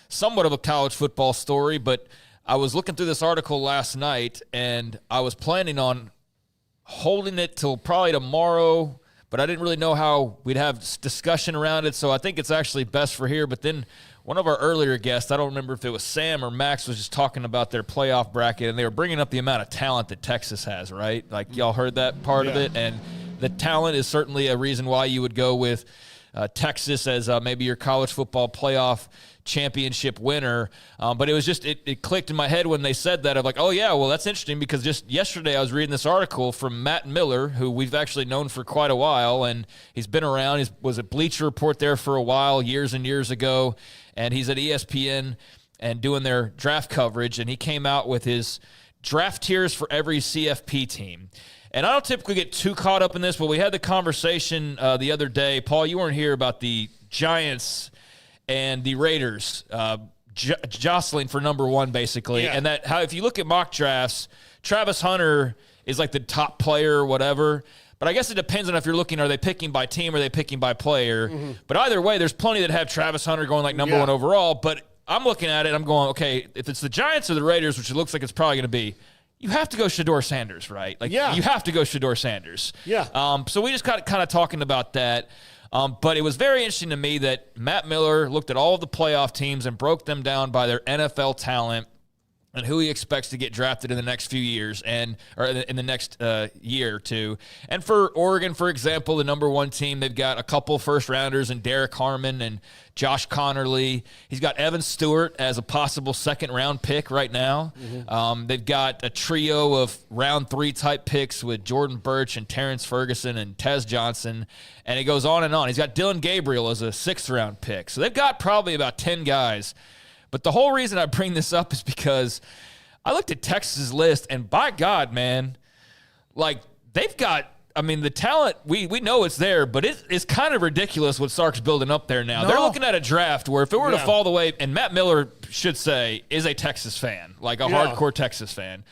somewhat of a college football story, but I was looking through this article last night, and I was planning on holding it till probably tomorrow, but I didn't really know how we'd have discussion around it, so I think it's actually best for here. But then one of our earlier guests, I don't remember if it was Sam or Max, was just talking about their playoff bracket, and they were bringing up the amount of talent that Texas has, right? Like, y'all heard that part of it, and the talent is certainly a reason why you would go with Texas as maybe your college football playoff championship winner. But it was just, it clicked in my head when they said that. I'm like, oh yeah, well that's interesting, because just yesterday I was reading this article from Matt Miller, who we've actually known for quite a while, and he's been around. He was at Bleacher Report there for a while, years and years ago, and he's at ESPN and doing their draft coverage, and he came out with his draft tiers for every CFP team. And I don't typically get too caught up in this, but we had the conversation the other day. Paul, you weren't here, about the Giants and the Raiders jostling for number one, basically. Yeah. And that how, if you look at mock drafts, Travis Hunter is like the top player or whatever. But I guess it depends on if you're looking, are they picking by team or are they picking by player? Mm-hmm. But either way, there's plenty that have Travis Hunter going like number one overall. But I'm looking at it, I'm going, okay, if it's the Giants or the Raiders, which it looks like it's probably going to be, you have to go Shedeur Sanders, right? Like, you have to go Shedeur Sanders. Yeah. So we just got kind of talking about that. But it was very interesting to me that Matt Miller looked at all of the playoff teams and broke them down by their NFL talent and who he expects to get drafted in the next few years, or in the next year or two. And for Oregon, for example, the number one team, they've got a couple first-rounders in Derek Harmon and Josh Connerly. He's got Evan Stewart as a possible second-round pick right now. Mm-hmm. They've got a trio of round 3 type picks with Jordan Birch and Terrence Ferguson and Tez Johnson, and it goes on and on. He's got Dylan Gabriel as a 6th-round pick. So they've got probably about 10 guys. But the whole reason I bring this up is because I looked at Texas' list, and by God, man, like, they've got, I mean, the talent, we know it's there, but it's kind of ridiculous what Sark's building up there now. No. They're looking at a draft where if it were to fall the way, and Matt Miller, should say, is a Texas fan, like a hardcore Texas fan.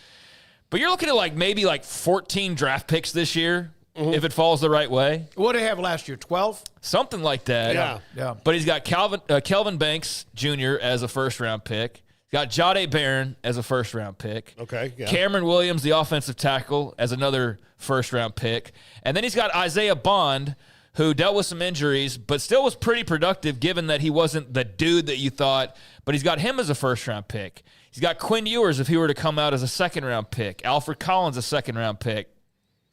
But you're looking at like maybe like 14 draft picks this year. Mm-hmm. If it falls the right way. What did he have last year, 12? Something like that. Yeah. But he's got Kelvin Banks Jr. as a first-round pick. He's got Jahdae Barron as a first-round pick. Okay, yeah. Cameron Williams, the offensive tackle, as another first-round pick. And then he's got Isaiah Bond, who dealt with some injuries, but still was pretty productive given that he wasn't the dude that you thought. But he's got him as a first-round pick. He's got Quinn Ewers if he were to come out as a second-round pick. Alfred Collins, a second-round pick.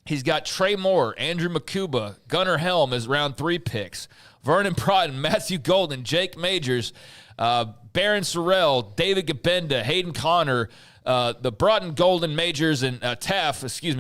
He's got Trey Moore, Andrew Makuba, Gunnar Helm as round 3 picks, Vernon Broughton, Matthew Golden, Jake Majors, Barron Sorrell, David Gabenda, Hayden Connor, the Broughton, Golden, Majors, and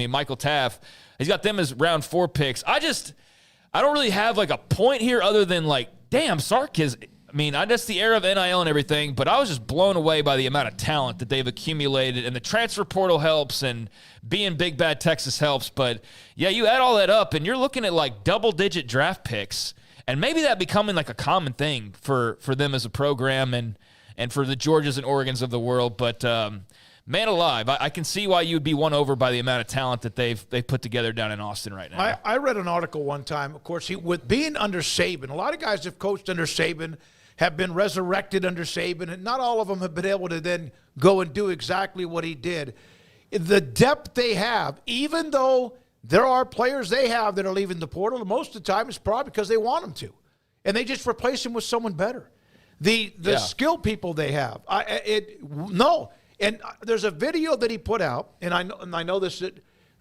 Michael Taff. He's got them as round 4 picks. I don't really have like a point here other than like, damn, Sark is, I mean, that's the era of NIL and everything, but I was just blown away by the amount of talent that they've accumulated, and the transfer portal helps, and being Big Bad Texas helps. But, yeah, you add all that up, and you're looking at, like, double-digit draft picks, and maybe that becoming, like, a common thing for them as a program and for the Georgias and Oregons of the world. But, man alive, I can see why you would be won over by the amount of talent that they've put together down in Austin right now. I read an article one time, of course, with being under Saban, a lot of guys have coached under Saban, have been resurrected under Saban, and not all of them have been able to then go and do exactly what he did. The depth they have, even though there are players they have that are leaving the portal, most of the time it's probably because they want them to, and they just replace them with someone better. The skill people they have, and there's a video that he put out, and I know this.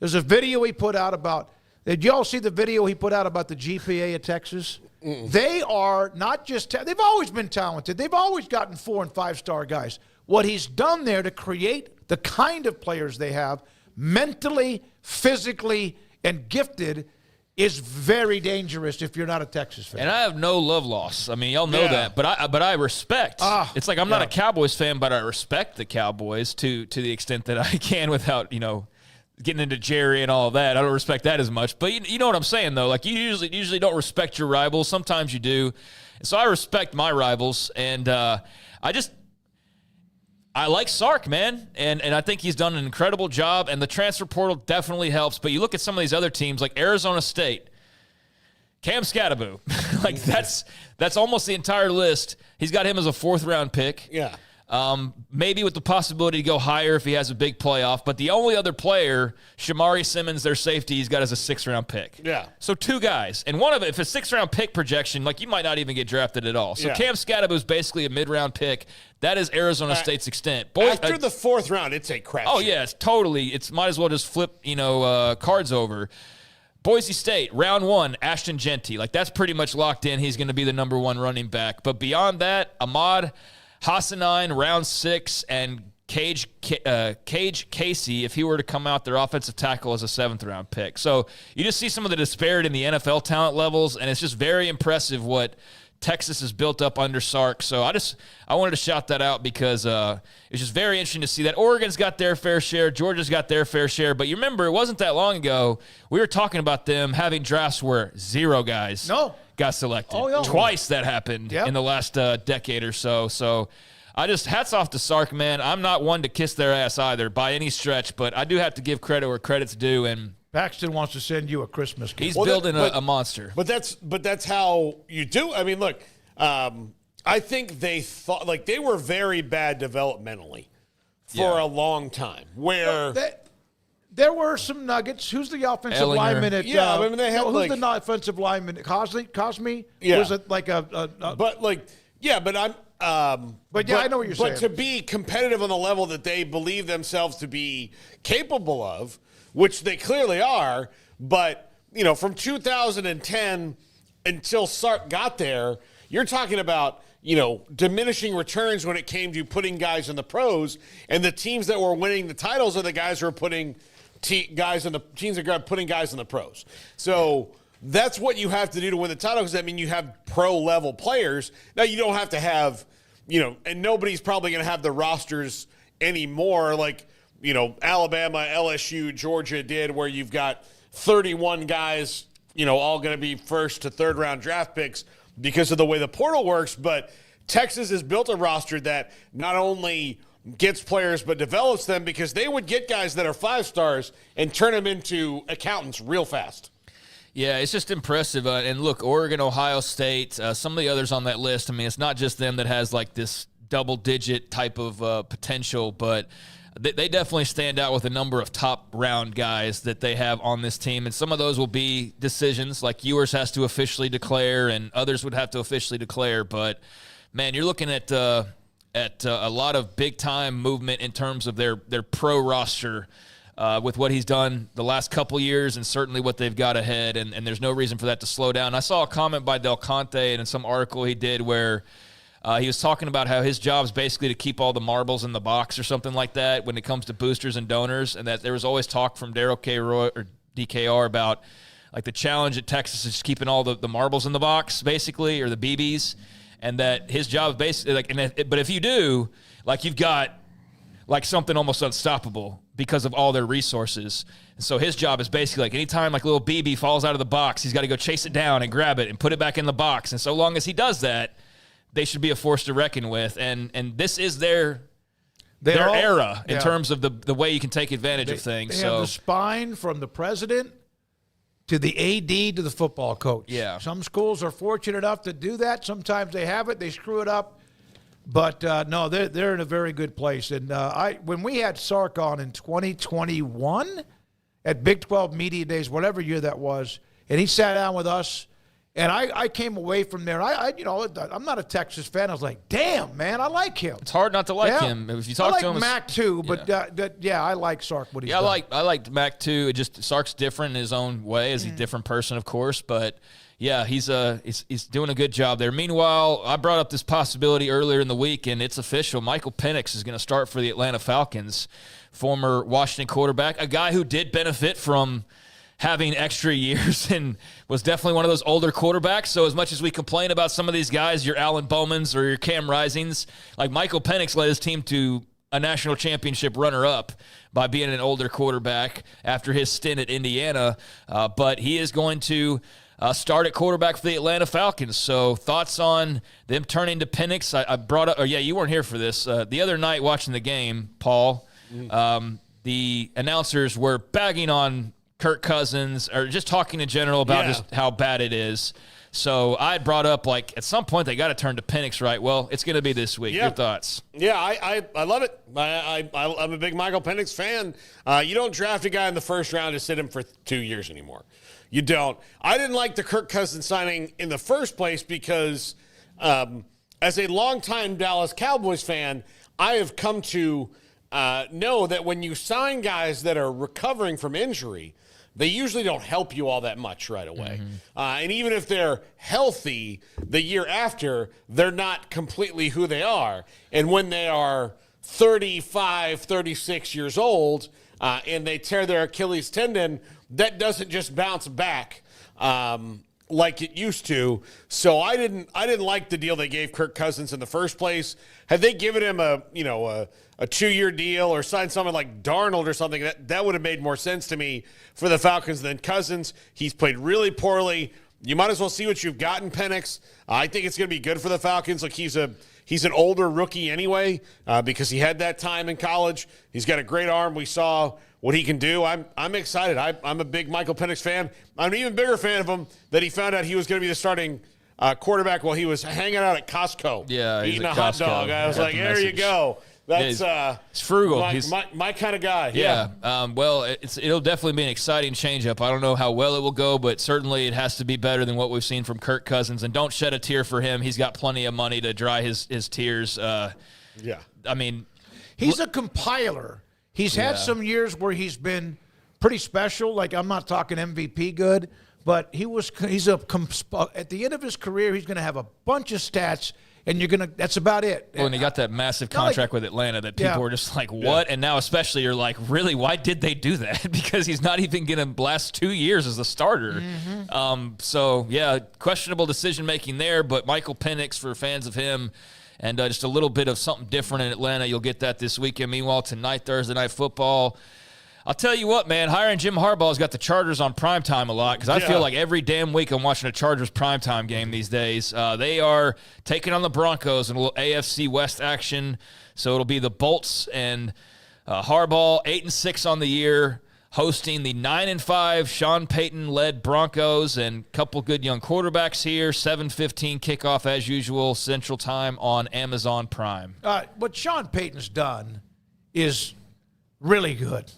There's a video he put out about. Did y'all see the video he put out about the GPA of Texas? Mm-mm. They are not just they've always been talented. They've always gotten 4- and 5-star guys. What he's done there to create the kind of players they have mentally, physically, and gifted is very dangerous if you're not a Texas fan. And I have no love loss. I mean, y'all know that, but I respect. It's like I'm not a Cowboys fan, but I respect the Cowboys to the extent that I can without, getting into Jerry and all of that. I don't respect that as much. But you know what I'm saying, though. Like, you usually don't respect your rivals. Sometimes you do. And so I respect my rivals, and I like Sark, man, and I think he's done an incredible job, and the transfer portal definitely helps. But you look at some of these other teams, like Arizona State, Cam Scattaboo, like that's almost the entire list. He's got him as a 4th-round pick. Yeah. Maybe with the possibility to go higher if he has a big playoff. But the only other player, Shamari Simmons, their safety, he's got as a 6th-round pick. Yeah. So 2 guys. And one of it, if a 6th-round pick projection, like, you might not even get drafted at all. So Cam Scattaboo is basically a mid-round pick. That is Arizona State's extent. After the 4th round, it's a crap. Oh, yeah, it's totally. It's might as well just flip, cards over. Boise State, round 1, Ashton Genty. Like, that's pretty much locked in. He's going to be the number 1 running back. But beyond that, Ahmad Hassanein, round 6, and Cage Casey, if he were to come out, their offensive tackle as a 7th-round pick. So you just see some of the disparity in the NFL talent levels, and it's just very impressive what Texas has built up under Sark. So I wanted to shout that out because it's just very interesting to see that. Oregon's got their fair share. Georgia's got their fair share. But you remember, it wasn't that long ago, we were talking about them having drafts where 0 guys got selected. Oh, yeah. Twice that happened in the last decade or so. So I just, hats off to Sark, man. I'm not one to kiss their ass either by any stretch, but I do have to give credit where credit's due. And Paxton wants to send you a Christmas gift. He's building a monster. But that's how you do. I mean, look, I think they thought, like, they were very bad developmentally for a long time. Where there were some nuggets. Who's the offensive Ellinger. lineman at? They had who's the offensive lineman? Cosme? Yeah. Was it like I know what you're saying. But to be competitive on the level that they believe themselves to be capable of, which they clearly are, but, from 2010 until Sark got there, you're talking about, diminishing returns when it came to putting guys in the pros, and the teams that were winning the titles are the guys who are putting guys in the pros. So that's what you have to do to win the title, because you have pro-level players. Now, you don't have to have, and nobody's probably going to have the rosters anymore like, Alabama, LSU, Georgia did, where you've got 31 guys, all going to be 1st to 3rd round draft picks because of the way the portal works. But Texas has built a roster that not only gets players but develops them, because they would get guys that are 5 stars and turn them into accountants real fast. Yeah, it's just impressive. And look, Oregon, Ohio State, some of the others on that list, it's not just them that has like this double-digit type of potential, but they definitely stand out with a number of top-round guys that they have on this team. And some of those will be decisions, like Ewers has to officially declare and others would have to officially declare. But, man, you're looking at a lot of big-time movement in terms of their pro roster with what he's done the last couple years and certainly what they've got ahead, and there's no reason for that to slow down. I saw a comment by Del Conte and in some article he did where he was talking about how his job is basically to keep all the marbles in the box or something like that when it comes to boosters and donors, and that there was always talk from Darryl K. Roy or DKR about like the challenge at Texas is just keeping all the marbles in the box basically, or the BBs, and that his job is basically like, but if you do, like, you've got like something almost unstoppable because of all their resources. And so his job is basically like anytime like little BB falls out of the box, he's got to go chase it down and grab it and put it back in the box. And so long as he does that, they should be a force to reckon with. And this is their era in terms of the way you can take advantage of things. They have the spine from the president to the AD to the football coach. Yeah. Some schools are fortunate enough to do that. Sometimes they have it. They screw it up. But, no, they're in a very good place. And when we had Sark on in 2021 at Big 12 Media Days, whatever year that was, and he sat down with us, and I came away from there. I'm not a Texas fan. I was like, damn, man, I like him. It's hard not to like him. If you talk to him, Mac too, but I like Sark. What he's done. I liked Mac too. It just Sark's different in his own way, as he's a different person, of course. But yeah, he's doing a good job there. Meanwhile, I brought up this possibility earlier in the week, and it's official. Michael Penix is going to start for the Atlanta Falcons, former Washington quarterback, a guy who did benefit from having extra years and was definitely one of those older quarterbacks. So as much as we complain about some of these guys, your Allen Bowmans or your Cam Risings, like Michael Penix led his team to a national championship runner-up by being an older quarterback after his stint at Indiana. But he is going to start at quarterback for the Atlanta Falcons. So thoughts on them turning to Penix? I brought up – you weren't here for this. The other night watching the game, Paul, the announcers were bagging on Kirk Cousins or just talking in general about just how bad it is. So I brought up, like, at some point they got to turn to Penix, right? Well, it's going to be this week. Your thoughts? Yeah, I love it. I'm a big Michael Penix fan. You don't draft a guy in the first round to sit him for 2 years anymore. You don't. I didn't like the Kirk Cousins signing in the first place because as a longtime Dallas Cowboys fan, I have come to know that when you sign guys that are recovering from injury, they usually don't help you all that much right away. And even if they're healthy the year after, they're not completely who they are. And when they are 35, 36 years old and they tear their Achilles tendon, that doesn't just bounce back like it used to. So I didn't like the deal they gave Kirk Cousins in the first place. Had they given him a 2-year deal or signed someone like Darnold or something, that would have made more sense to me for the Falcons than Cousins. He's played really poorly. You might as well see what you've got in Penix. I think it's going to be good for the Falcons. Like he's an older rookie anyway because he had that time in college. He's got a great arm. We saw what he can do. I'm excited. I'm a big Michael Penix fan. I'm an even bigger fan of him that he found out he was going to be the starting quarterback while he was hanging out at Costco eating a hot dog. I was like, there you go. That's it's frugal. He's my kind of guy. Well, it'll definitely be an exciting changeup. I don't know how well it will go, but certainly it has to be better than what we've seen from Kirk Cousins. And don't shed a tear for him. He's got plenty of money to dry his tears. I mean, he's a compiler. He's had some years where he's been pretty special. Like, I'm not talking MVP good, but at the end of his career, he's going to have a bunch of stats. And that's about it. Well, and he got that massive contract with Atlanta that people were just like, what? And now especially you're like, really, why did they do that? Because he's not even going to last 2 years as a starter. Questionable decision-making there, but Michael Penix, for fans of him, and just a little bit of something different in Atlanta, you'll get that this weekend. Meanwhile, tonight, Thursday Night Football, I'll tell you what, man, hiring Jim Harbaugh's got the Chargers on primetime a lot because I feel like every damn week I'm watching a Chargers primetime game these days. They are taking on the Broncos in a little AFC West action. So it'll be the Bolts and Harbaugh, 8-6 on the year, hosting the 9-5 Sean Payton-led Broncos and a couple good young quarterbacks here. 7:15 kickoff as usual, Central Time on Amazon Prime. What Sean Payton's done is really good.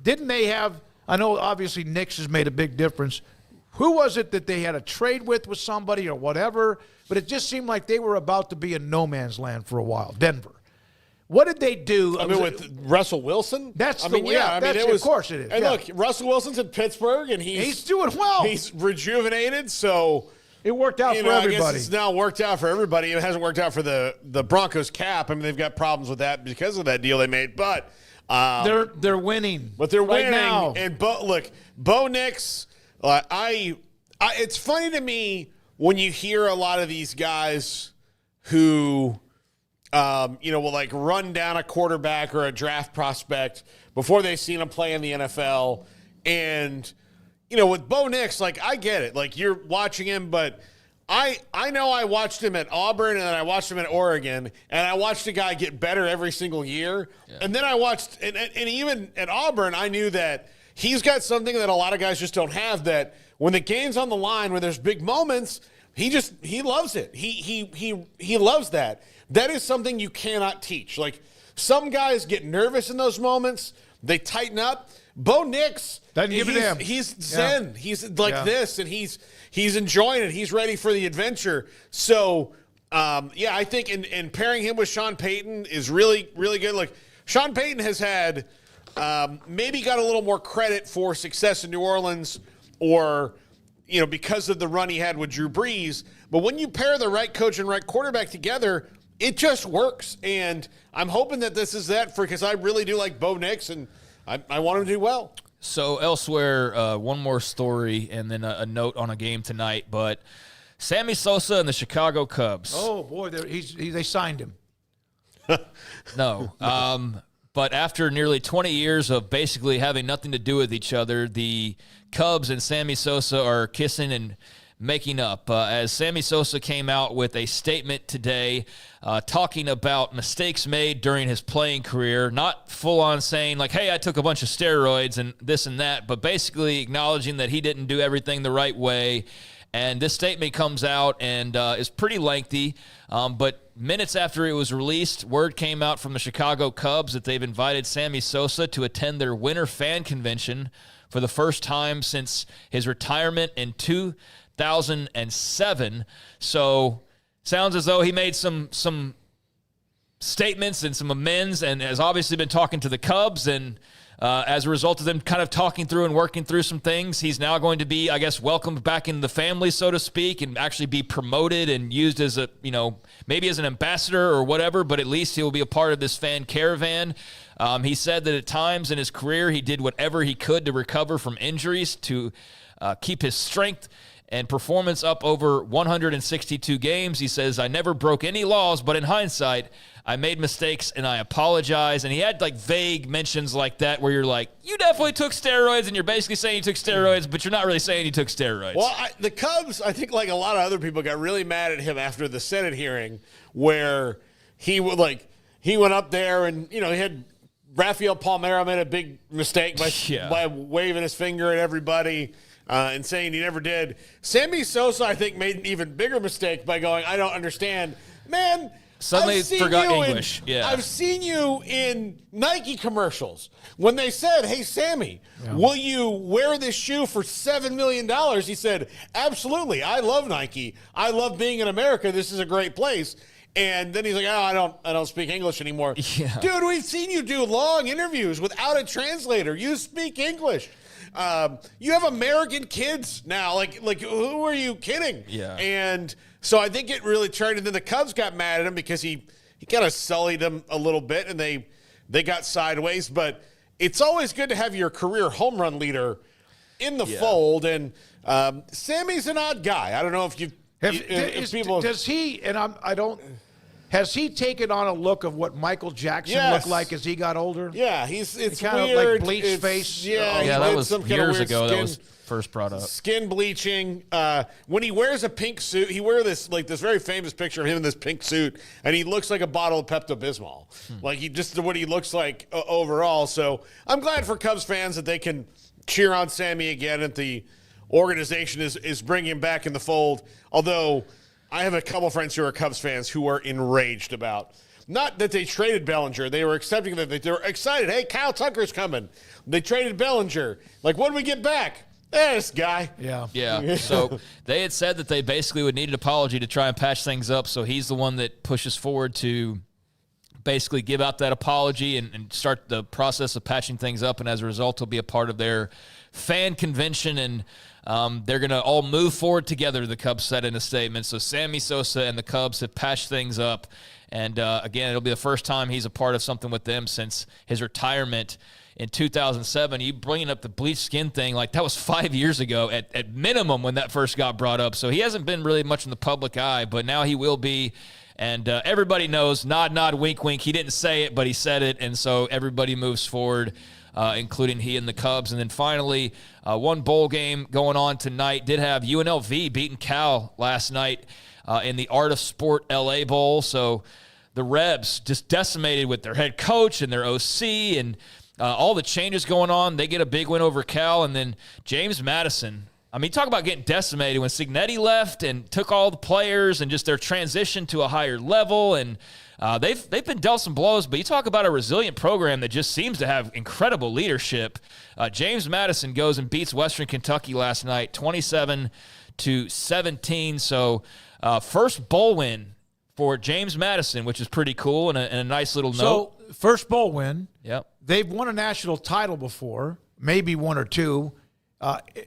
Didn't they have – I know obviously Knicks has made a big difference. Who was it that they had a trade with somebody or whatever? But it just seemed like they were about to be in no man's land for a while, Denver. What did they do? With Russell Wilson? Of course it is. And look, Russell Wilson's in Pittsburgh, and he's doing well. He's rejuvenated, so – it worked out for everybody. I guess it's now worked out for everybody. It hasn't worked out for the Broncos cap. I mean, they've got problems with that because of that deal they made, but – they're winning, but they're right winning now. And Bo Nix. It's funny to me when you hear a lot of these guys who, will like run down a quarterback or a draft prospect before they've seen him play in the NFL. And with Bo Nix, like I get it, like you're watching him, but I know I watched him at Auburn and then I watched him at Oregon, and I watched a guy get better every single year. Yeah. And then I watched, and even at Auburn, I knew that he's got something that a lot of guys just don't have, that when the game's on the line, when there's big moments, he loves it. He loves that. That is something you cannot teach. Like some guys get nervous in those moments. They tighten up. Bo Nix, he's zen. Yeah. He's like this, and he's enjoying it. He's ready for the adventure. So, I think in pairing him with Sean Payton is really, really good. Like Sean Payton has had maybe got a little more credit for success in New Orleans, or because of the run he had with Drew Brees. But when you pair the right coach and right quarterback together, it just works. And I'm hoping that this is that because I really do like Bo Nix, and I want him to do well. So elsewhere, one more story and then a note on a game tonight. But Sammy Sosa and the Chicago Cubs. Oh, boy, they signed him. No. But after nearly 20 years of basically having nothing to do with each other, the Cubs and Sammy Sosa are kissing and making up. As Sammy Sosa came out with a statement today talking about mistakes made during his playing career, not full-on saying, like, hey, I took a bunch of steroids and this and that, but basically acknowledging that he didn't do everything the right way. And this statement comes out and is pretty lengthy, but minutes after it was released, word came out from the Chicago Cubs that they've invited Sammy Sosa to attend their winter fan convention for the first time since his retirement in 2007. So sounds as though he made some statements and some amends and has obviously been talking to the Cubs, and as a result of them kind of talking through and working through some things, he's now going to be, I guess, welcomed back in the family, so to speak, and actually be promoted and used as a, maybe as an ambassador or whatever, but at least he will be a part of this fan caravan. He said that at times in his career, he did whatever he could to recover from injuries to keep his strength and performance up over 162 games. He says, I never broke any laws, but in hindsight, I made mistakes and I apologize. And he had like vague mentions like that where you're like, you definitely took steroids, and you're basically saying you took steroids, but you're not really saying you took steroids. Well, the Cubs, I think like a lot of other people, got really mad at him after the Senate hearing where he went up there and, he had Rafael Palmeiro made a big mistake by waving his finger at everybody. And saying he never did. Sammy Sosa, I think, made an even bigger mistake by going, I don't understand. Man, suddenly forgot English. I've seen you in Nike commercials. When they said, hey, Sammy, will you wear this shoe for $7 million? He said, absolutely. I love Nike. I love being in America. This is a great place. And then he's like, oh, I don't speak English anymore. Yeah. Dude, we've seen you do long interviews without a translator. You speak English. You have American kids now. Like who are you kidding? Yeah. And so I think it really turned, and then the Cubs got mad at him because he kind of sullied them a little bit, and they got sideways. But it's always good to have your career home run leader in the fold, and Sammy's an odd guy. I don't know if you does he, and I don't. Has he taken on a look of what Michael Jackson looked like as he got older? Yeah, it's kind weird. of like bleached face. Yeah, that was years ago. That was first brought up. Skin bleaching. When he wears a pink suit, he wears this very famous picture of him in this pink suit, and he looks like a bottle of Pepto-Bismol. Like what he looks like overall. So I'm glad for Cubs fans that they can cheer on Sammy again, and the organization is bringing him back in the fold. Although I have a couple friends who are Cubs fans who are enraged about, not that they traded Bellinger. They were accepting that. They were excited. Hey, Kyle Tucker's coming. They traded Bellinger. Like, what do we get back? This guy. Yeah. So they had said that they basically would need an apology to try and patch things up. So he's the one that pushes forward to basically give out that apology and start the process of patching things up. And as a result, he'll be a part of their fan convention, and they're going to all move forward together, the Cubs said in a statement. So Sammy Sosa and the Cubs have patched things up. And, again, it'll be the first time he's a part of something with them since his retirement in 2007. You bringing up the bleached skin thing, like that was 5 years ago at minimum when that first got brought up. So he hasn't been really much in the public eye, but now he will be. And everybody knows, nod, nod, wink, wink. He didn't say it, but he said it. And so everybody moves forward, including he and the Cubs. And then finally, one bowl game going on tonight. Did have UNLV beating Cal last night in the Art of Sport LA Bowl. So the Rebs just decimated with their head coach and their OC and all the changes going on. They get a big win over Cal. And then James Madison, I mean, talk about getting decimated when Signetti left and took all the players and just their transition to a higher level. And they've been dealt some blows, but you talk about a resilient program that just seems to have incredible leadership. James Madison goes and beats Western Kentucky last night, 27-17. So first bowl win for James Madison, which is pretty cool and a nice little note. So first bowl win. Yep. They've won a national title before, maybe one or two.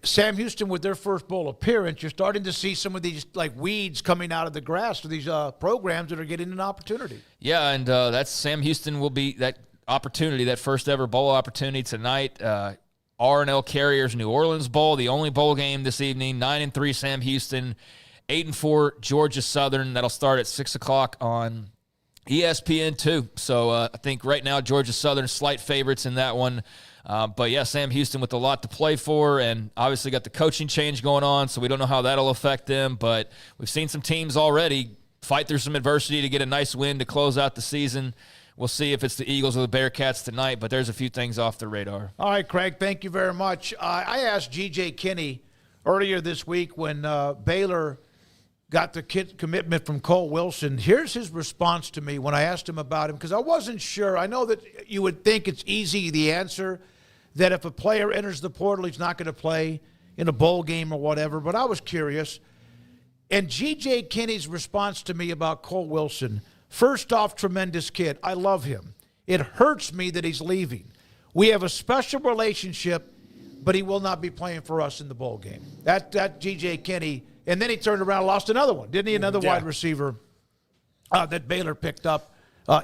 Sam Houston, with their first bowl appearance, you're starting to see some of these like weeds coming out of the grass for these programs that are getting an opportunity. Yeah, and that's Sam Houston will be that opportunity, that first ever bowl opportunity tonight. R&L Carriers New Orleans Bowl, the only bowl game this evening. 9-3 Sam Houston, 8-4 Georgia Southern. That'll start at 6 o'clock on ESPN2. So I think right now Georgia Southern slight favorites in that one. But, yeah, Sam Houston with a lot to play for, and obviously got the coaching change going on, so we don't know how that'll affect them. But we've seen some teams already fight through some adversity to get a nice win to close out the season. We'll see if it's the Eagles or the Bearcats tonight, but there's a few things off the radar. All right, Craig, thank you very much. I asked G.J. Kinney earlier this week when Baylor got the commitment from Cole Wilson. Here's his response to me when I asked him about him, because I wasn't sure. I know that you would think it's easy, the answer, that if a player enters the portal, he's not going to play in a bowl game or whatever, but I was curious. And G.J. Kinney's response to me about Cole Wilson, first off, tremendous kid. I love him. It hurts me that he's leaving. We have a special relationship, but he will not be playing for us in the bowl game. That G.J. Kinney. And then he turned around and lost another one, didn't he? Another wide receiver that Baylor picked up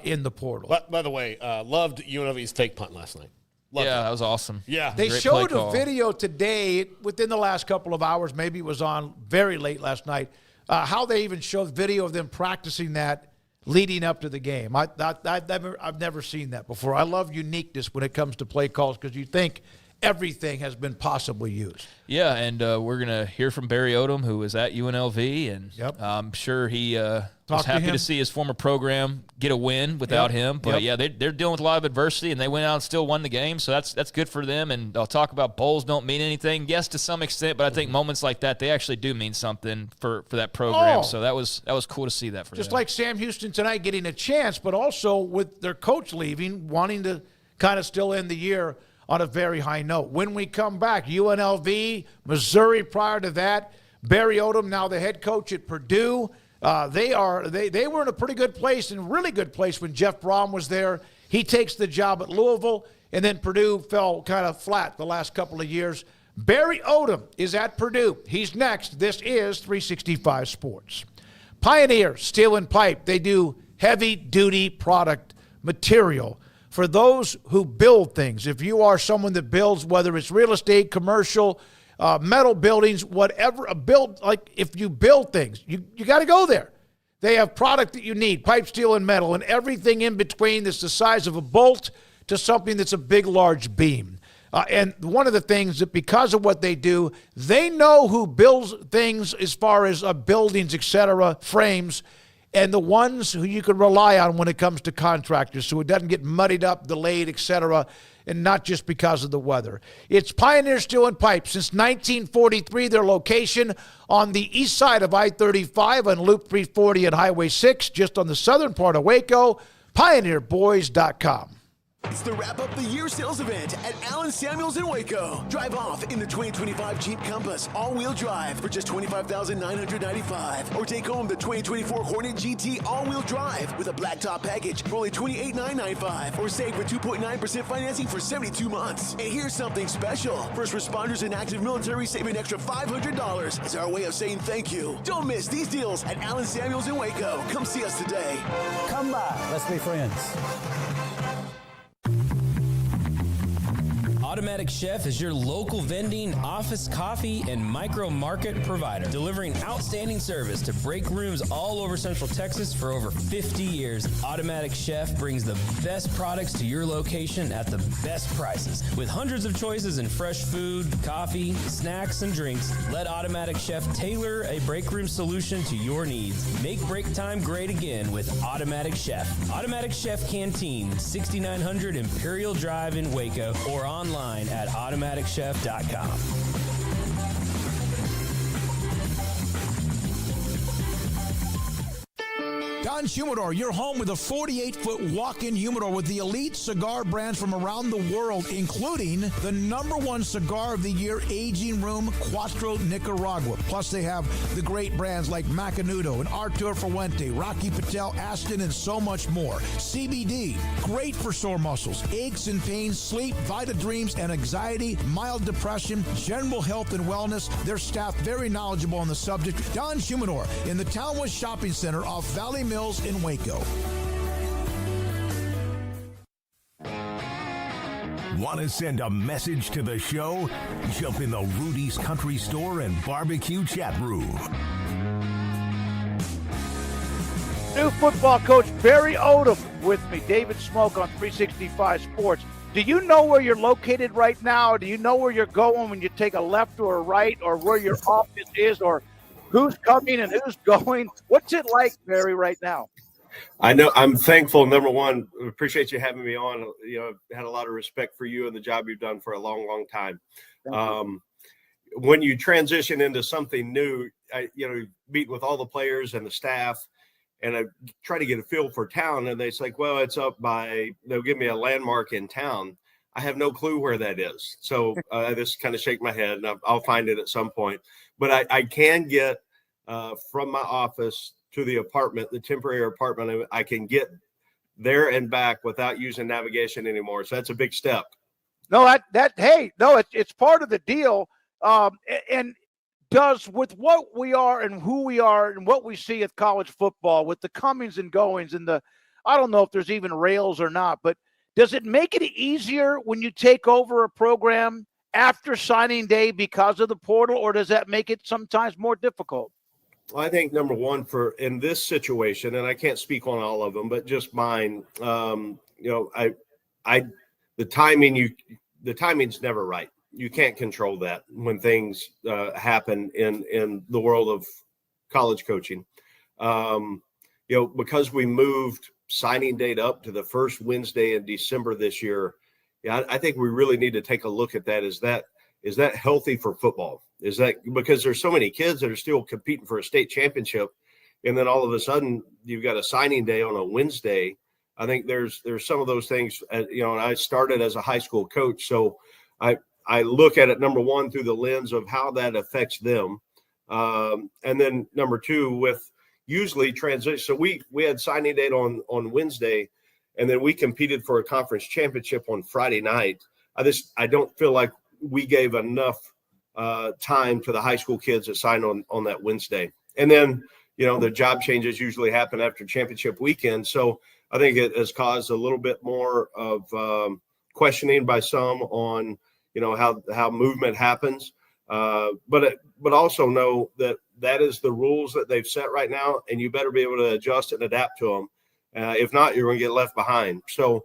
in the portal. By the way, loved UNLV's fake punt last night. That was awesome. Yeah. They showed a video today within the last couple of hours. Maybe it was on very late last night. How they even showed video of them practicing that leading up to the game. I've never seen that before. I love uniqueness when it comes to play calls because you think everything has been possibly used. Yeah, and we're going to hear from Barry Odom, who was at UNLV, and I'm sure he was happy to see his former program get a win without him. But, they're dealing with a lot of adversity, and they went out and still won the game, so that's good for them. And I'll talk about bowls don't mean anything. Yes, to some extent, but I think moments like that, they actually do mean something for that program. So that was cool to see that for them. Just like Sam Houston tonight getting a chance, but also with their coach leaving, wanting to kind of still end the year on a very high note. When we come back, UNLV, Missouri prior to that, Barry Odom, now the head coach at Purdue. They were in a pretty good place and really good place when Jeff Brom was there. He takes the job at Louisville, and then Purdue fell kind of flat the last couple of years. Barry Odom is at Purdue. He's next. This is 365 Sports. Pioneer Steel and Pipe. They do heavy-duty product material for those who build things. If you are someone that builds, whether it's real estate, commercial, metal buildings, whatever, if you build things, you got to go there. They have product that you need, pipe, steel, and metal, and everything in between that's the size of a bolt to something that's a big, large beam. And one of the things that because of what they do, they know who builds things as far as buildings, etc., frames, and the ones who you can rely on when it comes to contractors so it doesn't get muddied up, delayed, etc., and not just because of the weather. It's Pioneer Steel and Pipe. Since 1943, their location on the east side of I-35 on Loop 340 and Highway 6, just on the southern part of Waco, pioneerboys.com. It's the wrap-up the year sales event at Allen Samuels in Waco. Drive off in the 2025 Jeep Compass all-wheel drive for just $25,995. Or take home the 2024 Hornet GT all-wheel drive with a blacktop package for only $28,995. Or save with 2.9% financing for 72 months. And here's something special. First responders and active military save an extra $500 as our way of saying thank you. Don't miss these deals at Allen Samuels in Waco. Come see us today. Come by. Let's be friends. Automatic Chef is your local vending, office coffee, and micro market provider, delivering outstanding service to break rooms all over Central Texas for over 50 years. Automatic Chef brings the best products to your location at the best prices. With hundreds of choices in fresh food, coffee, snacks, and drinks, let Automatic Chef tailor a break room solution to your needs. Make break time great again with Automatic Chef. Automatic Chef Canteen, 6900 Imperial Drive in Waco, or online at automaticchef.com. Don Humidor, your home with a 48-foot walk-in humidor with the elite cigar brands from around the world, including the #1 cigar of the year, Aging Room Cuatro Nicaragua. Plus, they have the great brands like Macanudo and Artur Fuente, Rocky Patel, Aston, and so much more. CBD, great for sore muscles, aches and pains, sleep, Vita Dreams, and anxiety, mild depression, general health and wellness. Their staff very knowledgeable on the subject. Don Humidor in the Townwest Shopping Center off Valley Mills in Waco. Want to send a message to the show? Jump in the Rudy's Country Store and Barbecue chat room. New football coach Barry Odom with me, David Smoak on 365 Sports. Do you know where you're located right now? Do you know where you're going when you take a left or a right, or where your office is, or who's coming and who's going? What's it like, Barry, right now? I know. I'm thankful. Number one, appreciate you having me on. You know, I've had a lot of respect for you and the job you've done for a long, long time. When you transition into something new, meet with all the players and the staff, and I try to get a feel for town, and they say, well, it's up by, they'll give me a landmark in town. I have no clue where that is. So I just kind of shake my head, and I'll find it at some point. But I can get from my office to the apartment, the temporary apartment. I can get there and back without using navigation anymore. So that's a big step. No, it's part of the deal. And does with what we are and who we are and what we see at college football with the comings and goings and I don't know if there's even rails or not, but does it make it easier when you take over a program after signing day because of the portal, or does that make it sometimes more difficult? Well, I think number one in this situation, and I can't speak on all of them, but just mine, the timing's never right. You can't control that when things happen in the world of college coaching. Because we moved signing date up to the first Wednesday in December this year, I think we really need to take a look at that. Is that healthy for football? Is that because there's so many kids that are still competing for a state championship, and then all of a sudden you've got a signing day on a Wednesday? I think there's some of those things. And I started as a high school coach, so I look at it, number one, through the lens of how that affects them. And then number two, with usually transition. So we had signing date on Wednesday, and then we competed for a conference championship on Friday night. I don't feel like we gave enough time to the high school kids that signed on that Wednesday. And then, the job changes usually happen after championship weekend. So I think it has caused a little bit more of questioning by some on, how movement happens. But also know that is the rules that they've set right now, and you better be able to adjust and adapt to them. If not, you're going to get left behind. So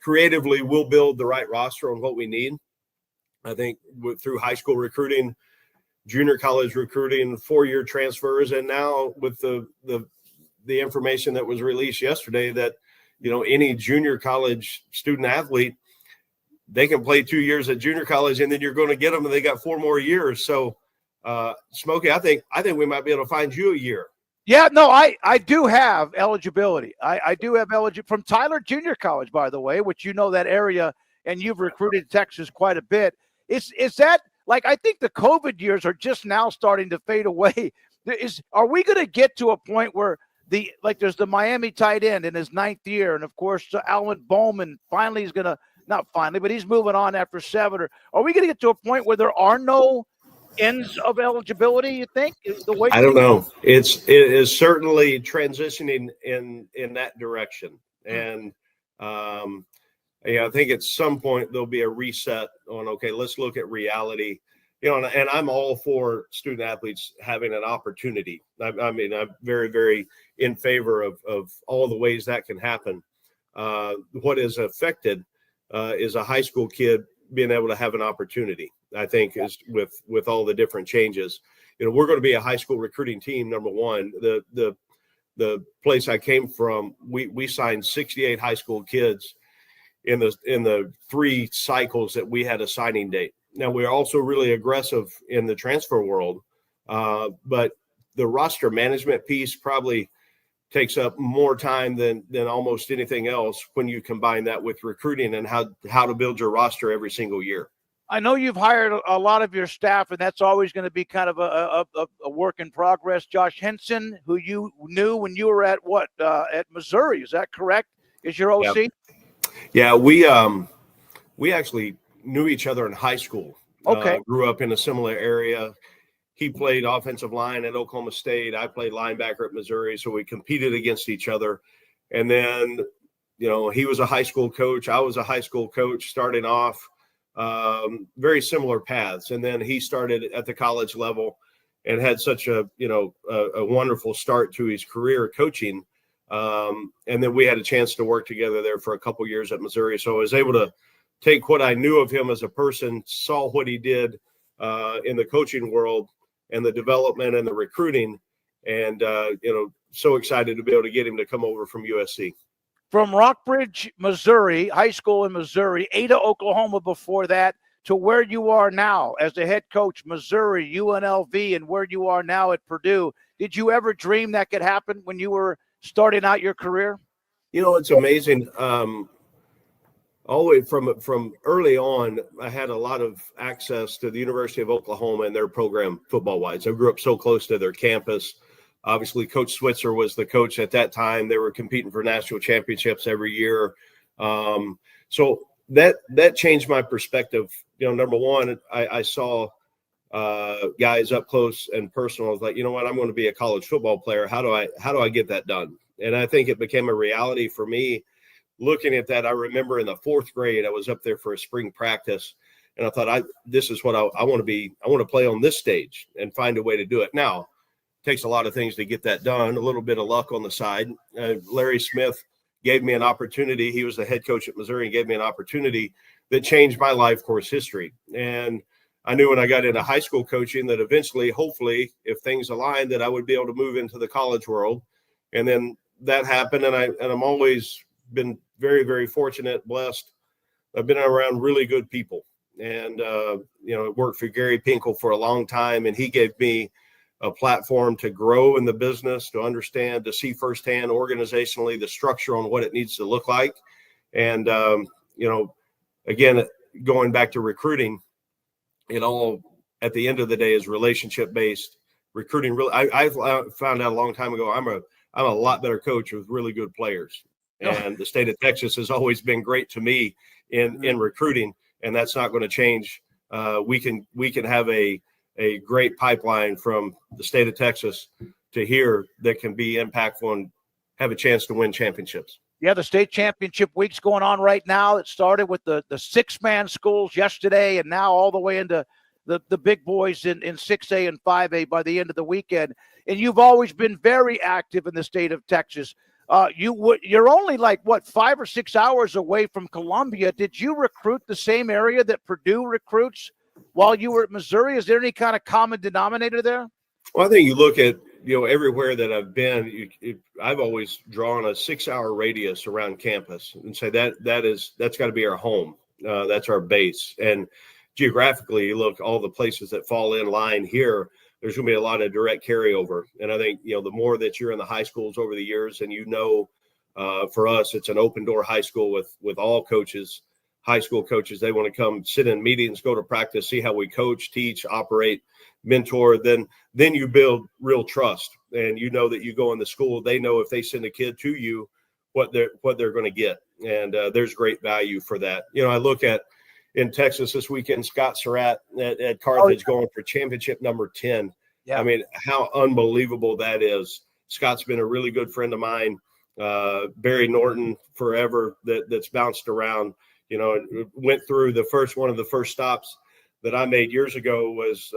creatively, we'll build the right roster on what we need. I think through high school recruiting, junior college recruiting, 4-year transfers, and now with the information that was released yesterday that, any junior college student athlete, they can play 2 years at junior college, and then you're going to get them, and they got 4 more years. So, Smokey, I think we might be able to find you a year. Yeah, no, I do have eligibility. I do have eligibility from Tyler Junior College, by the way, which that area, and you've recruited Texas quite a bit. Is that like, I think the COVID years are just now starting to fade away. Are we going to get to a point where there's the Miami tight end in his 9th year, and of course Alvin Bowman finally is going to. Not finally, but he's moving on after 7. Are we going to get to a point where there are no ends of eligibility, you think? I don't know. It is certainly transitioning in that direction. And I think at some point there'll be a reset on, okay, let's look at reality. And I'm all for student athletes having an opportunity. I mean, I'm very, very in favor of all the ways that can happen. What is affected is a high school kid being able to have an opportunity, I think, is with all the different changes. We're going to be a high school recruiting team, number one. The place I came from, we signed 68 high school kids in the 3 cycles that we had a signing date. Now, we're also really aggressive in the transfer world, but the roster management piece probably takes up more time than almost anything else when you combine that with recruiting and how to build your roster every single year. I know you've hired a lot of your staff, and that's always going to be kind of a work in progress. Josh Henson, who you knew when you were at Missouri, is that correct? Is your OC? Yeah, we actually knew each other in high school. Okay. Grew up in a similar area. He played offensive line at Oklahoma State. I played linebacker at Missouri, so we competed against each other. And then he was a high school coach. I was a high school coach starting off, very similar paths. And then he started at the college level and had such a wonderful start to his career coaching. And then we had a chance to work together there for a couple years at Missouri. So I was able to take what I knew of him as a person, saw what he did in the coaching world and the development and the recruiting. And, so excited to be able to get him to come over from USC. From Rockbridge, Missouri, high school in Missouri, Ada, Oklahoma before that, to where you are now as the head coach, Missouri, UNLV, and where you are now at Purdue. Did you ever dream that could happen when you were starting out your career? It's amazing. Always from early on, I had a lot of access to the University of Oklahoma and their program football-wise. I grew up so close to their campus. Obviously, Coach Switzer was the coach at that time. They were competing for national championships every year. So that changed my perspective. Number one, I saw guys up close and personal. I was like, you know what, I'm going to be a college football player. How do I get that done? And I think it became a reality for me. Looking at that, I remember in the fourth grade, I was up there for a spring practice, and I thought, this is what I want to be. I want to play on this stage and find a way to do it. Now, it takes a lot of things to get that done, a little bit of luck on the side. Larry Smith gave me an opportunity. He was the head coach at Missouri and gave me an opportunity that changed my life course history. And I knew when I got into high school coaching that eventually, hopefully, if things aligned, that I would be able to move into the college world. And then that happened, and I'm always been very, very fortunate, blessed. I've been around really good people, and worked for Gary Pinkel for a long time, and he gave me a platform to grow in the business, to understand, to see firsthand organizationally the structure on what it needs to look like. And again, going back to recruiting, it all at the end of the day is relationship based recruiting. Really, I found out a long time ago, I'm a lot better coach with really good players. And the state of Texas has always been great to me in recruiting, and that's not going to change. We can have a great pipeline from the state of Texas to here that can be impactful and have a chance to win championships. Yeah, the state championship week's going on right now. It started with the six-man schools yesterday, and now all the way into the big boys in 6A and 5A by the end of the weekend. And you've always been very active in the state of Texas. You're only 5 or 6 hours away from Columbia. Did you recruit the same area that Purdue recruits while you were at Missouri? Is there any kind of common denominator there? Well, I think you look at, everywhere that I've been, I've always drawn a 6-hour radius around campus and say that's got to be our home. That's our base. And geographically, you look all the places that fall in line here, there's going to be a lot of direct carryover. And I think, the more that you're in the high schools over the years, and for us, it's an open door high school with all coaches, high school coaches. They want to come sit in meetings, go to practice, see how we coach, teach, operate, mentor. Then you build real trust, and that you go in the school. They know if they send a kid to you, what they're going to get. And there's great value for that. I look at in Texas this weekend, Scott Surratt at Carthage going for championship number 10. Yeah. I mean, how unbelievable that is. Scott's been a really good friend of mine. Barry Norton forever that's bounced around, went through one of the first stops that I made years ago was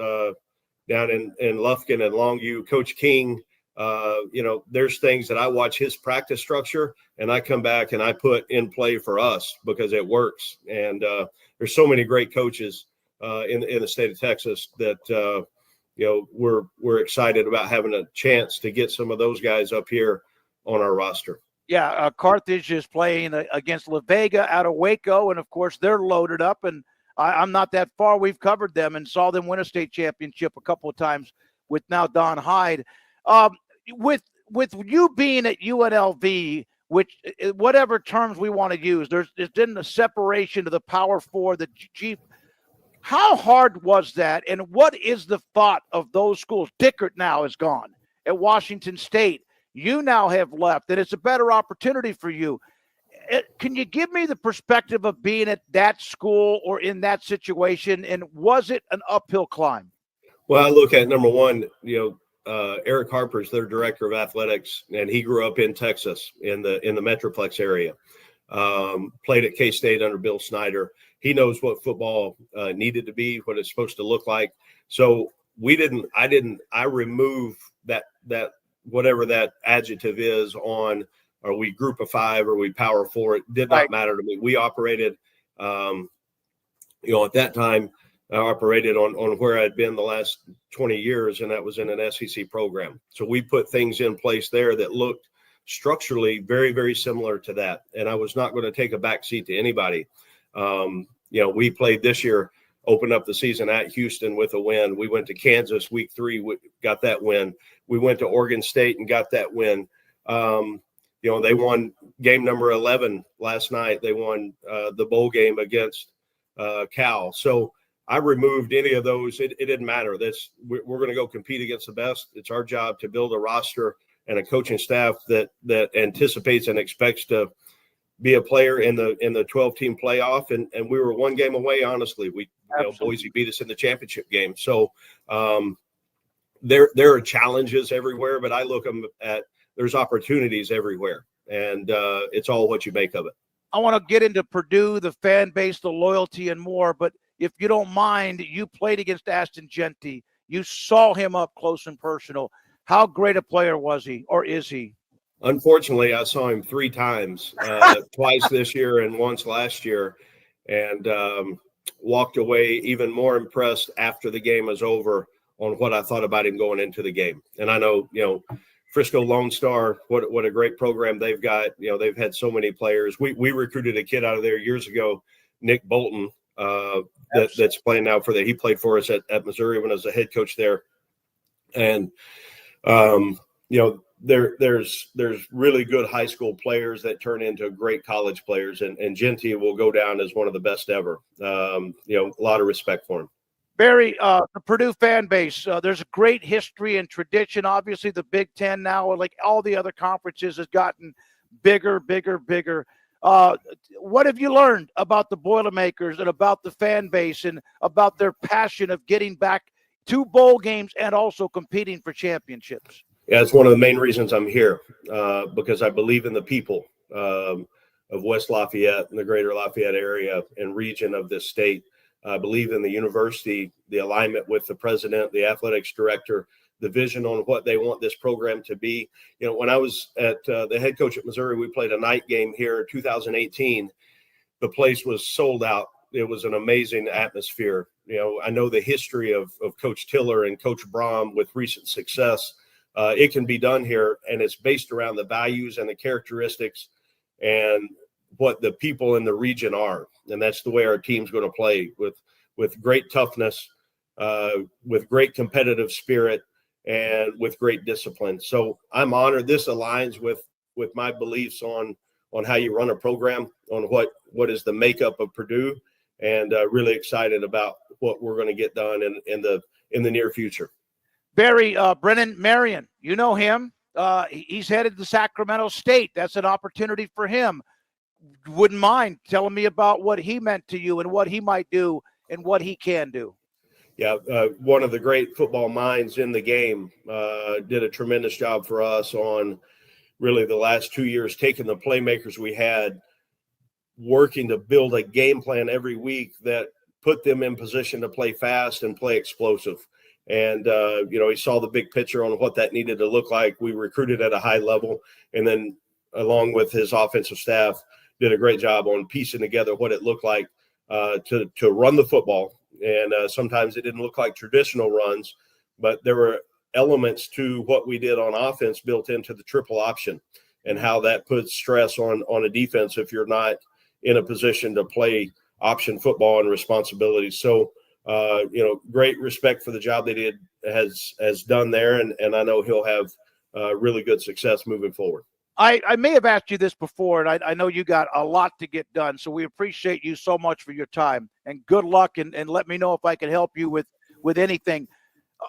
down in Lufkin and Longo. Coach King, there's things that I watch his practice structure and I come back and I put in play for us because it works. And there's so many great coaches in the state of Texas that, we're excited about having a chance to get some of those guys up here on our roster. Yeah, Carthage is playing against La Vega out of Waco, and of course they're loaded up. And I'm not that far. We've covered them and saw them win a state championship a couple of times with now Don Hyde. With you being at UNLV, which whatever terms we want to use, there's been a separation to the Power Four, the G. How hard was that, and what is the thought of those schools? Dickert now is gone at Washington State. You now have left, and it's a better opportunity for you. Can you give me the perspective of being at that school or in that situation, and was it an uphill climb? Well, I look at number one, Eric Harper's their director of athletics, and he grew up in Texas in the Metroplex area. played at K-State under Bill Snyder. He knows what football needed to be, what it's supposed to look like. So I removed that whatever that adjective is on, are we group of five, or we power four? It did not matter to me. We operated, at that time, I operated on where I'd been the last 20 years, and that was in an SEC program. So we put things in place there that looked structurally very, very similar to that. And I was not going to take a backseat to anybody. We played this year, opened up the season at Houston with a win. We went to Kansas week 3, got that win. We went to Oregon State and got that win. They won game number 11 last night. They won the bowl game against Cal. So I removed any of those. It didn't matter. We're going to go compete against the best. It's our job to build a roster and a coaching staff that anticipates and expects to be a player in the 12-team playoff. And we were one game away, honestly. Boise beat us in the championship game. So there are challenges everywhere, but I look at there's opportunities everywhere, and it's all what you make of it. I want to get into Purdue, the fan base, the loyalty, and more. But if you don't mind, you played against Ashton Jeanty. You saw him up close and personal. How great a player was he, or is he? Unfortunately, I saw him 3 times, twice this year and once last year, and walked away even more impressed after the game was over on what I thought about him going into the game. And I know, Frisco Lone Star, what a great program they've got. They've had so many players. We recruited a kid out of there years ago, Nick Bolton, that's playing now he played for us at Missouri when I was a head coach there. And, there's really good high school players that turn into great college players, and Jeanty will go down as one of the best ever. A lot of respect for him. Barry, the Purdue fan base, there's a great history and tradition. Obviously, the Big Ten now, like all the other conferences, has gotten bigger. What have you learned about the Boilermakers and about the fan base and about their passion of getting back to bowl games and also competing for championships? Yeah, it's one of the main reasons I'm here, because I believe in the people of West Lafayette and the greater Lafayette area and region of this state. I believe in the university, the alignment with the president, the athletics director, the vision on what they want this program to be. When I was at the head coach at Missouri, we played a night game here in 2018. The place was sold out. It was an amazing atmosphere. I know the history of Coach Tiller and Coach Brom with recent success. It can be done here, and it's based around the values and the characteristics and what the people in the region are. And that's the way our team's going to play, with great toughness, with great competitive spirit, and with great discipline. So I'm honored. This aligns with my beliefs on how you run a program, on what is the makeup of Purdue, and really excited about what we're going to get done in the near future. Barry, Brennan Marion, you know him. He's headed to Sacramento State. That's an opportunity for him. Wouldn't mind telling me about what he meant to you and what he might do and what he can do. Yeah, one of the great football minds in the game, did a tremendous job for us on really the last 2 years, taking the playmakers we had, working to build a game plan every week that put them in position to play fast and play explosive. And, he saw the big picture on what that needed to look like. We recruited at a high level, and then along with his offensive staff, did a great job on piecing together what it looked like to run the football. And sometimes it didn't look like traditional runs, but there were elements to what we did on offense built into the triple option, and how that puts stress on a defense if you're not in a position to play option football and responsibility. So, great respect for the job they did has done there. And I know he'll have really good success moving forward. I may have asked you this before, and I know you got a lot to get done, so we appreciate you so much for your time, and good luck, and let me know if I can help you with anything.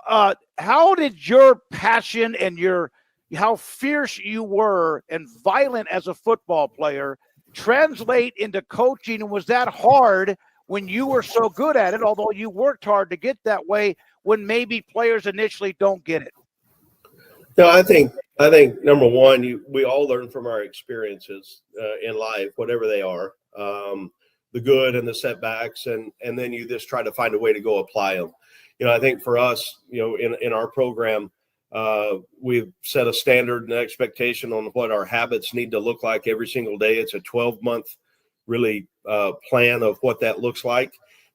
How did your passion and how fierce you were and violent as a football player translate into coaching, and was that hard when you were so good at it, although you worked hard to get that way, when maybe players initially don't get it? No, I think number one, we all learn from our experiences in life, whatever they are, the good and the setbacks, and then you just try to find a way to go apply them. I think for us, in our program, we've set a standard and expectation on what our habits need to look like every single day. It's a 12-month really plan of what that looks like.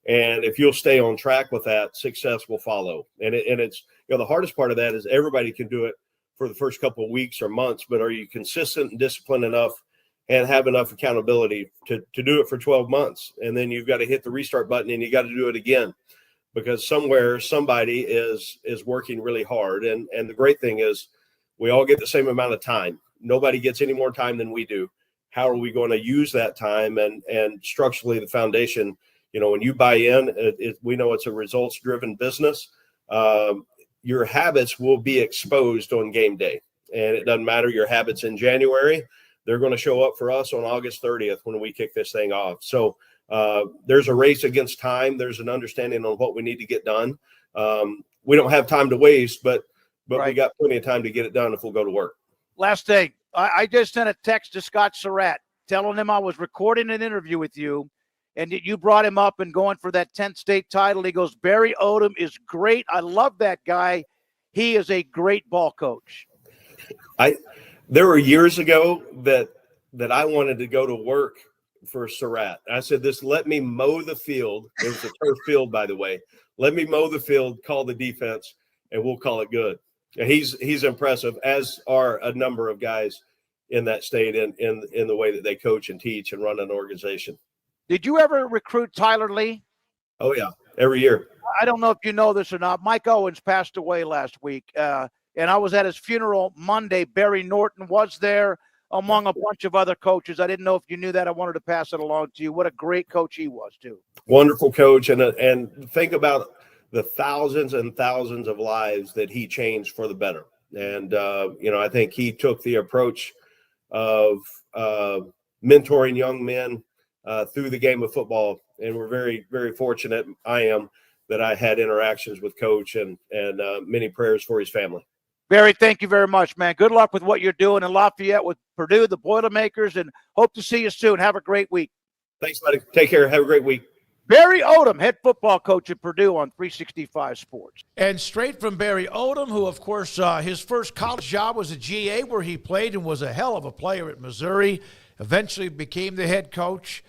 And if you'll stay on track with that, success will follow. And it's, the hardest part of that is everybody can do it for the first couple of weeks or months, but are you consistent and disciplined enough and have enough accountability to do it for 12 months? And then you've got to hit the restart button and you got to do it again, because somewhere somebody is working really hard. And the great thing is we all get the same amount of time. Nobody gets any more time than we do. How are we going to use that time? And structurally, the foundation, when you buy in, we know it's a results driven business. Your habits will be exposed on game day, and it doesn't matter your habits in January. They're going to show up for us on August 30th when we kick this thing off. So there's a race against time. There's an understanding on what we need to get done. We don't have time to waste, but Right. we got plenty of time to get it done if we'll go to work. Last thing, I just sent a text to Scott Surratt telling him I was recording an interview with you and that you brought him up and going for that 10th state title. He goes, Barry Odom is great. I love that guy. He is a great ball coach. There were years ago that I wanted to go to work for Surratt. I said, let me mow the field. It was a turf field, by the way. Let me mow the field, call the defense, and we'll call it good. And he's impressive, as are a number of guys in that state in the way that they coach and teach and run an organization. Did you ever recruit Tyler Lee? Oh, yeah, every year. I don't know if you know this or not. Mike Owens passed away last week, and I was at his funeral Monday. Barry Norton was there, among a bunch of other coaches. I didn't know if you knew that. I wanted to pass it along to you. What a great coach he was, too. Wonderful coach. And think about the thousands and thousands of lives that he changed for the better. And, I think he took the approach of mentoring young men through the game of football. And we're very, very fortunate, I am, that I had interactions with Coach and many prayers for his family. Barry, thank you very much, man. Good luck with what you're doing in Lafayette with Purdue, the Boilermakers, and hope to see you soon. Have a great week. Thanks, buddy. Take care. Have a great week. Barry Odom, head football coach at Purdue on 365 Sports. And straight from Barry Odom, who, of course, his first college job was at GA, where he played and was a hell of a player at Missouri, eventually became the head coach.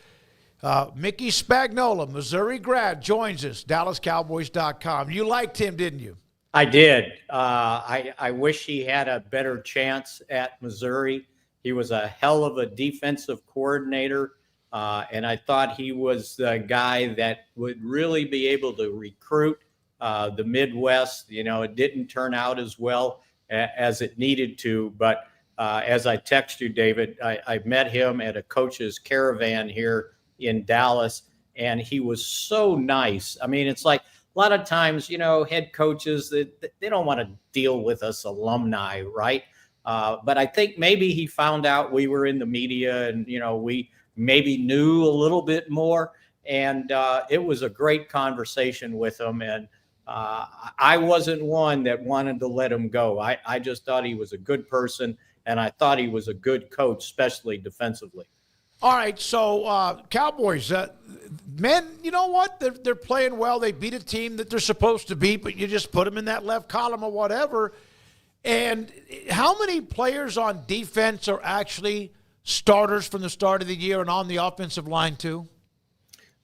Mickey Spagnola, Missouri grad, joins us, DallasCowboys.com. You liked him, didn't you? I did. I wish he had a better chance at Missouri. He was a hell of a defensive coordinator, and I thought he was the guy that would really be able to recruit the Midwest. It didn't turn out as well as it needed to, but as I text you, David, I met him at a coach's caravan here in Dallas, and he was so nice. I mean, it's like, a lot of times, head coaches, they don't want to deal with us alumni, right? But I think maybe he found out we were in the media and, we maybe knew a little bit more. And it was a great conversation with him. And I wasn't one that wanted to let him go. I just thought he was a good person, and I thought he was a good coach, especially defensively. All right, so Cowboys, men, you know what? They're playing well. They beat a team that they're supposed to beat, but you just put them in that left column or whatever. And how many players on defense are actually starters from the start of the year and on the offensive line too?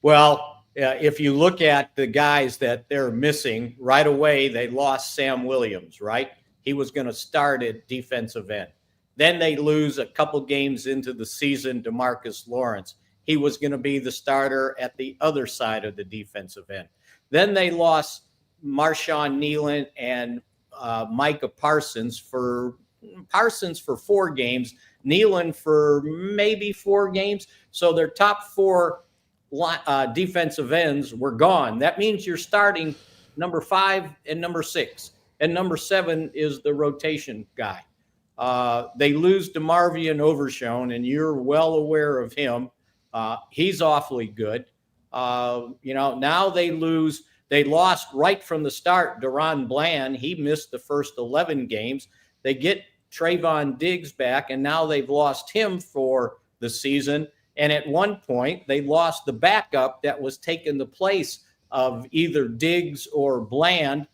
Well, if you look at the guys that they're missing, right away they lost Sam Williams, right? He was going to start at defensive end. Then they lose a couple games into the season to Marcus Lawrence. He was going to be the starter at the other side of the defensive end. Then they lost Marshawn Nealon and Micah Parsons for 4 games, Nealon for maybe 4 games. So their top 4 defensive ends were gone. That means you're starting number 5 and number 6. And number 7 is the rotation guy. They lose DeMarvion Overshown, and you're well aware of him. He's awfully good. Now they lost right from the start Deron Bland. He missed the first 11 games. They get Trayvon Diggs back, and now they've lost him for the season. And at one point, they lost the backup that was taking the place of either Diggs or Bland.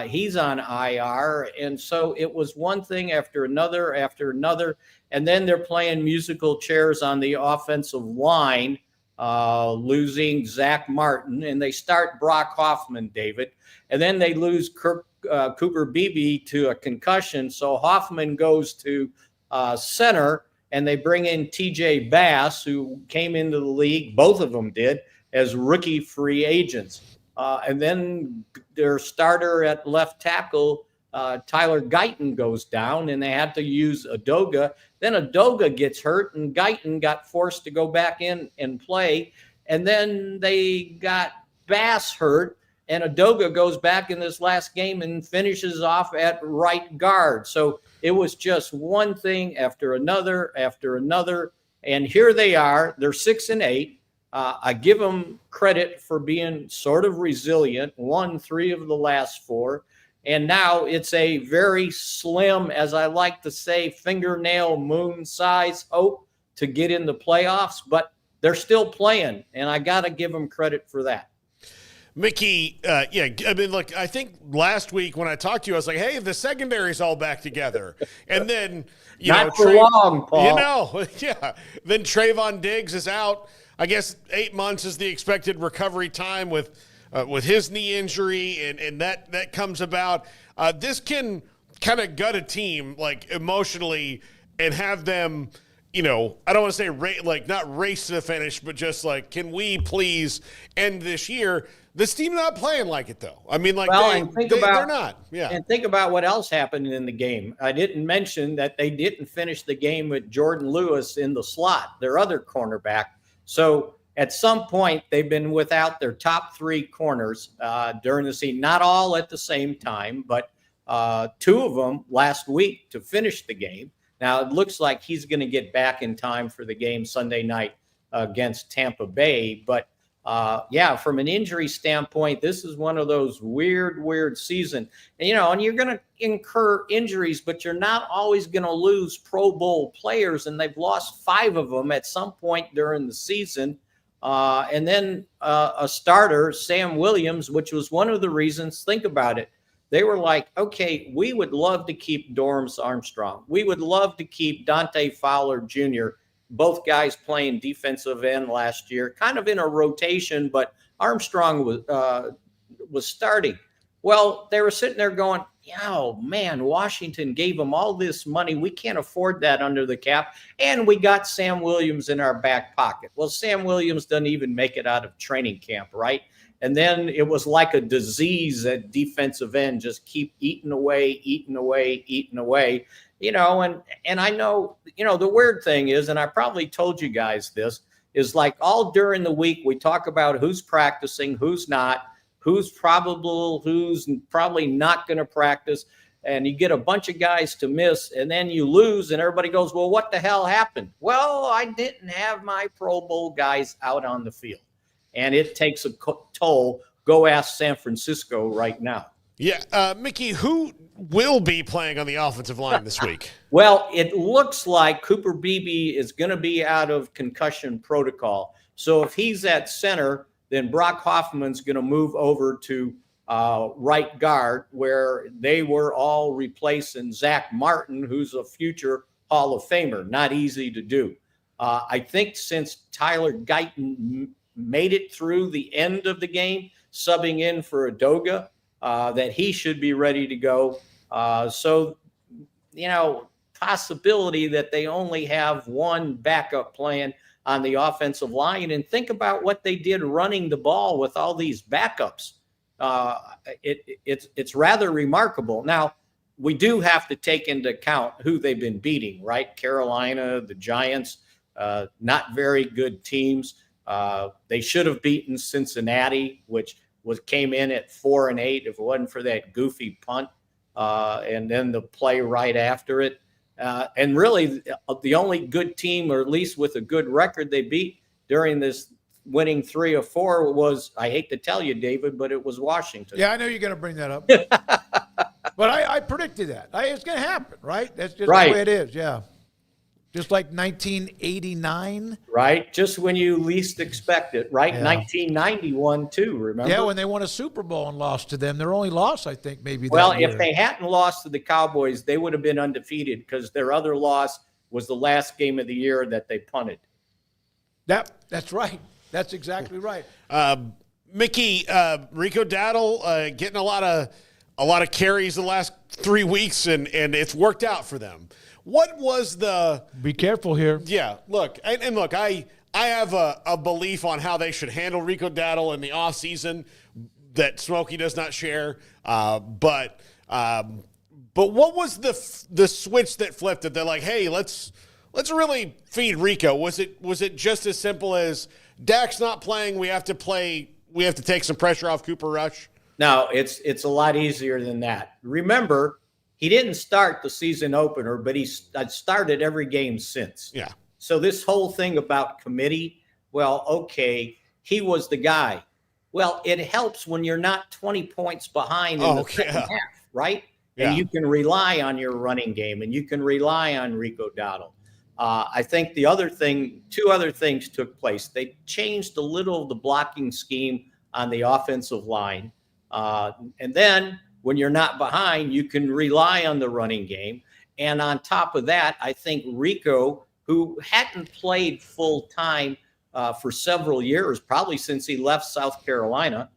He's on IR. And so it was one thing after another. And then they're playing musical chairs on the offensive line, losing Zach Martin. And they start Brock Hoffman, David. And then they lose Cooper Beebe to a concussion. So Hoffman goes to center, and they bring in TJ Bass, who came into the league, both of them did, as rookie free agents. And then their starter at left tackle, Tyler Guyton, goes down, and they had to use Udoka. Then Udoka gets hurt, and Guyton got forced to go back in and play. And then they got Bass hurt, and Udoka goes back in this last game and finishes off at right guard. So it was just one thing after another. And here they are. They're 6-8. I give them credit for being sort of resilient, won 3 of the last 4. And now it's a very slim, as I like to say, fingernail moon size hope to get in the playoffs, but they're still playing. And I got to give them credit for that. Mickey, yeah, I mean, look, I think last week when I talked to you, I was like, hey, the secondary's all back together. And then, Not for long, Paul. Yeah. Then Trayvon Diggs is out. I guess 8 months is the expected recovery time with his knee injury, and that comes about. This can kind of gut a team, like, emotionally, and have them, I don't want to say not race to the finish, but just like, can we please end this year? This team not playing like it, though. I mean, like, they're not. Yeah. And think about what else happened in the game. I didn't mention that they didn't finish the game with Jordan Lewis in the slot, their other cornerback. So at some point, they've been without their top 3 corners during the season. Not all at the same time, but 2 of them last week to finish the game. Now, it looks like he's going to get back in time for the game Sunday night against Tampa Bay. But, from an injury standpoint, this is one of those weird season. And you're going to incur injuries, but you're not always going to lose Pro Bowl players. And they've lost 5 of them at some point during the season. And then a starter, Sam Williams, which was one of the reasons, think about it. They were like, okay, we would love to keep Dorrance Armstrong. We would love to keep Dante Fowler Jr., both guys playing defensive end last year, kind of in a rotation, but Armstrong was starting. Well, they were sitting there going, man, Washington gave them all this money. We can't afford that under the cap. And we got Sam Williams in our back pocket. Well, Sam Williams doesn't even make it out of training camp, right? And then it was like a disease at defensive end, just keep eating away. And I know, the weird thing is, and I probably told you guys this, is like all during the week, we talk about who's practicing, who's not, who's probably not going to practice. And you get a bunch of guys to miss, and then you lose, and everybody goes, well, what the hell happened? Well, I didn't have my Pro Bowl guys out on the field. And it takes a toll. Go ask San Francisco right now. Yeah. Mickey, who will be playing on the offensive line this week? Well, it looks like Cooper Beebe is going to be out of concussion protocol. So if he's at center, then Brock Hoffman's going to move over to right guard, where they were all replacing Zach Martin, who's a future Hall of Famer. Not easy to do. I think since Tyler Guyton made it through the end of the game, subbing in for Udoka, that he should be ready to go. Possibility that they only have one backup plan on the offensive line. And think about what they did running the ball with all these backups. It's rather remarkable. Now, we do have to take into account who they've been beating, right? Carolina, the Giants, not very good teams. They should have beaten Cincinnati, which came in at 4-8 if it wasn't for that goofy punt, and then the play right after it. And really, the only good team, or at least with a good record, they beat during this winning 3 or 4 was, I hate to tell you, David, but it was Washington. Yeah, I know you're going to bring that up. But I predicted that. It's going to happen, right? That's just Right. the way it is, yeah. Just like 1989. Right? Just when you least expect it, right? Yeah. 1991 too, remember? Yeah, when they won a Super Bowl and lost to them. Their only loss, I think, maybe Well, that year. if they hadn't lost to the Cowboys, they would have been undefeated because their other loss was the last game of the year that they punted. That's right. That's exactly right. Mickey, Rico Dowdle getting a lot of carries the last 3 weeks, and it's worked out for them. What was the? Be careful here. Yeah, look, and look, I have a belief on how they should handle Rico Dowdle in the offseason that Smokey does not share. But what was the switch that flipped it? They're like, hey, let's really feed Rico. Was it just as simple as Dak's not playing? We have to take some pressure off Cooper Rush. No, it's a lot easier than that. Remember, he didn't start the season opener, but he started every game since. Yeah. So this whole thing about committee, well, okay, he was the guy. Well, it helps when you're not 20 points behind in the second half, right? Yeah. And you can rely on your running game, and you can rely on Rico Dowdle. I think two other things took place. They changed a little of the blocking scheme on the offensive line. And then when you're not behind, you can rely on the running game. And on top of that, I think Rico, who hadn't played full time for several years, probably since he left South Carolina,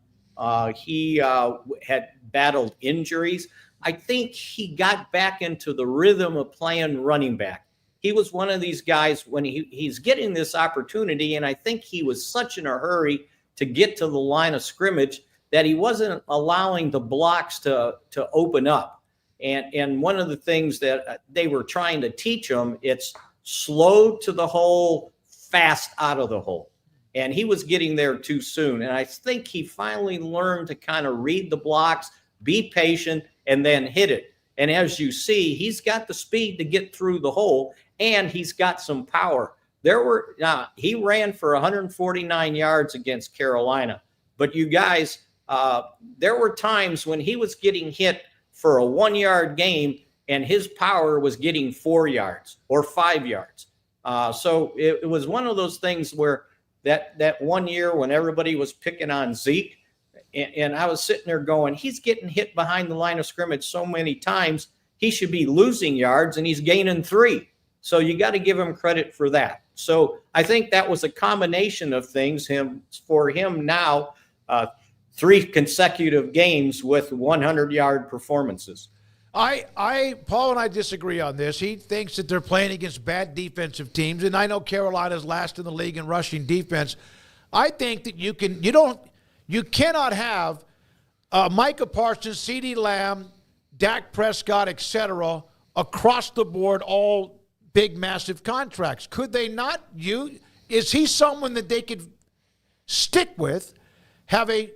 he had battled injuries. I think he got back into the rhythm of playing running back. He was one of these guys when he's getting this opportunity, and I think he was such in a hurry to get to the line of scrimmage that he wasn't allowing the blocks to open up. And one of the things that they were trying to teach him, it's slow to the hole, fast out of the hole. And he was getting there too soon. And I think he finally learned to kind of read the blocks, be patient, and then hit it. And as you see, he's got the speed to get through the hole, and he's got some power. He ran for 149 yards against Carolina. But you guys, there were times when he was getting hit for a 1-yard gain and his power was getting 4 yards or 5 yards. So it was one of those things where that 1 year when everybody was picking on Zeke, and I was sitting there going, he's getting hit behind the line of scrimmage so many times, he should be losing yards and he's gaining 3. So you got to give him credit for that. So I think that was a combination of things for him now, 3 consecutive games with 100-yard performances. Paul and I disagree on this. He thinks that they're playing against bad defensive teams, and I know Carolina's last in the league in rushing defense. I think that you cannot have Micah Parsons, CeeDee Lamb, Dak Prescott, etc. across the board, all big, massive contracts. Could they not? Is he someone that they could stick with, have a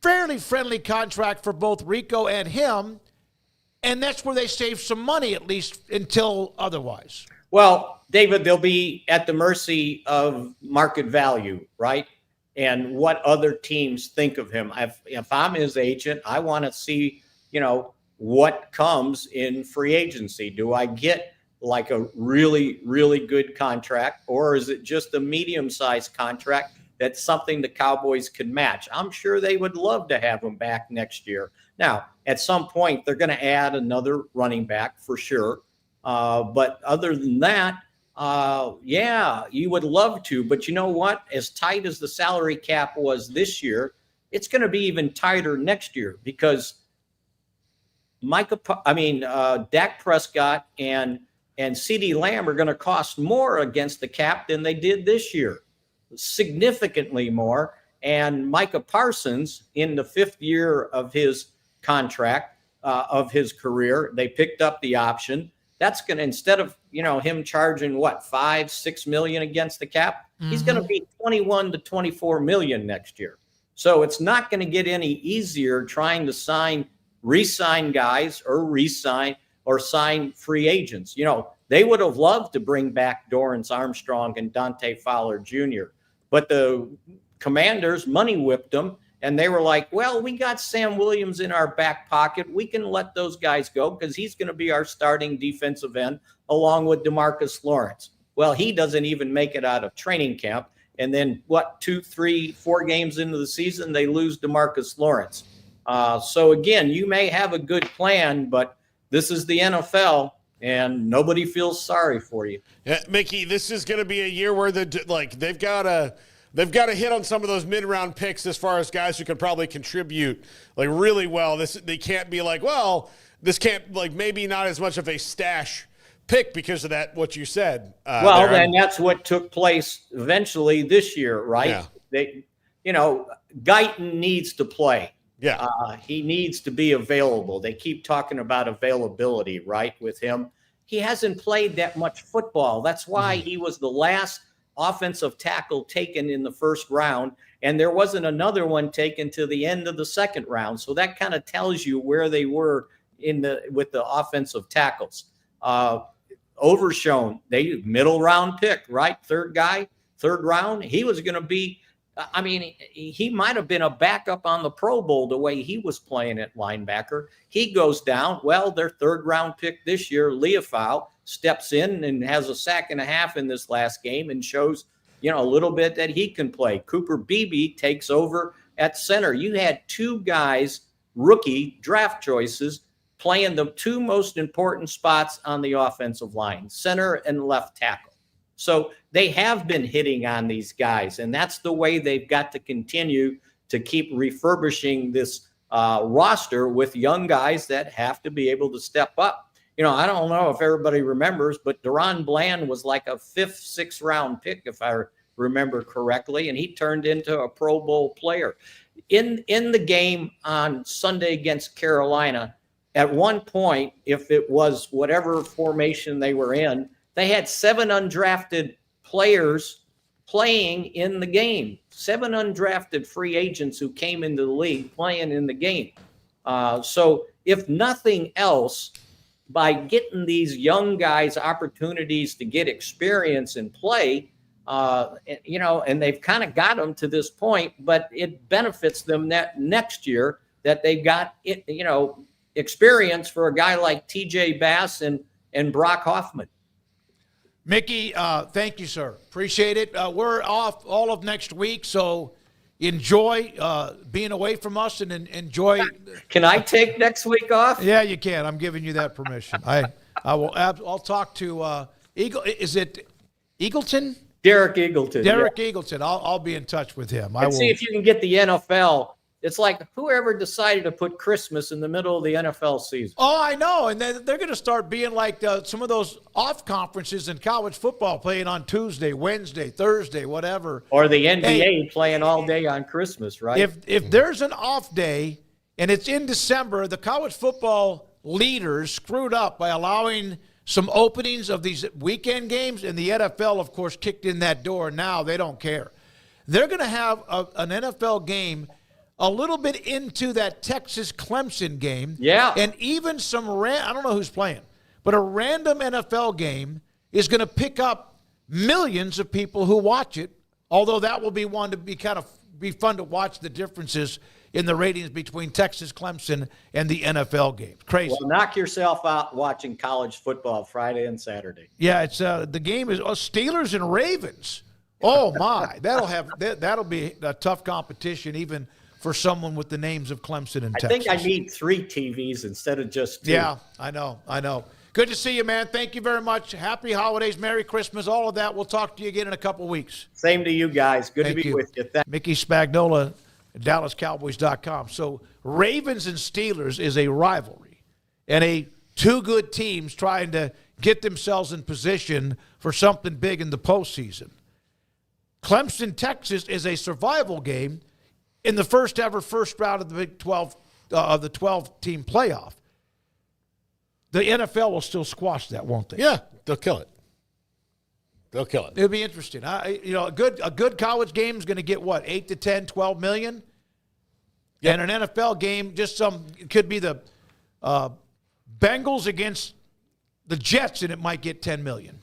fairly friendly contract for both Rico and him, and that's where they save some money, at least until otherwise? Well, David, they'll be at the mercy of market value, right? And what other teams think of him. If I'm his agent, I want to see, what comes in free agency. Do I get like a really, really good contract, or is it just a medium-sized contract that's something the Cowboys could match? I'm sure they would love to have him back next year. Now, at some point, they're going to add another running back for sure. But other than that, yeah, you would love to. But you know what? As tight as the salary cap was this year, it's going to be even tighter next year because Dak Prescott and CeeDee Lamb are going to cost more against the cap than they did this year, significantly more. And Micah Parsons, in the 5th year of his contract, of his career, they picked up the option. That's going to, instead of, him charging $5-6 million against the cap, he's going to be 21 to 24 million next year. So it's not going to get any easier trying to re-sign guys or sign free agents. They would have loved to bring back Dorrance Armstrong and Dante Fowler Jr., but the Commanders money whipped them, And they were like, well, we got Sam Williams in our back pocket. We can let those guys go because he's going to be our starting defensive end along with DeMarcus Lawrence. Well, he doesn't even make it out of training camp. And then 2, 3, 4 games into the season, they lose DeMarcus Lawrence. So again, you may have a good plan, but this is the NFL and nobody feels sorry for you. Yeah, Mickey, this is going to be a year where they've got to hit on some of those mid-round picks as far as guys who can probably contribute like really well. They can't be like, well, this can't like maybe not as much of a stash pick because of that what you said. And that's what took place eventually this year, right? Yeah. Guyton needs to play. Yeah. He needs to be available. They keep talking about availability, right, with him. He hasn't played that much football. That's why he was the last offensive tackle taken in the first round, and there wasn't another one taken to the end of the second round. So that kind of tells you where they were with the offensive tackles. Overshown, they middle round pick, right? Third round. He was going to be, he might have been a backup on the Pro Bowl the way he was playing at linebacker. He goes down. Well, their third round pick this year, Leafau, steps in and has a sack and a half in this last game and shows, a little bit that he can play. Cooper Beebe takes over at center. You had 2 guys, rookie draft choices, playing the 2 most important spots on the offensive line, center and left tackle. So they have been hitting on these guys, and that's the way they've got to continue to keep refurbishing this roster with young guys that have to be able to step up. I don't know if everybody remembers, but Deron Bland was like a 5th, 6th round pick, if I remember correctly, and he turned into a Pro Bowl player. In the game on Sunday against Carolina, at one point, if it was whatever formation they were in, they had 7 undrafted players playing in the game, 7 undrafted free agents who came into the league playing in the game. So if nothing else, by getting these young guys opportunities to get experience and play, and they've kind of got them to this point, but it benefits them that next year that they've got, experience for a guy like TJ Bass and Brock Hoffman. Mickey, thank you, sir. Appreciate it. We're off all of next week, so enjoy being away from us and enjoy. Can I take next week off? Yeah, you can. I'm giving you that permission. I will. I'll talk to Is it Eagleton? Derek Eagleton. Derek Eagleton. I'll be in touch with him. I will see if you can get the NFL. It's like whoever decided to put Christmas in the middle of the NFL season. Oh, I know. And they're going to start being like some of those off conferences in college football playing on Tuesday, Wednesday, Thursday, whatever. Or the NBA playing all day on Christmas, right? If there's an off day and it's in December, the college football leaders screwed up by allowing some openings of these weekend games, and the NFL, of course, kicked in that door. Now they don't care. They're going to have an NFL game a little bit into that Texas-Clemson game. Yeah. And even I don't know who's playing, but a random NFL game is going to pick up millions of people who watch it, although that will be one to be fun to watch the differences in the ratings between Texas-Clemson and the NFL games. Crazy. Well, knock yourself out watching college football Friday and Saturday. Yeah, it's the game is Steelers and Ravens. Oh, my. That'll be a tough competition even for someone with the names of Clemson and Texas. I think I need 3 TVs instead of just 2. Yeah, I know. Good to see you, man. Thank you very much. Happy holidays, Merry Christmas, all of that. We'll talk to you again in a couple weeks. Same to you guys. Good to be with you. Mickey Spagnola, DallasCowboys.com. So Ravens and Steelers is a rivalry and 2 good teams trying to get themselves in position for something big in the postseason. Clemson, Texas is a survival game in the first round of the Big 12 of the 12-team playoff. The NFL will still squash that, won't they? Yeah, they'll kill it. It'll be interesting. A good college game is going to get what, 8 to 10, 12 million? Yep. And an NFL game, it could be the Bengals against the Jets, and it might get 10 million.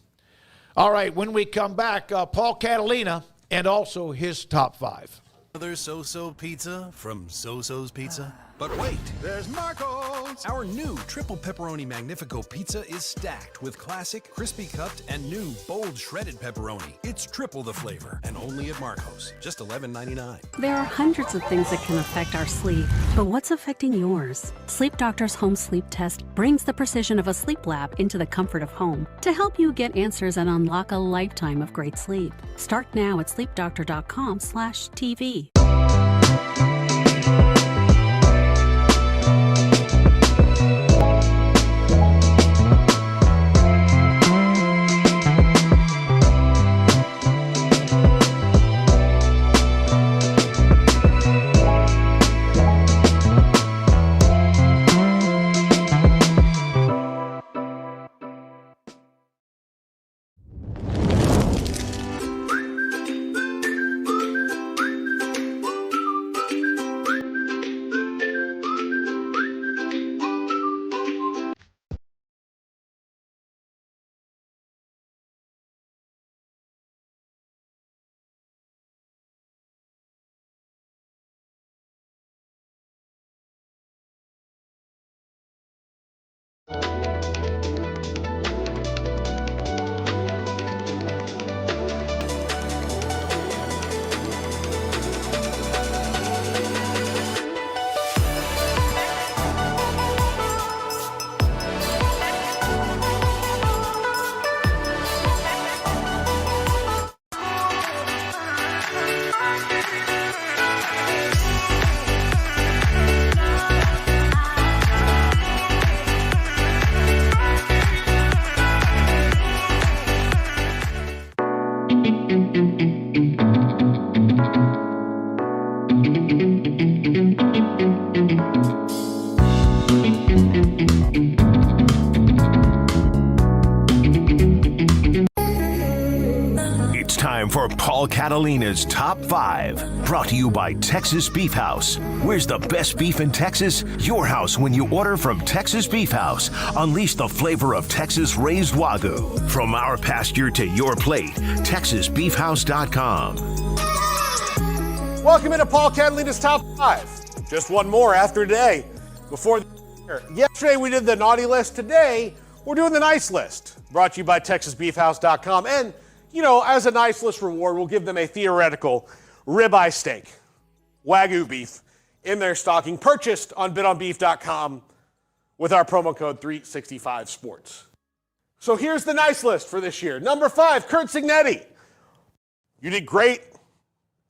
All right, when we come back, Paul Catalina and also his top 5. Another so-so pizza from So-So's Pizza? But wait, there's Marco's! Our new triple pepperoni Magnifico pizza is stacked with classic, crispy cupped, and new bold shredded pepperoni. It's triple the flavor, and only at Marco's. Just $11.99. There are hundreds of things that can affect our sleep, but what's affecting yours? Sleep Doctor's home sleep test brings the precision of a sleep lab into the comfort of home to help you get answers and unlock a lifetime of great sleep. Start now at sleepdoctor.com/TV. For Paul Catalina's Top 5, brought to you by Texas Beef House. Where's the best beef in Texas? Your house when you order from Texas Beef House. Unleash the flavor of Texas raised Wagyu. From our pasture to your plate, TexasBeefHouse.com. Welcome into Paul Catalina's Top 5. Just one more after today. Yesterday we did the naughty list. Today we're doing the nice list. Brought to you by TexasBeefHouse.com. And you know, as a nice list reward, we'll give them a theoretical ribeye steak, Wagyu beef, in their stocking, purchased on bidonbeef.com with our promo code 365sports. So here's the nice list for this year. Number 5, Curt Cignetti. You did great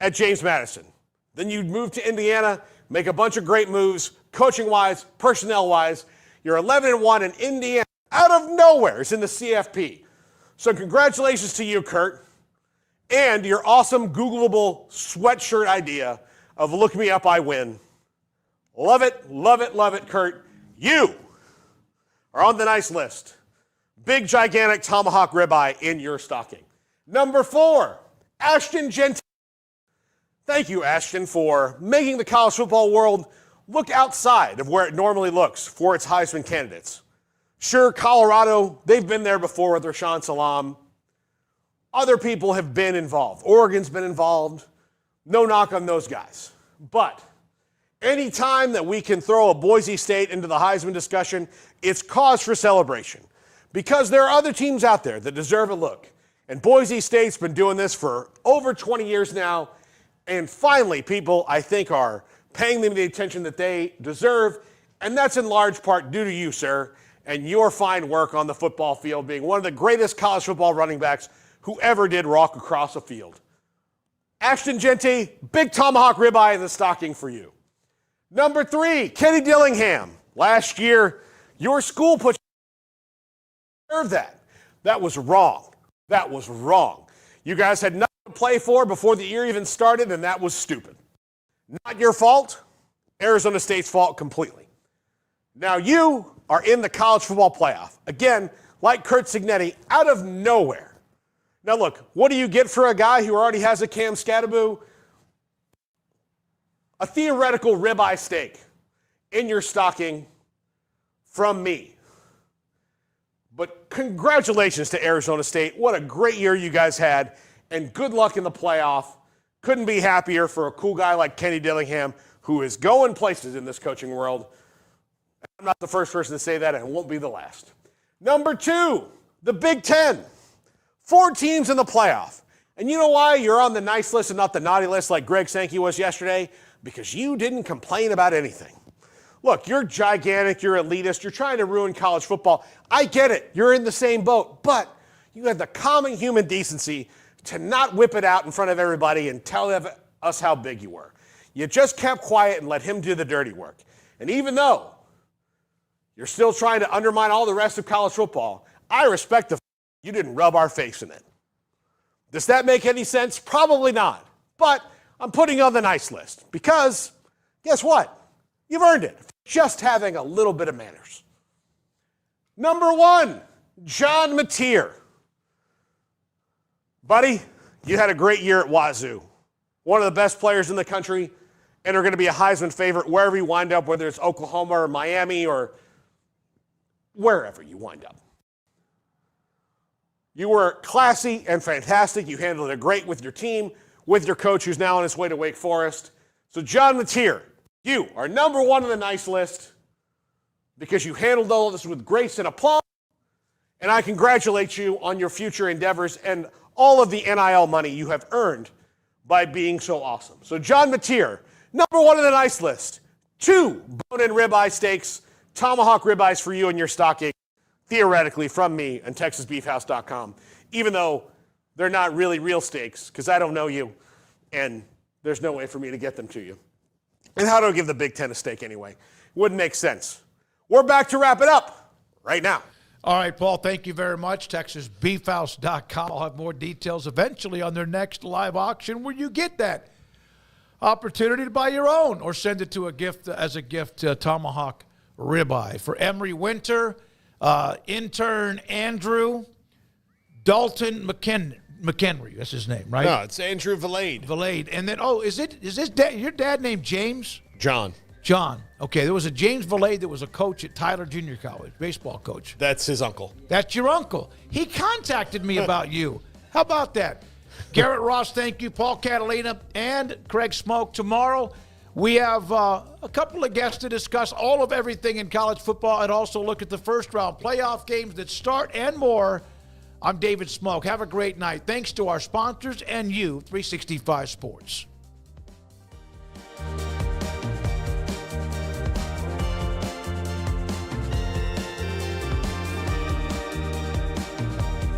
at James Madison. Then you moved to Indiana, make a bunch of great moves, coaching-wise, personnel-wise. You're 11-1 in Indiana, out of nowhere. It's in the CFP. So congratulations to you, Curt, and your awesome Googleable sweatshirt idea of Look Me Up, I Win. Love it, love it, love it, Curt. You are on the nice list. Big, gigantic tomahawk ribeye in your stocking. Number 4, Ashton Gentile. Thank you, Ashton, for making the college football world look outside of where it normally looks for its Heisman candidates. Sure, Colorado, they've been there before with Rashaan Salam. Other people have been involved. Oregon's been involved. No knock on those guys. But any time that we can throw a Boise State into the Heisman discussion, it's cause for celebration. Because there are other teams out there that deserve a look. And Boise State's been doing this for over 20 years now. And finally, people, I think, are paying them the attention that they deserve. And that's in large part due to you, sir, and your fine work on the football field, being one of the greatest college football running backs who ever did walk across a field. Ashton Gentile, big tomahawk ribeye in the stocking for you. Number 3, Kenny Dillingham. Last year, your school put you deserve that. That was wrong. That was wrong. You guys had nothing to play for before the year even started, and that was stupid. Not your fault. Arizona State's fault completely. Now you are in the college football playoff. Again, like Curt Cignetti, out of nowhere. Now look, what do you get for a guy who already has a Cam Scatterbo? A theoretical ribeye steak in your stocking from me. But congratulations to Arizona State. What a great year you guys had, and good luck in the playoff. Couldn't be happier for a cool guy like Kenny Dillingham, who is going places in this coaching world. I'm not the first person to say that, and it won't be the last. Number 2, the Big Ten. 4 teams in the playoff. And you know why you're on the nice list and not the naughty list like Greg Sankey was yesterday? Because you didn't complain about anything. Look, you're gigantic, you're elitist, you're trying to ruin college football. I get it, you're in the same boat, but you had the common human decency to not whip it out in front of everybody and tell us how big you were. You just kept quiet and let him do the dirty work. And even though you're still trying to undermine all the rest of college football, I respect the fact you didn't rub our face in it. Does that make any sense? Probably not. But I'm putting you on the nice list because guess what? You've earned it. Just having a little bit of manners. Number 1, John Mateer. Buddy, you had a great year at Wazoo. One of the best players in the country and are going to be a Heisman favorite wherever you wind up, whether it's Oklahoma or Miami or wherever you wind up. You were classy and fantastic. You handled it great with your team, with your coach who's now on his way to Wake Forest. So John Mateer, you are number 1 on the nice list because you handled all this with grace and aplomb, and I congratulate you on your future endeavors and all of the NIL money you have earned by being so awesome. So John Mateer, number 1 on the nice list, 2 bone-in ribeye steaks, tomahawk ribeyes for you and your stocking, theoretically from me and TexasBeefHouse.com, even though they're not really real steaks because I don't know you and there's no way for me to get them to you. And how do I give the Big Ten a steak anyway? Wouldn't make sense. We're back to wrap it up right now. All right, Paul, thank you very much. TexasBeefHouse.com. I'll have more details eventually on their next live auction where you get that opportunity to buy your own or send it to a gift as a gift to Tomahawk Ribeye. For Emery Winter, intern Andrew, Dalton McHenry, that's his name, right? No, it's Andrew Valade. And then, your dad named James? John. Okay, there was a James Valade that was a coach at Tyler Junior College, baseball coach. That's his uncle. That's your uncle. He contacted me about you. How about that? Garrett Ross, thank you. Paul Catalina and Craig Smoak. Tomorrow, we have a couple of guests to discuss all of everything in college football and also look at the first-round playoff games that start and more. I'm David Smoak. Have a great night. Thanks to our sponsors and you, 365 Sports.